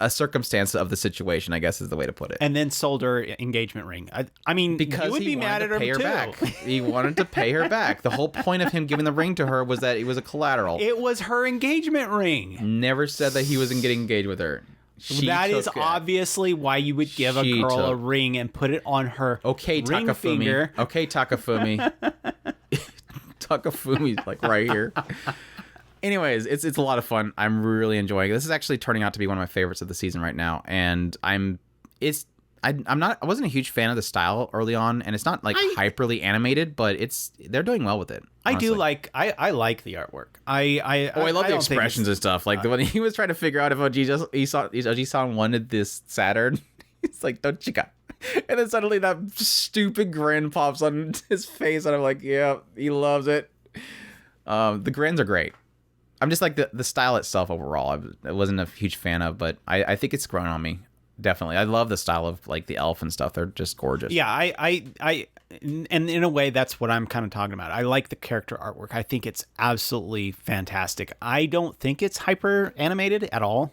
a circumstance of the situation, I guess is the way to put it. And then sold her engagement ring. I mean, because you would be mad at her too. Back. He wanted to pay her back. The whole point of him giving the ring to her was that it was a collateral. It was her engagement ring. Never said that he wasn't getting engaged with her. That is obviously why you would give a girl a ring and put it on her ring finger. Okay, Takafumi. Takafumi's right here. Anyways, it's a lot of fun. I'm really enjoying it. This is actually turning out to be one of my favorites of the season right now, and I wasn't a huge fan of the style early on, and it's not hyperly animated, but they're doing well with it. Honestly. I like the artwork. I love the expressions and stuff. When he was trying to figure out if Oji-san wanted this Saturn, he's like, don't you got? And then suddenly that stupid grin pops on his face, and I'm like, yeah, he loves it. The grins are great. I'm just the style itself overall, I wasn't a huge fan of, but I think it's grown on me. Definitely. I love the style of the elf and stuff. They're just gorgeous. Yeah, and in a way, that's what I'm kind of talking about. I like the character artwork. I think it's absolutely fantastic. I don't think it's hyper animated at all.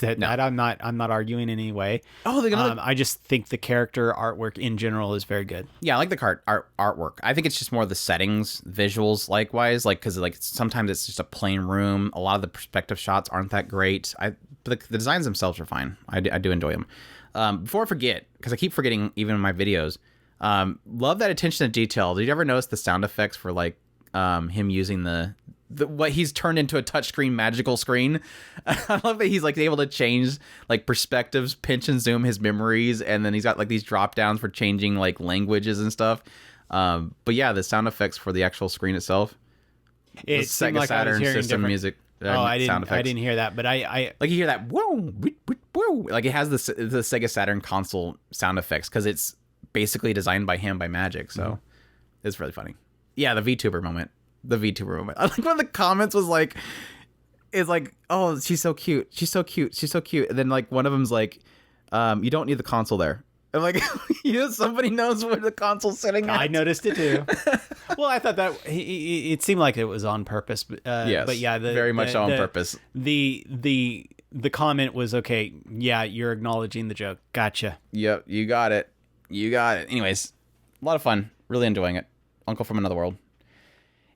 That I'm not arguing in any way. I just think the character artwork in general is very good. Yeah, I like the artwork. I think it's just more the settings, visuals, likewise. Because sometimes it's just a plain room. A lot of the perspective shots aren't that great. But the designs themselves are fine. I do enjoy them. Before I forget, because I keep forgetting even in my videos, love that attention to detail. Did you ever notice the sound effects for him using the what he's turned into a touchscreen magical screen? I love that he's able to change perspectives, pinch and zoom his memories, and then he's got these drop downs for changing languages and stuff. But yeah, the sound effects for the actual screen itself. It seemed Sega Saturn system music. I didn't hear that, but I you hear that whoa, whoa, it has the Sega Saturn console sound effects because it's basically designed by him by Magic, so it's really funny. Yeah, the VTuber moment. I like when the comments was oh, she's so cute, and then one of them's you don't need the console there. I'm somebody knows where the console's sitting at. I noticed it too. Well, I thought that it seemed like it was on purpose, yes, but yeah, very much on purpose. The comment was okay. Yeah, you're acknowledging the joke. Gotcha. Yep, you got it. Anyways, a lot of fun. Really enjoying it. Uncle from Another World.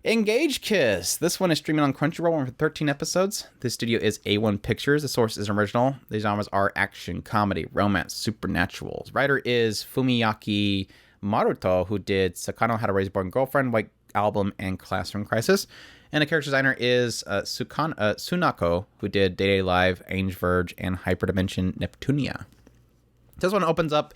Engage Kiss. This one is streaming on Crunchyroll for 13 episodes. This studio is A1 Pictures. The source is original. The genres are action, comedy, romance, supernatural. The writer is Fumiyaki Maruto, who did Sakano How to Raise a Born Girlfriend, White Album, and Classroom Crisis. And the character designer is Sunako, who did Day Day Live, Ange Verge, and Hyperdimension Neptunia. This one opens up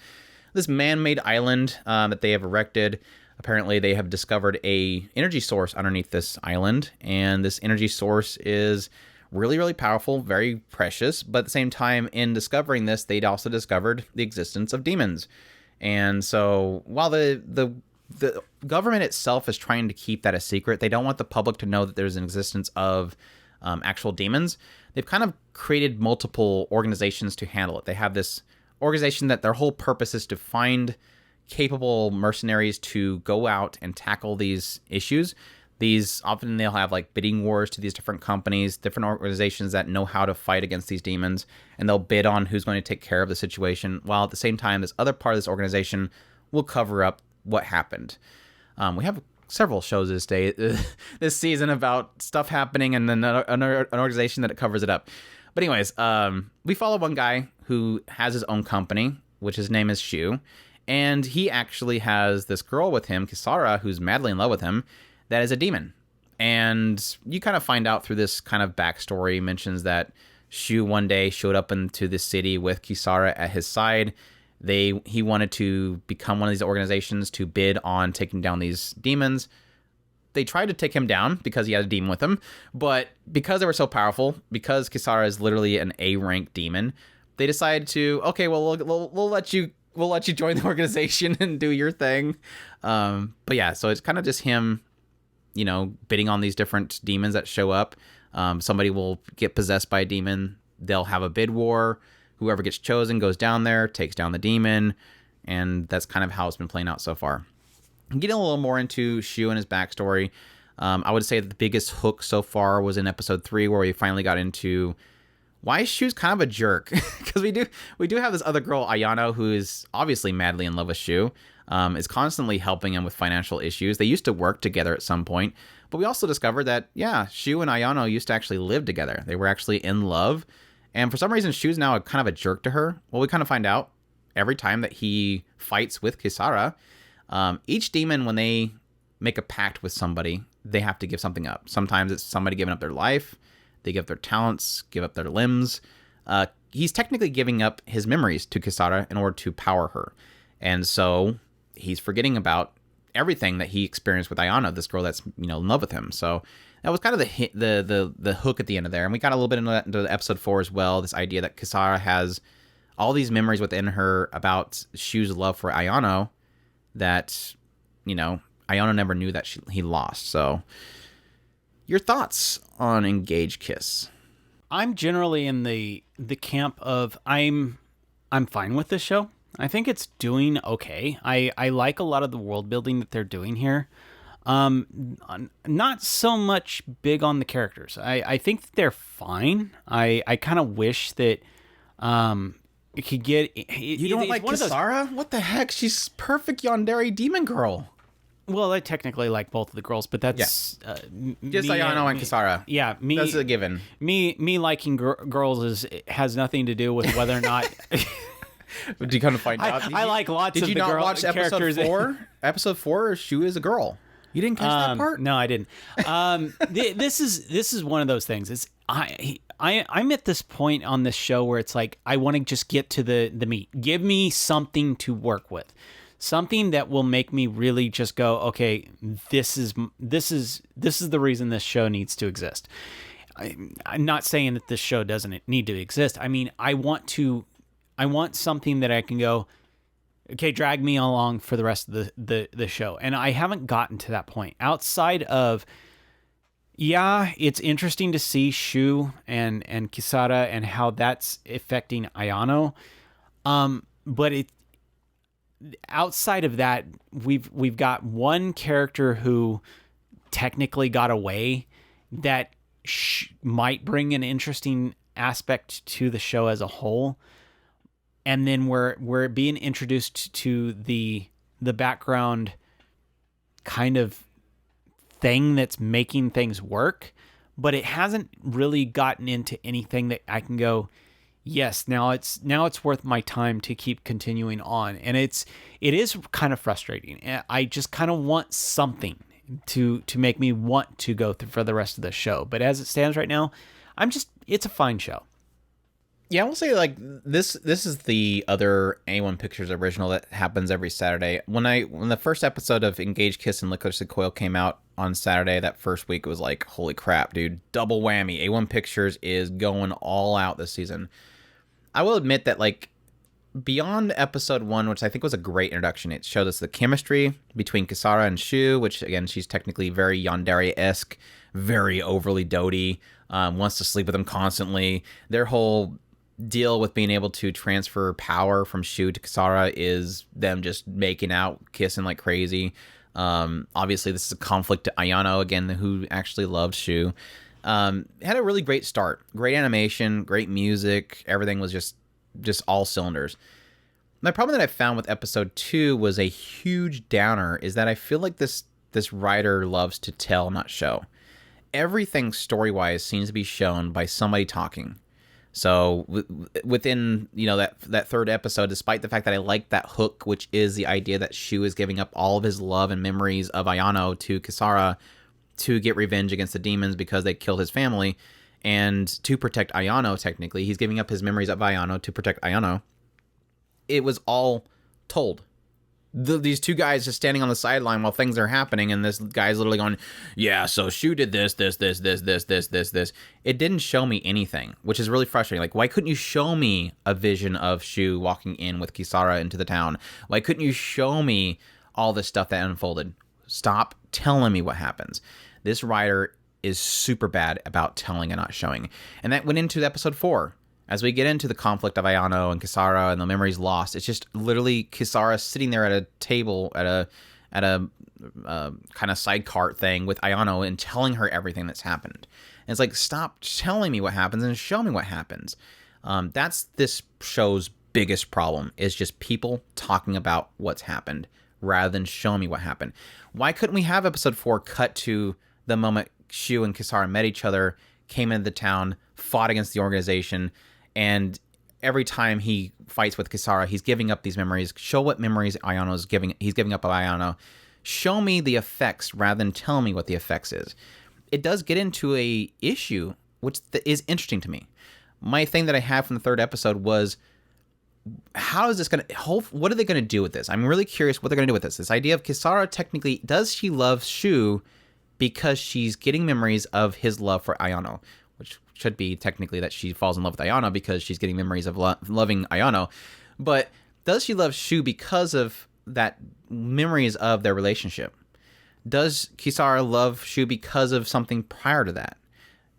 this man-made island that they have erected Apparently, they have discovered a energy source underneath this island, and this energy source is really, really powerful, very precious. But at the same time, in discovering this, they'd also discovered the existence of demons. And so, while the government itself is trying to keep that a secret, they don't want the public to know that there's an existence of actual demons. They've kind of created multiple organizations to handle it. They have this organization that their whole purpose is to find capable mercenaries to go out and tackle these issues. These often they'll have like bidding wars to these different companies, different organizations that know how to fight against these demons, and they'll bid on who's going to take care of the situation, while at the same time this other part of this organization will cover up what happened. We have several shows this season about stuff happening and then an organization that covers it up. But anyways, we follow one guy who has his own company, which his name is Shu, and he actually has this girl with him, Kisara, who's madly in love with him, that is a demon. And you kind of find out through this kind of backstory, mentions that Shu one day showed up into the city with Kisara at his side. He wanted to become one of these organizations to bid on taking down these demons. They tried to take him down because he had a demon with him, but because they were so powerful, because Kisara is literally an A-rank demon, they decided to, okay, well, we'll let you join the organization and do your thing. But yeah, so it's kind of just him, bidding on these different demons that show up. Somebody will get possessed by a demon. They'll have a bid war. Whoever gets chosen goes down there, takes down the demon, and that's kind of how it's been playing out so far. Getting a little more into Shu and his backstory, I would say that the biggest hook so far was in episode 3, where we finally got into why Shu's kind of a jerk. Because we do have this other girl, Ayano, who is obviously madly in love with Shu, is constantly helping him with financial issues. They used to work together at some point, but we also discovered that, yeah, Shu and Ayano used to actually live together. They were actually in love, and for some reason, Shu's now kind of a jerk to her. Well, we kind of find out every time that he fights with Kisara. Each demon, when they make a pact with somebody, they have to give something up. Sometimes it's somebody giving up their life. They give their talents, give up their limbs. He's technically giving up his memories to Kisara in order to power her. And so he's forgetting about everything that he experienced with Ayano, this girl that's in love with him. So that was kind of the hook at the end of there. And we got a little bit into episode 4 as well, this idea that Kisara has all these memories within her about Shu's love for Ayano that, Ayano never knew that he lost. So your thoughts on Engage Kiss? I'm generally in the camp of I'm fine with this show. I think it's doing okay. I like a lot of the world building that they're doing here. Not so much big on the characters. I think that they're fine. I kind of wish that it could get... You don't like Kisara? What the heck? She's perfect yandere demon girl. Well, I technically like both of the girls, but that's just Ayano and Kisara. Yeah, that's a given. Me liking girls has nothing to do with whether or not. Do you kind of find out? I like lots of the girl characters. Did you not watch episode 4? Episode 4, Shu is a girl. You didn't catch that part? No, I didn't. This is one of those things. I'm at this point on this show where it's like I want to just get to the meat. Give me something to work with. Something that will make me really just go, okay, this is the reason this show needs to exist. I'm not saying that this show doesn't need to exist. I mean, I want something that I can go, okay, drag me along for the rest of the show. And I haven't gotten to that point. Outside of, yeah, it's interesting to see Shu and Kisara and how that's affecting Ayano. But outside of that, we've got one character who technically got away that might bring an interesting aspect to the show as a whole, and then we're being introduced to the background kind of thing that's making things work, but it hasn't really gotten into anything that I can go, yes, now it's worth my time to keep continuing on. And it is kind of frustrating. I just kind of want something to make me want to go through for the rest of the show. But as it stands right now, it's a fine show. Yeah, I will say like this is the other A1 Pictures original that happens every Saturday. When the first episode of Engage, Kiss, and Lycoris Recoil came out on Saturday, that first week, it was like, holy crap, dude, double whammy. A1 Pictures is going all out this season. I will admit that like beyond episode 1, which I think was a great introduction, it showed us the chemistry between Kisara and Shu, which again, she's technically very yandere-esque, very overly doty, wants to sleep with him constantly. Their whole deal with being able to transfer power from Shu to Kisara is them just making out, kissing like crazy. Obviously, this is a conflict to Ayano, again, who actually loved Shu. Had a really great start. Great animation, great music. Everything was just all cylinders. My problem that I found with episode 2 was a huge downer, is that I feel like this writer loves to tell, not show. Everything story-wise seems to be shown by somebody talking. So within, that third episode, despite the fact that I like that hook, which is the idea that Shu is giving up all of his love and memories of Ayano to Kisara to get revenge against the demons because they killed his family, and to protect Ayano, technically. He's giving up his memories of Ayano to protect Ayano. It was all told. These two guys just standing on the sideline while things are happening, and this guy's literally going, yeah, so Shu did this. It didn't show me anything, which is really frustrating. Like, why couldn't you show me a vision of Shu walking in with Kisara into the town? Why couldn't you show me all this stuff that unfolded? Stop telling me what happens. This writer is super bad about telling and not showing. And that went into episode 4. As we get into the conflict of Ayano and Kisara and the memories lost, it's just literally Kisara sitting there at a table at a kind of side cart thing with Ayano and telling her everything that's happened. And it's like, stop telling me what happens and show me what happens. That's this show's biggest problem, is just people talking about what's happened rather than showing me what happened. Why couldn't we have episode 4 cut to the moment Shu and Kisara met each other, came into the town, fought against the organization, and every time he fights with Kisara, he's giving up these memories. Show what memories he's giving up of Ayano. Show me the effects rather than tell me what the effects is. It does get into a issue, which is interesting to me. My thing that I have from the third episode was, how is this going to, what are they going to do with this? I'm really curious what they're going to do with this. This idea of Kisara, technically, does she love Shu because she's getting memories of his love for Ayano, which should be technically that she falls in love with Ayano because she's getting memories of loving Ayano. But does she love Shu because of that memories of their relationship? Does Kisara love Shu because of something prior to that?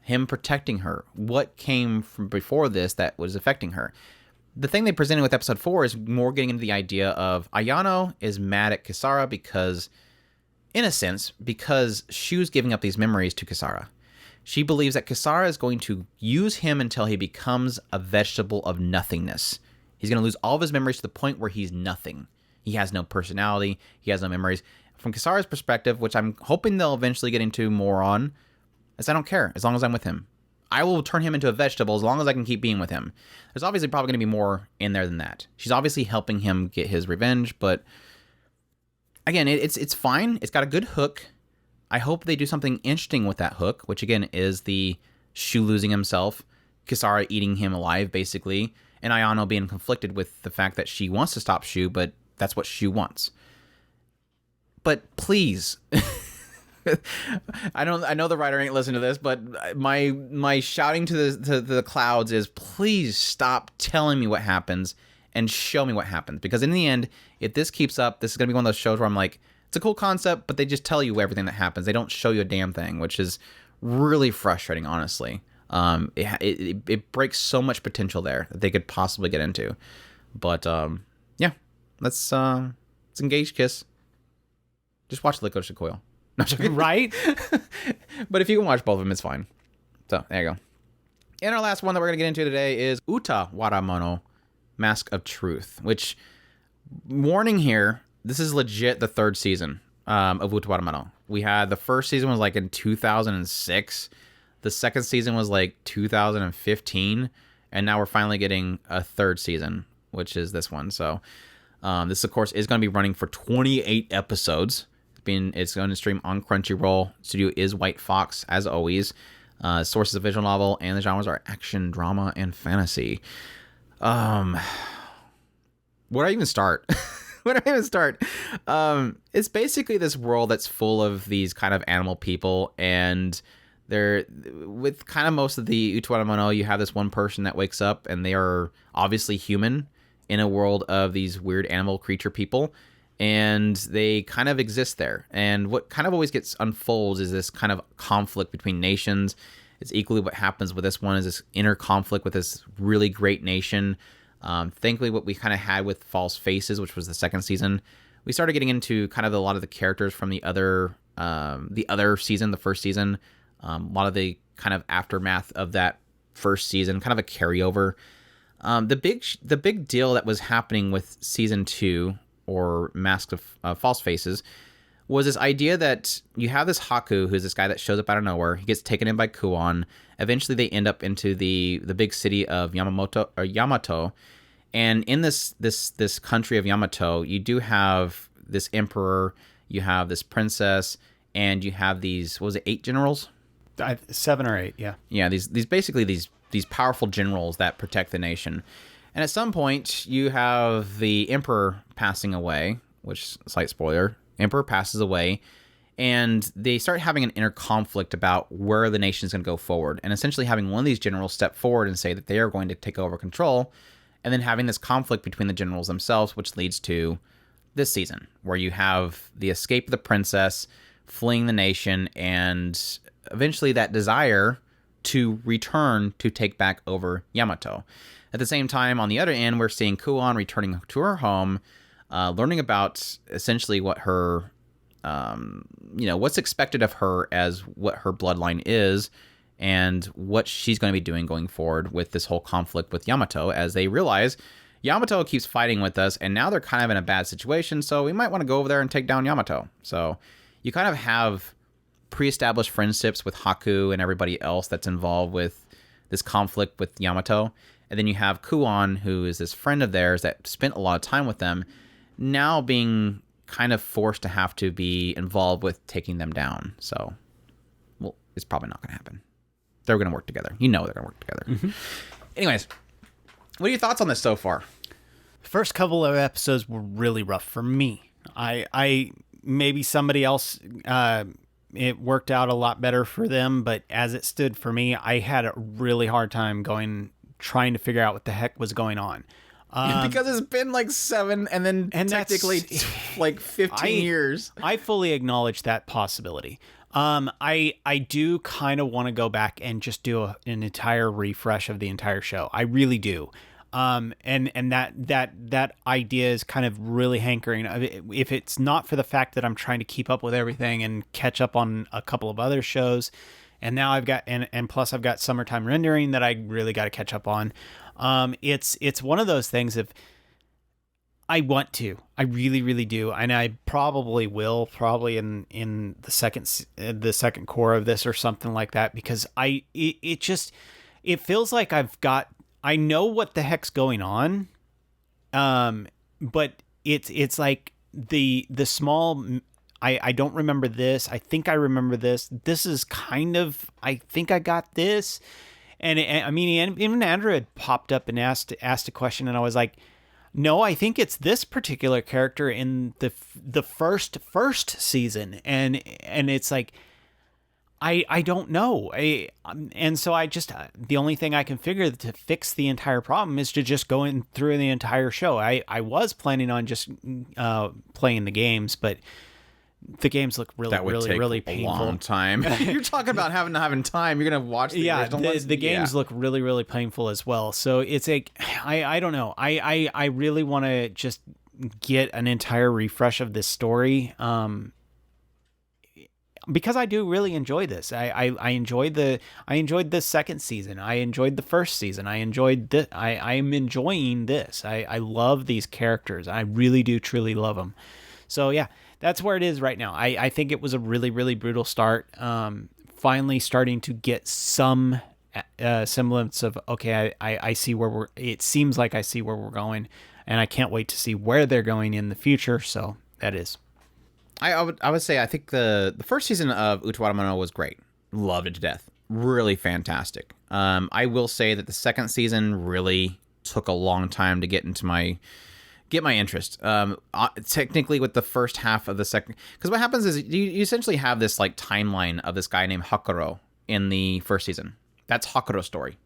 Him protecting her? What came from before this that was affecting her? The thing they presented with episode 4 is more getting into the idea of Ayano is mad at Kisara because, in a sense, because Shu's giving up these memories to Kisara. She believes that Kisara is going to use him until he becomes a vegetable of nothingness. He's going to lose all of his memories to the point where he's nothing. He has no personality. He has no memories. From Kisara's perspective, which I'm hoping they'll eventually get into more on, is I don't care as long as I'm with him. I will turn him into a vegetable as long as I can keep being with him. There's obviously probably going to be more in there than that. She's obviously helping him get his revenge, but again, it's fine. It's got a good hook. I hope they do something interesting with that hook, which again is the Shu losing himself, Kisara eating him alive, basically, and Ayano being conflicted with the fact that she wants to stop Shu, but that's what Shu wants. But please, I know the writer ain't listening to this, but my shouting to the clouds is, please stop telling me what happens and show me what happens. Because in the end, if this keeps up, this is going to be one of those shows where I'm like, it's a cool concept, but they just tell you everything that happens. They don't show you a damn thing, which is really frustrating, honestly. It breaks so much potential there that they could possibly get into. But yeah, let's engage, kiss. Just watch Lycoris Recoil. No, right? But if you can watch both of them, it's fine. So there you go. And our last one that we're going to get into today is Utawarerumono, Mask of Truth, which, warning here, this is legit the third season of Utawarerumono. We had, the first season was like in 2006. The second season was like 2015. And now we're finally getting a third season, which is this one. So this, of course, is going to be running for 28 episodes. It's going to stream on Crunchyroll. Studio is White Fox, as always. Source is a visual novel, and the genres are action, drama, and fantasy. Where do I even start? Where do I even start? It's basically this world that's full of these kind of animal people, and they're with kind of most of the Utawarerumono. You have this one person that wakes up, and they are obviously human in a world of these weird animal creature people, and they kind of exist there. And what kind of always gets unfolds is this kind of conflict between nations. It's equally what happens with this one is this inner conflict with this really great nation. Thankfully, what we kind of had with False Faces, which was the second season, we started getting into kind of a lot of the characters from the other season, the first season. A lot of the kind of aftermath of that first season, kind of a carryover. The big deal that was happening with season 2, or Mask of False Faces, was this idea that you have this Haku, who's this guy that shows up out of nowhere. He gets taken in by Kuon. Eventually, they end up into the big city of Yamato. And in this country of Yamato, you do have this emperor, you have this princess, and you have these, what was it, 8 generals? 7 or 8, yeah. Yeah, these basically these powerful generals that protect the nation. And at some point, you have the emperor passing away, which, slight spoiler, emperor passes away, and they start having an inner conflict about where the nation is going to go forward, and essentially having one of these generals step forward and say that they are going to take over control, and then having this conflict between the generals themselves, which leads to this season, where you have the escape of the princess, fleeing the nation, and eventually that desire to return to take back over Yamato. At the same time, on the other end, we're seeing Kuon returning to her home, learning about essentially what her, what's expected of her as what her bloodline is, and what she's going to be doing going forward with this whole conflict with Yamato, as they realize Yamato keeps fighting with us, and now they're kind of in a bad situation, so we might want to go over there and take down Yamato. So you kind of have pre-established friendships with Haku and everybody else that's involved with this conflict with Yamato. And then you have Kuon, who is this friend of theirs that spent a lot of time with them, now being kind of forced to have to be involved with taking them down. So, well, it's probably not going to happen. They're going to work together. You know they're going to work together. Mm-hmm. Anyways, what are your thoughts on this so far? First couple of episodes were really rough for me. I maybe somebody else, it worked out a lot better for them, but as it stood for me, I had a really hard time trying to figure out what the heck was going on. Because it's been like 7 and then technically like 15 years. I fully acknowledge that possibility. I do kind of want to go back and just do an entire refresh of the entire show. I really do. And that idea is kind of really hankering. If it's not for the fact that I'm trying to keep up with everything and catch up on a couple of other shows, and now I've got, and plus I've got Summertime Rendering that I really got to catch up on. It's one of those things of, I want to, I really, really do. And I probably will in the second core of this or something like that, because it feels like I know what the heck's going on. But it's like the small, I don't remember this. I think I remember this. This is kind of, I think I got this. And I mean, even Andrew had popped up and asked a question, and I was like, no, I think it's this particular character in the first season. And it's like, I don't know. And so the only thing I can figure to fix the entire problem is to just go in through the entire show. I was planning on just playing the games, but the games look really painful. A long time. You're talking about having time. You're gonna watch the original ones? The games look really painful as well. So it's like, I don't know. I really want to just get an entire refresh of this story. Because I do really enjoy this. I enjoyed the second season. I enjoyed the first season. I am enjoying this. I love these characters. I really do truly love them. So yeah, that's where it is right now. I think it was a really, really brutal start. Finally starting to get some semblance of, okay, I see where it seems like I see where we're going, and I can't wait to see where they're going in the future. So that is. I would say I think the first season of Utawarerumono was great. Loved it to death. really fantastic. I will say that the second season really took a long time to get my interest. Technically, with the first half of the second, because what happens is you essentially have this like timeline of this guy named Hakuro in the first season. That's Hakuro's story.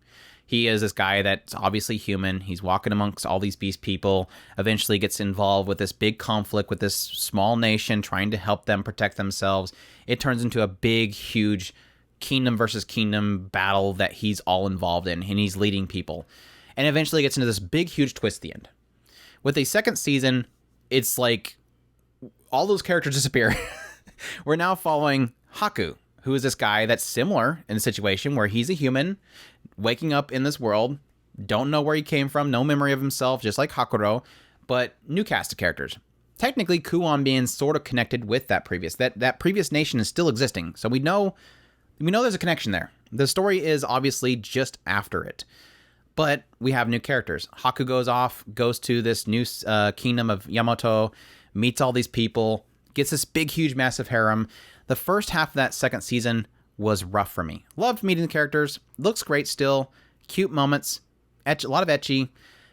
He is this guy that's obviously human. He's walking amongst all these beast people, eventually gets involved with this big conflict with this small nation trying to help them protect themselves. It turns into a big, huge kingdom versus kingdom battle that he's all involved in, and he's leading people. And eventually gets into this big, huge twist at the end. With the second season, it's like all those characters disappear. We're now following Haku, who is this guy that's similar in a situation where he's a human, waking up in this world, don't know where he came from, no memory of himself, just like Hakuro, but new cast of characters. Technically, Kuon being sort of connected with that previous nation is still existing, so we know there's a connection there. The story is obviously just after it, but we have new characters. Haku goes to this new kingdom of Yamato, meets all these people, gets this big, huge, massive harem. The first half of that second season was rough for me. Loved meeting the characters. Looks great still. Cute moments. A lot of ecchi.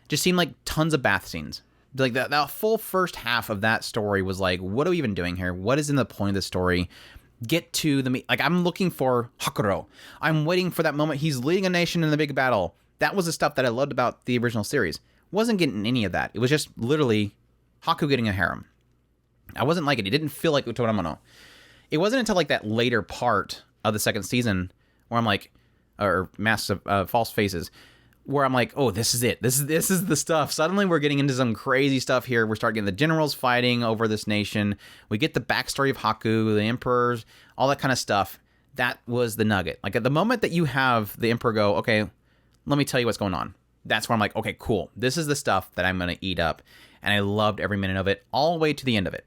Just seemed like tons of bath scenes. Like that full first half of that story was like, what are we even doing here? What is in the point of the story? Get to the meat. Like, I'm looking for Hakuro. I'm waiting for that moment. He's leading a nation in the big battle. That was the stuff that I loved about the original series. Wasn't getting any of that. It was just literally Haku getting a harem. I wasn't liking it. It didn't feel like Utawarerumono. It wasn't until like that later part of the second season where I'm like, or Masks of False Faces, where I'm like, oh, this is it. This is the stuff. Suddenly we're getting into some crazy stuff here. We're starting getting the generals fighting over this nation. We get the backstory of Haku, the emperors, all that kind of stuff. That was the nugget. Like, at the moment that you have the emperor go, okay, let me tell you what's going on. That's where I'm like, okay, cool. This is the stuff that I'm going to eat up. And I loved every minute of it, all the way to the end of it.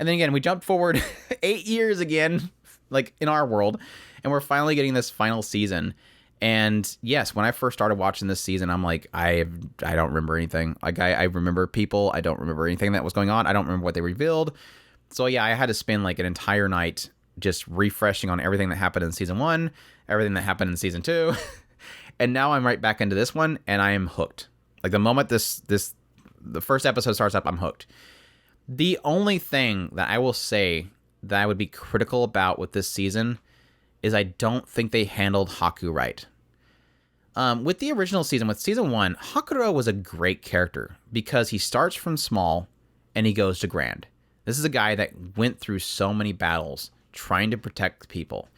And then again, we jumped forward 8 years again, like in our world, and we're finally getting this final season. And yes, when I first started watching this season, I'm like, I don't remember anything. Like, I remember people. I don't remember anything that was going on. I don't remember what they revealed. So yeah, I had to spend like an entire night just refreshing on everything that happened in season 1, everything that happened in season 2. And now I'm right back into this one, and I am hooked. Like, the moment the first episode starts up, I'm hooked. The only thing that I will say that I would be critical about with this season is I don't think they handled Haku right. With the original season, with season 1, Hakuro was a great character because he starts from small and he goes to grand. This is a guy that went through so many battles trying to protect people.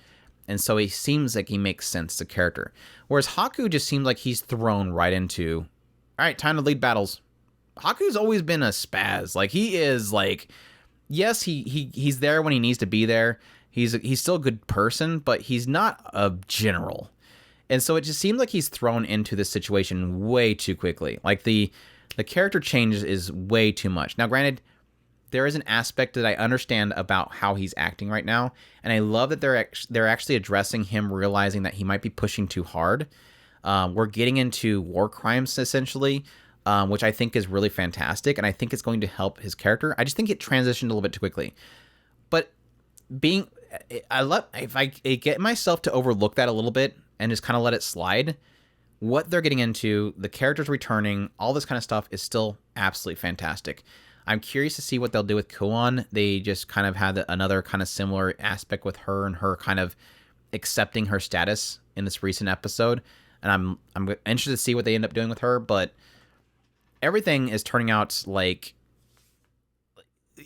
And so he seems like he makes sense as a character. Whereas Haku just seems like he's thrown right into, all right, time to lead battles. Haku's always been a spaz. Like, he is like, yes, he's there when he needs to be there. He's still a good person, but he's not a general. And so it just seems like he's thrown into this situation way too quickly. Like, the character change is way too much. Now, granted, there is an aspect that I understand about how he's acting right now, and I love that they're actually addressing him realizing that he might be pushing too hard. We're getting into war crimes, essentially, which I think is really fantastic, and I think it's going to help his character. I just think it transitioned a little bit too quickly. But if I get myself to overlook that a little bit and just kind of let it slide, what they're getting into, the characters returning, all this kind of stuff is still absolutely fantastic. I'm curious to see what they'll do with Kuon. They just kind of had another kind of similar aspect with her and her kind of accepting her status in this recent episode. And I'm interested to see what they end up doing with her, but everything is turning out like,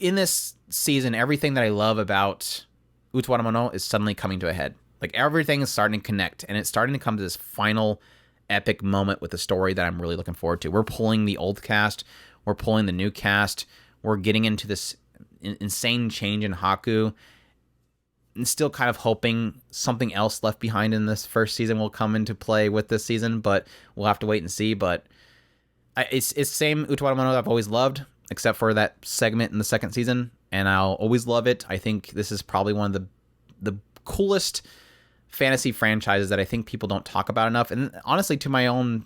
in this season, everything that I love about Utawarerumono is suddenly coming to a head. Like, everything is starting to connect, and it's starting to come to this final epic moment with the story that I'm really looking forward to. We're pulling the old cast, we're pulling the new cast, we're getting into this insane change in Haku, and still kind of hoping something else left behind in this first season will come into play with this season, but we'll have to wait and see. But it's same Utawarerumono that I've always loved, except for that segment in the second season, and I'll always love it. I think this is probably one of the coolest fantasy franchises that I think people don't talk about enough. And honestly, to my own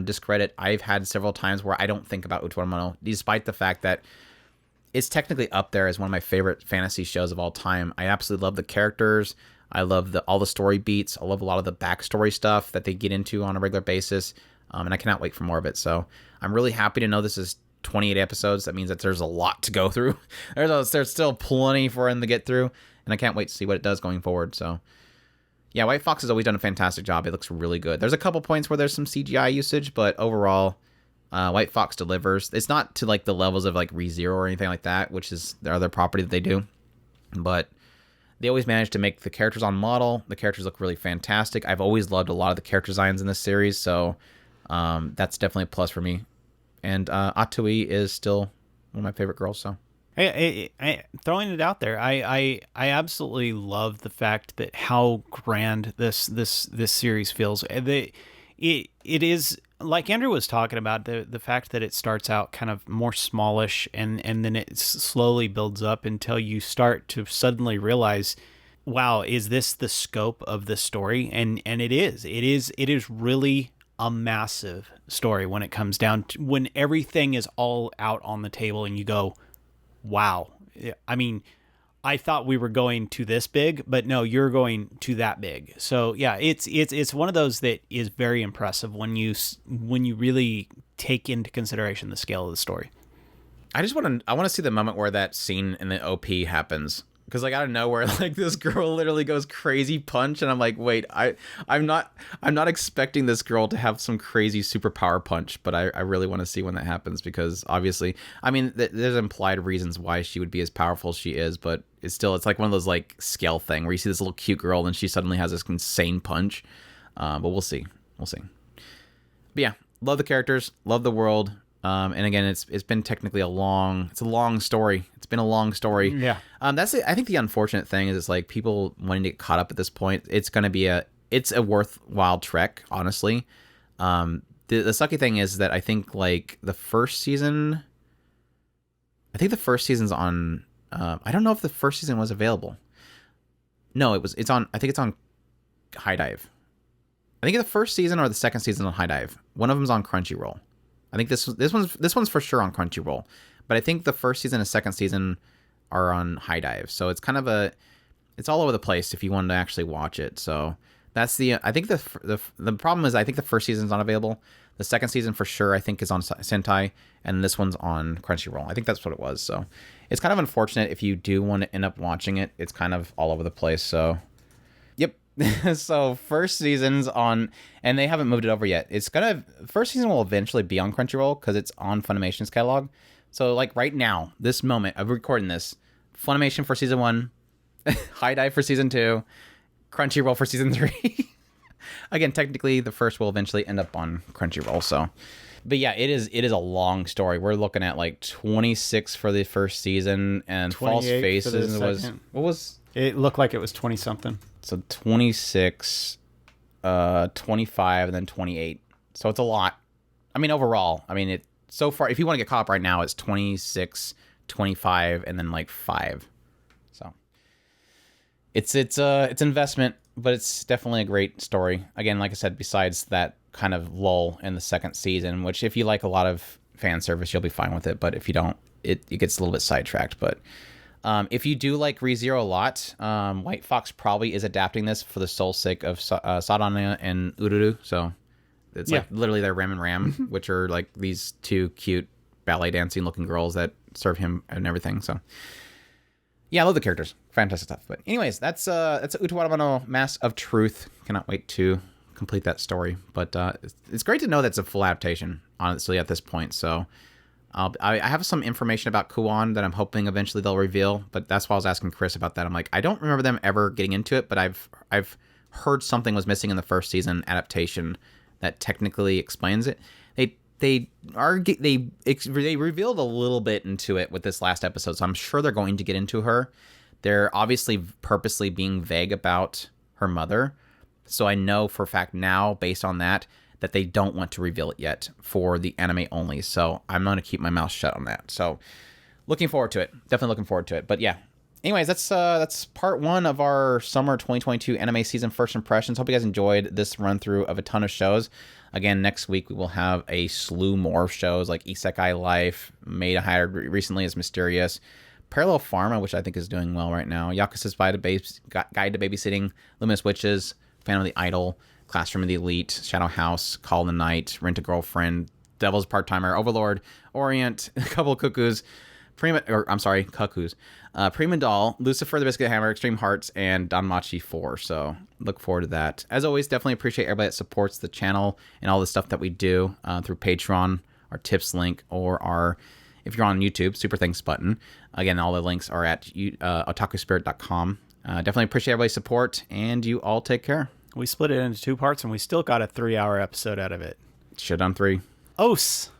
discredit, I've had several times where I don't think about Utawarerumono, despite the fact that it's technically up there as one of my favorite fantasy shows of all time. I absolutely love the characters. I love all the story beats. I love a lot of the backstory stuff that they get into on a regular basis. And I cannot wait for more of it. So I'm really happy to know this is 28 episodes. That means that there's a lot to go through. There's still plenty for him to get through. And I can't wait to see what it does going forward. So yeah, White Fox has always done a fantastic job. It looks really good. There's a couple points where there's some CGI usage, but overall, White Fox delivers. It's not to like the levels of like ReZero or anything like that, which is their other property that they do. But they always manage to make the characters on model. The characters look really fantastic. I've always loved a lot of the character designs in this series, so that's definitely a plus for me. And Atui is still one of my favorite girls. So, throwing it out there, I absolutely love the fact that how grand this series feels. It is, like Andrew was talking about, the fact that it starts out kind of more smallish and then it slowly builds up until you start to suddenly realize, wow, is this the scope of the story? And it is really a massive story when it comes down to when everything is all out on the table and you go, wow. I mean, I thought we were going to this big, but no, you're going to that big. So yeah, it's one of those that is very impressive when you really take into consideration the scale of the story. I want to see the moment where that scene in the OP happens, because like out of nowhere, like this girl literally goes crazy punch, and I'm like, wait, I'm not expecting this girl to have some crazy superpower punch, but I really want to see when that happens, because obviously, I mean, there's implied reasons why she would be as powerful as she is, but it's like one of those like scale thing where you see this little cute girl and she suddenly has this insane punch. But we'll see. But yeah, love the characters, love the world. And again, it's been technically a long story. It's been a long story. Yeah. That's it. I think the unfortunate thing is it's like people wanting to get caught up at this point. It's going to be a worthwhile trek, honestly. The sucky thing is that I think like the first season's on, I don't know if the first season was available. No, it's on High Dive. I think the first season or the second season on High Dive. One of them's on Crunchyroll. I think this one's for sure on Crunchyroll, but I think the first season and second season are on High Dive. So it's kind of it's all over the place if you wanted to actually watch it. So that's I think the problem is I think the first season's not available. The second season for sure I think is on Sentai, and this one's on Crunchyroll. I think that's what it was. So it's kind of unfortunate if you do want to end up watching it. It's kind of all over the place. So yep. So first season's on, and they haven't moved it over yet. First season will eventually be on Crunchyroll because it's on Funimation's catalog. So like right now, this moment of recording this, Funimation for season 1, High Dive for season 2, Crunchyroll for season 3. Again, technically the first will eventually end up on Crunchyroll. So, but yeah, it is a long story. We're looking at like 26 for the first season, and False Faces was it looked like it was 20 something. So 26, 25, and then 28. So it's a lot. I mean, overall, so far, if you want to get caught up right now, it's 26, 25, and then like 5. So it's investment, but it's definitely a great story. Again, like I said, besides that kind of lull in the second season, which if you like a lot of fan service, you'll be fine with it. But if you don't, it gets a little bit sidetracked. But if you do like ReZero a lot, White Fox probably is adapting this for the sole sake of Sadana and Ururu. So it's like literally their Ram and Ram, which are like these two cute ballet dancing looking girls that serve him and everything. So yeah, I love the characters. Fantastic stuff. But anyways, that's Utawarerumono Mass of Truth. Cannot wait to complete that story. But it's great to know that's a full adaptation, honestly, at this point. So I have some information about Kuon that I'm hoping eventually they'll reveal, but that's why I was asking Chris about that. I'm like, I don't remember them ever getting into it, but I've heard something was missing in the first season adaptation that technically explains it. They revealed a little bit into it with this last episode, so I'm sure they're going to get into her. They're obviously purposely being vague about her mother, so I know for a fact now, based on that they don't want to reveal it yet for the anime only. So I'm going to keep my mouth shut on that. So looking forward to it. Definitely looking forward to it. But yeah. Anyways, that's part 1 of our summer 2022 anime season first impressions. Hope you guys enjoyed this run through of a ton of shows. Again, next week we will have a slew more shows like Isekai Life, Made a Hire recently is Mysterious, Parallel Pharma, which I think is doing well right now. Yakuza's Guide to Babysitting, Luminous Witches, Phantom of the Idol, Classroom of the Elite, Shadow House, Call of the Night, Rent a Girlfriend, Devil's Part-Timer, Overlord, Orient, a couple of Cuckoos, Prima Doll, Lucifer the Biscuit Hammer, Extreme Hearts, and Danmachi 4. So look forward to that. As always, definitely appreciate everybody that supports the channel and all the stuff that we do through Patreon, our tips link, or if you're on YouTube, super thanks button. Again, all the links are at otakuspirit.com. Definitely appreciate everybody's support, and you all take care. We split it into 2 parts, and we still got a 3-hour episode out of it. Should have done 3. Os!